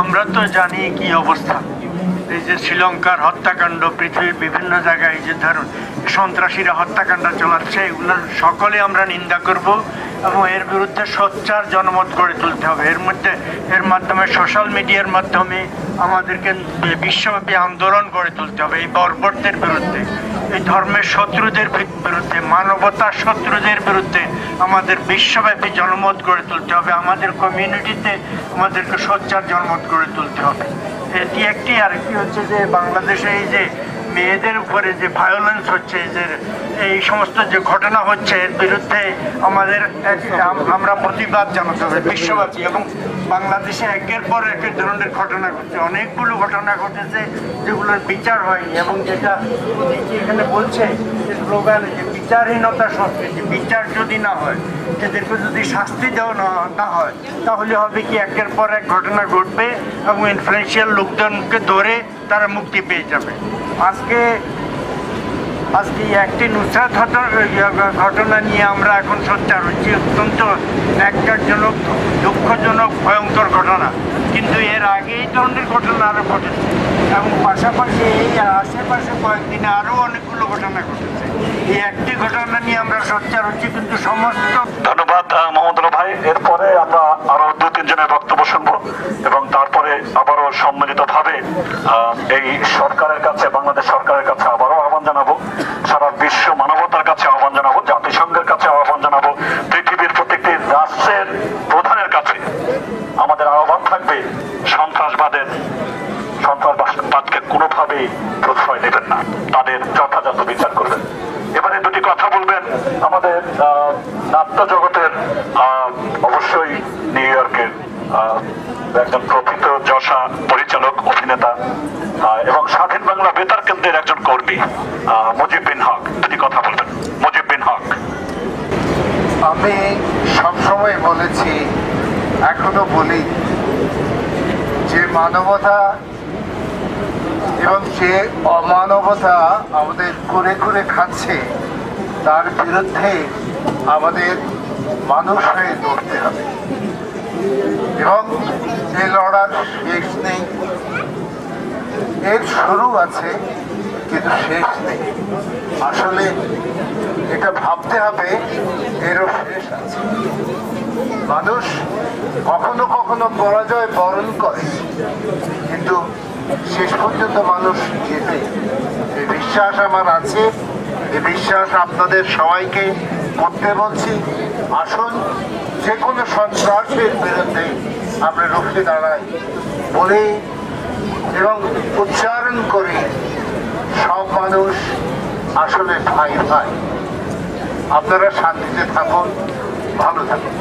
আমরা তো জানি কি অবস্থা, এই যে শ্রীলঙ্কার হত্যাকাণ্ড, পৃথিবীর বিভিন্ন জায়গায় এই যে ধরুন সন্ত্রাসীরা হত্যাকাণ্ড চালাচ্ছে, এগুলোর সকলে আমরা নিন্দা করব এবং এর বিরুদ্ধে সোচ্চার জনমত গড়ে তুলতে হবে। এর মাধ্যমে সোশ্যাল মিডিয়ার মাধ্যমে আমাদেরকে বিশ্বব্যাপী আন্দোলন গড়ে তুলতে হবে এই বর্বরদের বিরুদ্ধে, এই ধর্মের শত্রুদের বিরুদ্ধে, মানবতার শত্রুদের বিরুদ্ধে আমাদের বিশ্বব্যাপী জনমত গড়ে তুলতে হবে। আমাদের কমিউনিটিতে আমাদেরকে সোচ্চার জনমত গড়ে তুলতে হবে। এটি একটি, আরেকটি হচ্ছে যে বাংলাদেশে এই যে মেয়েদের উপরে যে ভায়োলেন্স হচ্ছে, যে এই সমস্ত যে ঘটনা হচ্ছে, এর বিরুদ্ধে আমাদের আমরা প্রতিবাদ জানাতে হবে বিশ্বব্যাপী। এবং বাংলাদেশে একের পর এক ধরনের ঘটনা ঘটছে, অনেকগুলো ঘটনা ঘটেছে যেগুলোর বিচার হয়নি, এবং যেটা এখানে বলছে যে স্লোগানে যে বিচারহীনতার সংস্কৃতি, বিচার যদি না হয়, এদেরকে যদি শাস্তি দেওয়া না হয়, তাহলে হবে কি একের পর এক ঘটনা ঘটবে এবং ইনফ্লুয়েন্সিয়াল লোকজনকে ধরে তারা মুক্তি পেয়ে যাবে। আজকে একটি নুসরাত ঘটনা নিয়ে আমরা এখন সোচ্চার হচ্ছি, অত্যন্ত ন্যাক্কারজনক, দুঃখজনক, ভয়ঙ্কর ঘটনা, কিন্তু এর আগে এই ধরনের ঘটনা আরও ঘটেছে এবং পাশাপাশি এই আশেপাশে কয়েকদিনে আরও অনেকগুলো ঘটনা ঘটেছে। এই একটি ঘটনা নিয়ে আমরা সোচ্চার হচ্ছি, কিন্তু সমস্ত।
ধন্যবাদ মোহাম্মদুল্লাহ ভাই। এরপরে আমরা আরো দু তিনজনের বক্তব্য শুনবো এবং তারপরে আবারও সম্মিলিতভাবে এই সরকারের কাছে, বাংলাদেশ সরকারের কাছে আবারও আহ্বান জানাবো, সারা বিশ্ব মানবতার কাছে আহ্বান জানাবো, জাতিসংঘের কাছে আহ্বান জানাবো, পৃথিবীর প্রত্যেকটি রাষ্ট্রের প্রধানের কাছে আমাদের আহ্বান থাকবে, সন্ত্রাসবাদকে কোনোভাবেই প্রশ্রয় দেবেন না, তাদের যথাযথ বিচার করবেন। এবারে দুটি কথা বলবেন আমাদের নাট্য জগতের, অবশ্যই নিউ ইয়র্কের একজন প্রকৃত যশা পরিচালক, অভিনেতা এবং স্বাধীন বাংলা বেতার কেন্দ্রের একজন কর্মী মুজিব বিন হক। দুটি কথা বলবেন। মুজিব বিন হক।
আমি সবসময় বলেছি, এখনো বলি, যে মানবতা এবং যে অমানবতা আমাদের করে করে খাচ্ছে, তার বিরুদ্ধে আমাদের মানুষ হয়ে লড়তে হবে এবং এই লড়ার শেষ নেই। এর শুরু আছে কিন্তু শেষ নেই। আসলে এটা ভাবতে হবে এরও শেষ আছে। মানুষ কখনো কখনো পরাজয় বরণ করে, কিন্তু শেষ পর্যন্ত মানুষ জেতে। এই বিশ্বাস আমার আছে, এই বিশ্বাস আপনাদের সবাইকে করতে বলছি। আসুন যে কোনো সন্ত্রাসের বিরুদ্ধে আমরা রুখে দাঁড়াই, বলি এবং উচ্চারণ করি, সব মানুষ আসলে ভাই ভাই। আপনারা শান্তিতে থাকুন, ভালো থাকুন।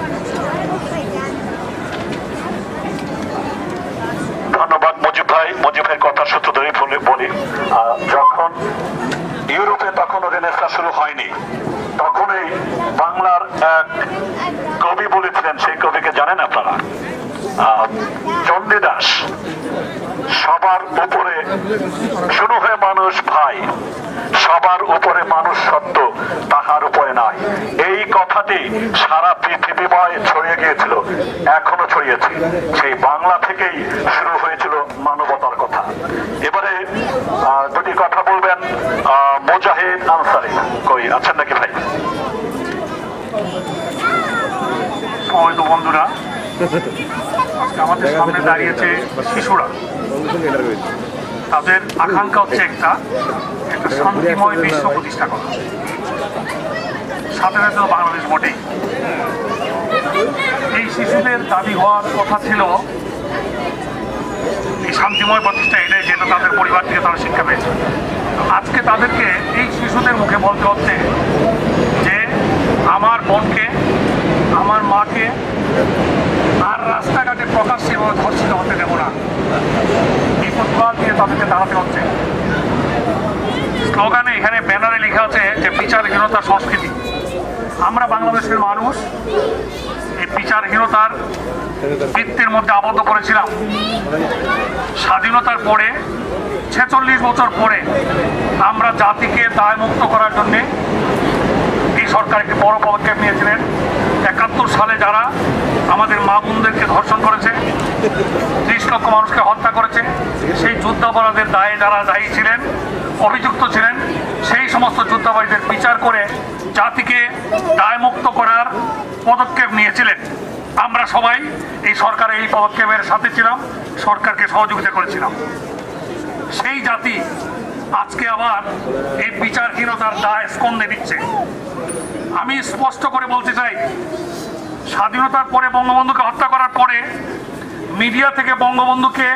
ধন্যবাদ মুজিব ভাই। মুজিব ভাইয়ের কথা সূত্র ধরে বলি, যখন ইউরোপে তখনও রেনেসাঁ শুরু হয়নি। তখনই বাংলার এক কবি বলেছিলেন, সেই কবিকে জানেন আপনারা? চণ্ডীদাস, সবার উপরে শুরু হয়ে মানুষ ভাই, সবার উপরে মানুষ সত্য, তাহার উপরে নাই। এই কথাটি সারা পৃথিবীময় ছড়িয়ে গিয়েছিল, এখনো ছড়িয়েছে। সেই বাংলা থেকেই শুরু হয়েছিল মানবতার কথা। এবারে দুটি কথা বলবেন মুজাহিদ আনসারী। কই আছেন নাকি ভাই?
তো বন্ধুরা, আজকে আমাদের সামনে দাঁড়িয়েছে শিশুরা। তাদের আকাঙ্ক্ষা হচ্ছে একটা শান্তিময় বিশ্ব প্রতিষ্ঠা করা, স্বাধীনতা বাংলাদেশ মোটেই। এই শিশুদের দাবি হওয়ার কথা ছিল এই শান্তিময় প্রতিষ্ঠা, এটাই যেটা তাদের পরিবার থেকে তারা শিক্ষা পেয়েছে। আজকে তাদেরকে এই শিশুদের মুখে বলতে হচ্ছে যে আমার বোনকে, আমার মাকে আর রাস্তাঘাটে প্রকাশ্যে ধর্ষিত হতে দেব না। এই প্রতিবাদ নিয়ে তাদেরকে দাঁড়াতে হচ্ছে। স্লোগানে এখানে ব্যানারে লেখা আছে যে বিচারহীনতার সংস্কৃতি। আমরা বাংলাদেশের মানুষ এই বিচারহীনতার বৃত্তের মধ্যে আবদ্ধ করেছিলাম। স্বাধীনতার পরে 46 বছর পরে আমরা জাতিকে দায়মুক্ত করার জন্যে এই সরকার একটি বড় পদক্ষেপ নিয়েছিলেন। 71 সালে যারা আমাদের মা বোনদেরকে ধর্ষণ করেছে, 30 লক্ষ মানুষকে হত্যা করেছে, সেই যুদ্ধাপরাধের দায়ে যারা দায়ী ছিলেন, অভিযুক্ত ছিলেন, সেই সমস্ত যুদ্ধাপরাধীদের বিচার করে জাতিকে দায়মুক্ত করার পদক্ষেপ নিয়েছিলেন। আমরা সবাই এই সরকারের এই পদক্ষেপের সাথে ছিলাম, সরকারকে সহযোগিতা করেছিলাম। সেই জাতি আজকে আবার এই বিচারহীনতার দায় স্কন্ধে দিচ্ছে। আমি স্পষ্ট করে বলতে চাই, স্বাধীনতার পরে বঙ্গবন্ধুকে হত্যা করার পরে মিডিয়া থেকে বঙ্গবন্ধুকে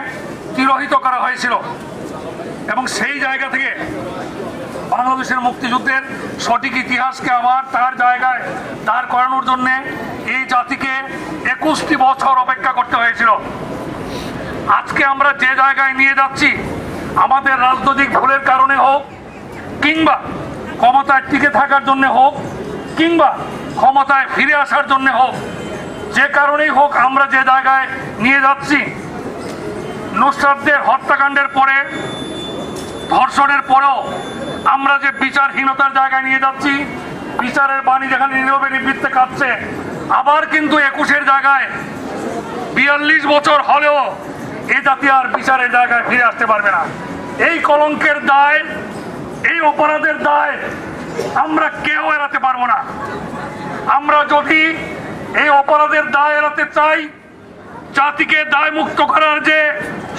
তিরোহিত করা হয়েছিল এবং সেই জায়গা থেকে বাংলাদেশের মুক্তিযুদ্ধের সঠিক ইতিহাসকে আবার তার জায়গায় দাঁড় করানোর জন্য এই জাতিকে 21টি বছর অপেক্ষা করতে হয়েছিল। আজকে আমরা যে জায়গায় নিয়ে যাচ্ছি, আমাদের রাজনৈতিক ভুলের কারণে হোক, কিংবা ক্ষমতায় টিকে থাকার জন্য হোক, কিংবা ক্ষমতায় ফিরে আসার জন্য হোক, যে কারণেই হোক আমরা যে জায়গায় নিয়ে যাচ্ছি, নুসরাতদের হত্যাকাণ্ডের পরে, ধর্ষণের পরেও আমরা যে বিচারহীনতার জায়গায় নিয়ে যাচ্ছি, বিচারের বাণী যেখানে নীরবে নিবৃত্তে কাঁদছে, আবার কিন্তু 21-এর জায়গায় 42 বছর হলেও এ জাতি আর বিচারের জায়গায় ফিরে আসতে পারবে না। এই কলঙ্কের দায়, এই অপরাধের দায় আমরা কেউ এড়াতে পারবো না। আমরা যদি এই অপরাধের দায় এড়াতে চাই, জাতিকে দায় মুক্ত করার যে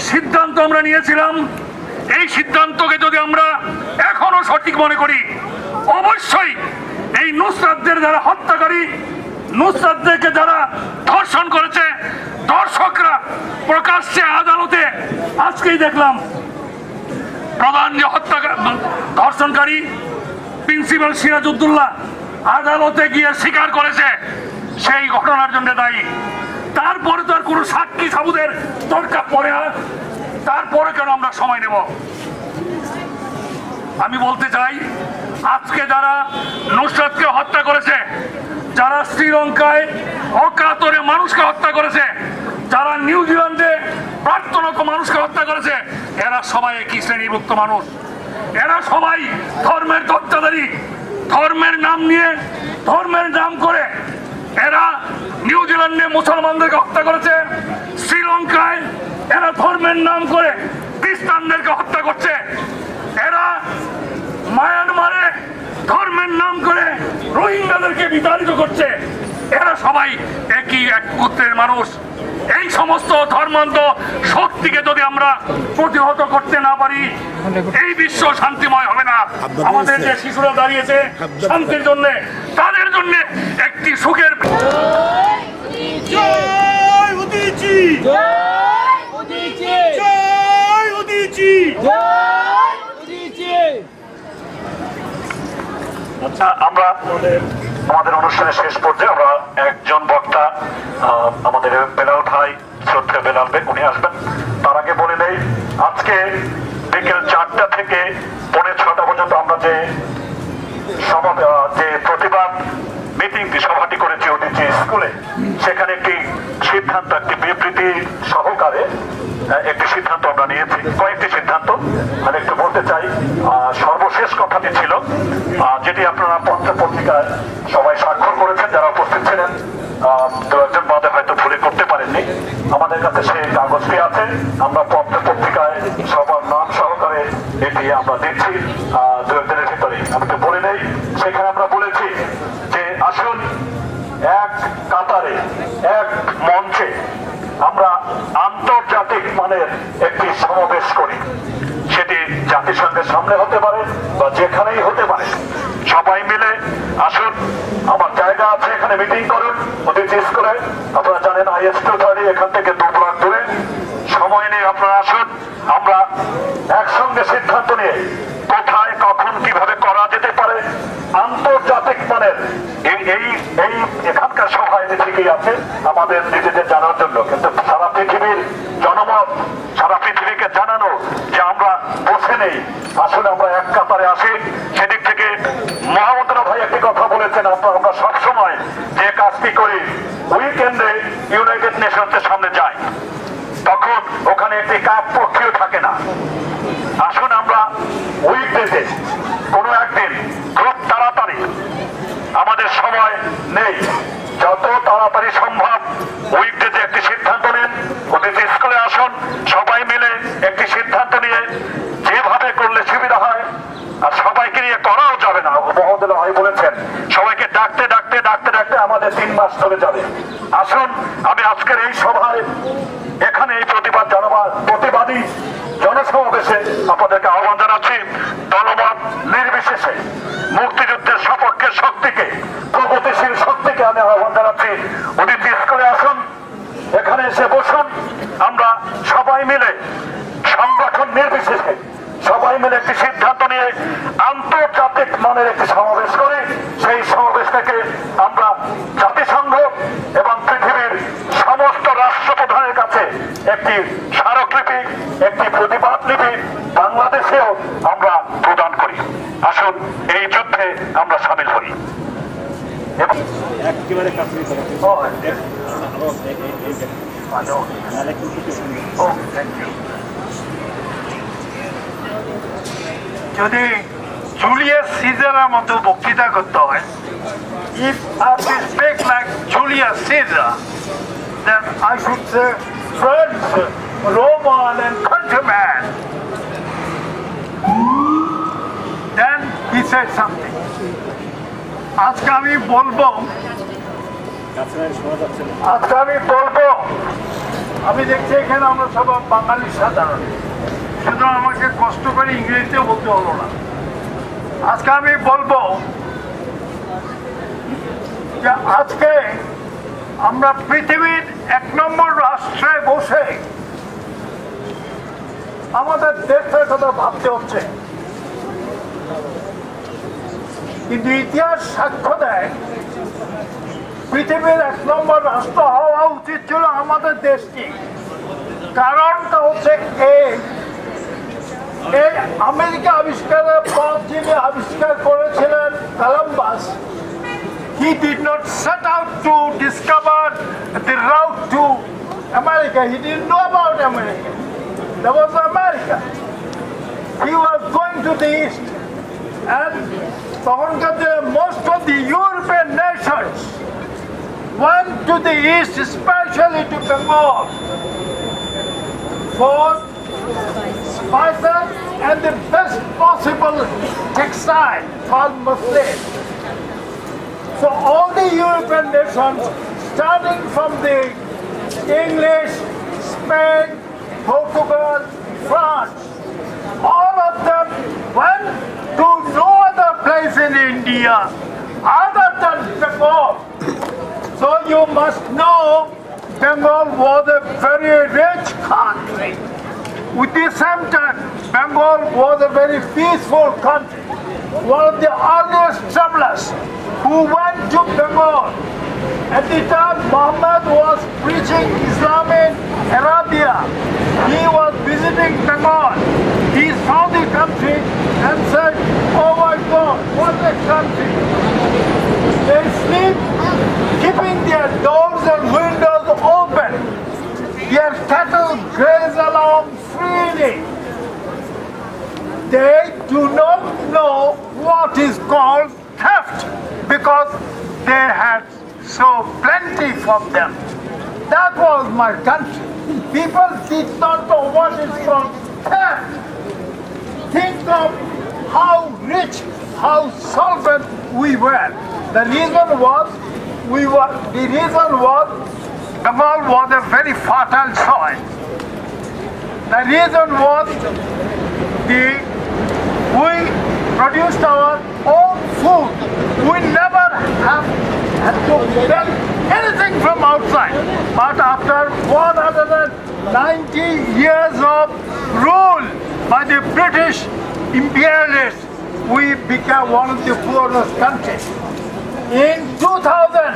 সিদ্ধান্ত আমরা নিয়েছিলাম, এই সিদ্ধান্তকে যদি আমরা এখনো সঠিক মনে করি, অবশ্যই এই নুসরাতদের যারা হত্যাকারী, নুসরাতদেরকে যারা ধর্ষণ করেছে, দর্শকরা প্রকাশ্যে আদালতে আজকেই দেখলাম প্রধান যে ধর্ষণকারী প্রিন্সিপাল সিরাজউদ্দৌলা আদালতে গিয়ে স্বীকার করেছে সেই ঘটনার জন্য দায়ী। তারপরে তো আর কোনো সাক্ষী সাবুদের দরকার পড়ে না। তারপরে কেন আমরা সময় নেব? আমি বলতে চাই, আজকে যারা নুসরাতকে হত্যা করেছে, যারা শ্রীলঙ্কায় অকাতরে মানুষকে হত্যা করেছে, যারা নিউজিল্যান্ডে প্রার্থনত মানুষকে হত্যা করেছে, এরা সবাই একই শ্রেণীভুক্ত মানুষ। এরা সবাই ধর্মের তত্ত্বাধারী। ধর্মের নাম নিয়ে, ধর্মের নাম করে এরা নিউজিল্যান্ডে মুসলমানদেরকে হত্যা করেছে, শ্রীলঙ্কায় এরা ধর্মের নাম করে খ্রিস্টানদেরকে হত্যা করছে, এরা মায়ানমারে ধর্মের নাম করে রোহিঙ্গাদেরকে বিতাড়িত করছে। এরা সবাই একই এক গোত্রের মানুষ। এই সমস্ত ধর্মান্ধ শক্তিকে যদি আমরা প্রতিহত করতে না পারি, এই বিশ্ব শান্তিময় হবে না। আমাদের যে শিশুরা দাঁড়িয়েছে শান্তির জন্য, তাদের জন্য একটি সুখের
আচ্ছা, আমরা আমাদের অনুষ্ঠানের শেষ পর্যায়ে আমরা একজন বক্তা আমাদের বেলাল ভাই, শ্রদ্ধেয় বেলাল বেগ, উনি আসবেন। তার আগে বলে নেই, আজকে বিকেল 4টা থেকে 6:45 পর্যন্ত আমরা যে মিটিংটি সভাটি করেছি ওদিচি স্কুলে। সেখানে একটি সিদ্ধান্ত, একটি বিবৃতি সহকারে একটি সিদ্ধান্ত আমরা নিয়েছি, কয়েকটি সিদ্ধান্ত আমি একটু বলতে চাই। সর্বশেষ কথাটি ছিল যেটি আপনারা পত্রপত্রিকায় সবাই স্বাক্ষর করেছেন, যারা উপস্থিত ছিলেন, দু একজন বাদে হয়তো ভুলে করতে পারেননি। আমাদের কাছে সেই কাগজটি আছে, আমরা পত্রপত্রিকায় সবার নাম সহকারে এটি আমরা দিচ্ছি দু একদিনের ভিতরেই। আমি তো বলে নেই, সেখানে আমরা বলেছি যে আসুন এক কাতারে এক মঞ্চে আমরা আন্তর্জাতিক মানের একটি সমাবেশ করি। সেটি জাতিসংঘের সামনে হতে পারে বা যেখানেই হতে পারে। সবাই মিলে আসুন, আমার জায়গা আছে, এখানে মিটিং করুন ওদিচি স্কুলে। আপনারা জানেন IS-230 এখান থেকে 2 ব্লক দূরে। সময় নিয়ে আপনারা আসুন, আমরা একসঙ্গে সিদ্ধান্ত নিয়ে কোথায় কখন কিভাবে করা যেতে পারে আন্তর্জাতিক মানের এই এখানকার সভায় ঠিকই আছে আমাদের নিজেদের জানার জন্য, কিন্তু সারা পৃথিবীর জনমত, সারা পৃথিবীকে জানানো যে আমরা বসে নেই, আসলে আমরা এক কাতারে আসি। সেদিক থেকে মহামন্ত্রী ভাই একটি কথা বলেছেন, আমরা সবসময় যে কাজটি করি উইকেন্ডে ইউনাইটেড নেশনসের সামনে যাই, তখন ওখানে একটি কাপ পক্ষীও থাকে না। আসুন আমরা উইকডেতে কোনো একদিন খুব তাড়াতাড়ি, আমাদের সময় নেই, যত তাড়াতাড়ি সম্ভব উইকডেতে একটি সিদ্ধান্ত নিন, ওদিচি স্কুলে আসুন, সবাই মিলে একটি সিদ্ধান্ত নিয়ে যেভাবে করলে সুবিধা হয়। আর সবাইকে নিয়ে করাও যাবে না, মহোদয় ভাই বলেছেন সবাইকে ডাকতে ডাকতে ডাকতে ডাকতে আমাদের 3 মাস চলে যাবে। আসুন আমি আজকের এই সভায় এখানে এই প্রতিবাদী জনসমাবেশে আপনাদেরকে আহ্বান জানাচ্ছি। দলমত নির্বিশেষে মুক্তিযুদ্ধের সপক্ষের শক্তিকে, প্রগতিশীল শক্তিকে আমি আহ্বান জানাচ্ছি, ওদিচি স্কুলে আসুন, এখানে এসে বসুন। আমরা সবাই মিলে সংগঠন নির্বিশেষে সবাই মিলে একটি সিদ্ধান্ত নিয়ে আন্তর্জাতিক মানের একটি সমাবেশ করে সেই সমাবেশ থেকে আমরা জাতিসংঘ এবং পৃথিবীর সমস্ত রাষ্ট্রপ্রধানের কাছে একটি স্মারকলিপি, একটি প্রতিবাদ লিপি বাংলাদেশেও আমরা প্রদান করি। আসুন এই যুদ্ধে আমরা সামিল হই। এবং একেবারে
যদি জুলিয়াস সিজারের মতো বক্তৃতা করতে হয়, if I speak like Julius Caesar, then I should say, friends, Roman and countrymen. Then he said something. আজকে আমি বলবো, আমি দেখছি এখানে আমরা সব বাঙালি সাধারণ, সুতরাং আমাকে কষ্ট করে ইংরেজিতে বলতে হলো না। আজকে আমি বলবো যে আজকে আমরা পৃথিবীর 1 নম্বর রাষ্ট্রে বসে আমাদের দেশের কথা ভাবতে হচ্ছে, কিন্তু ইতিহাস সাক্ষ্য দেয় পৃথিবীর 1 নম্বর রাষ্ট্র হওয়া উচিত ছিল আমাদের দেশটি। কারণটা হচ্ছে এই আমেরিকা আবিষ্কারের পর যিনি আবিষ্কার করেছিলেন Columbus, he did not set out to discover the route to America. He didn't know about America. There was America. He was going to the east, and most of the European nations went to the east, especially to Bengal, for spices and the best possible textile for muslin. So all the European nations, starting from the English, Spain, Portugal, France, all of them went to no other place in India other than Bengal. So you must know Bengal was a very rich country. With the same time, Bengal was a very peaceful country. One of the earliest travelers who went to Bengal, at the time Muhammad was preaching Islam in Arabia, he was visiting Bengal. He saw the country and said, "Oh my God, what a country!" They sleep keeping their doors and windows open. Their cattle graze along freely. They do not know what is called theft because they had so plenty from them. That was my country. People did not know what is called theft. Think of how rich, how solvent we were. The reason was Bengal was a very fertile soil. The reason was we produced our own food. We never had to get anything from outside. But after 190 years of rule by the British imperialists, we became one of the poorest countries. In 2000,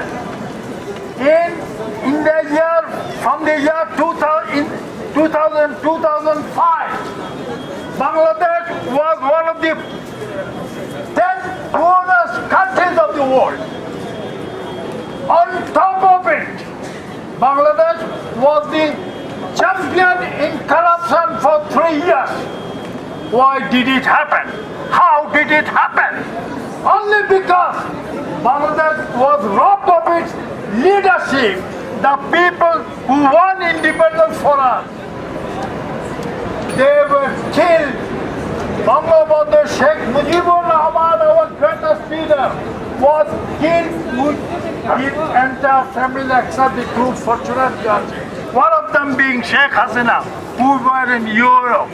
from the year 2005, Bangladesh was one of the 10 poorest countries of the world. On top of it, Bangladesh was the champion in corruption for 3 years. Why did it happen? How did it happen? Only because Bangladesh was robbed of its leadership, the people who won independence for us. They were killed. Bangladesh Sheikh Mujibur Rahman, our greatest leader, was killed with his entire family except the two fortunate girls. One of them being Sheikh Hasina, who were in Europe.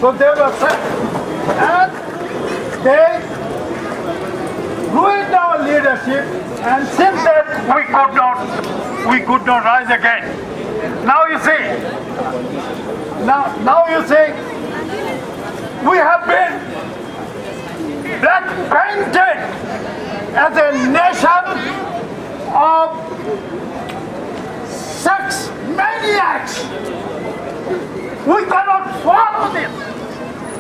So they were set. And they ruined our leadership, and since then we could not rise again. Now you see, we have been black painted as a nation of sex maniacs. We cannot swallow this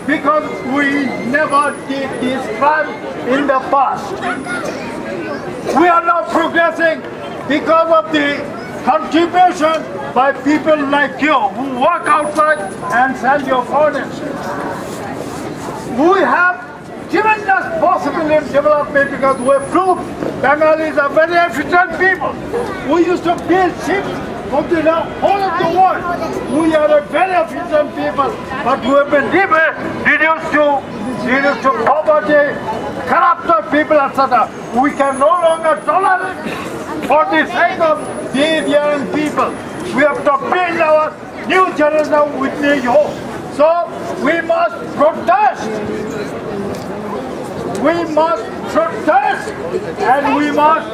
because we never did this crime in the past. We are now progressing because of the contribution by people like you who work outside and sell your furniture. We have tremendous possibility of development because we proved Bengalis are very efficient people. We used to build ships for the whole of the world. We are a very efficient people, but we have been reduced to poverty, corrupted people, etc. We can no longer tolerate for the sake of these young people. We have to build our new generation with new hope. So we must protest. We must protest and we must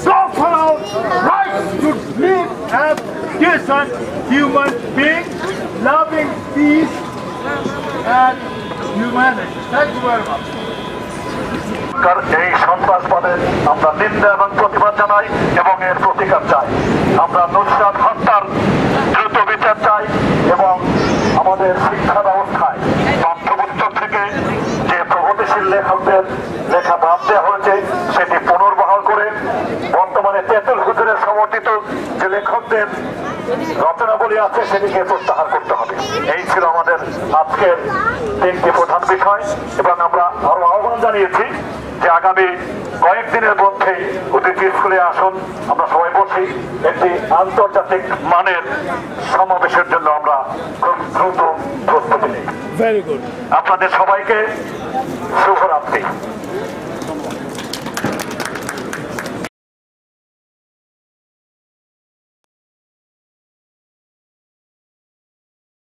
go for our right to live as decent human beings, loving peace and humanity. Thank you very much.
এই সন্ত্রাসবাদের আমরা নিন্দা এবং প্রতিবাদ জানাই এবং এর প্রতিকার চাই। আমরা নুসরাত হত্যার দ্রুত বিচার চাই এবং আমাদের শিক্ষা ব্যবস্থায় পাঠ্যপুস্তক থেকে যে প্রগতিশীল লেখকদের লেখা বাদ দেওয়া হয়েছে সেটি পুনর্বহাল করে বর্তমানে তেঁতুল হুজুরের সমর্থিত যে লেখকদের রচনাবলী আছে সেটিকে প্রত্যাহার করতে হবে। এই ছিল আমাদের আজকের তিনটি প্রধান বিষয় এবং আমরা আরো আহ্বান জানিয়েছি যে আগামী কয়েকদিনের মধ্যে অতিথি স্কুলে আসুন, আমরা সবাই বসি একটি আন্তর্জাতিক মানের সমাবেশের জন্য আমরা খুব দ্রুত প্রস্তুতি নিই।
Very good.
আপনাদের সবাইকে শুভরাত্রি।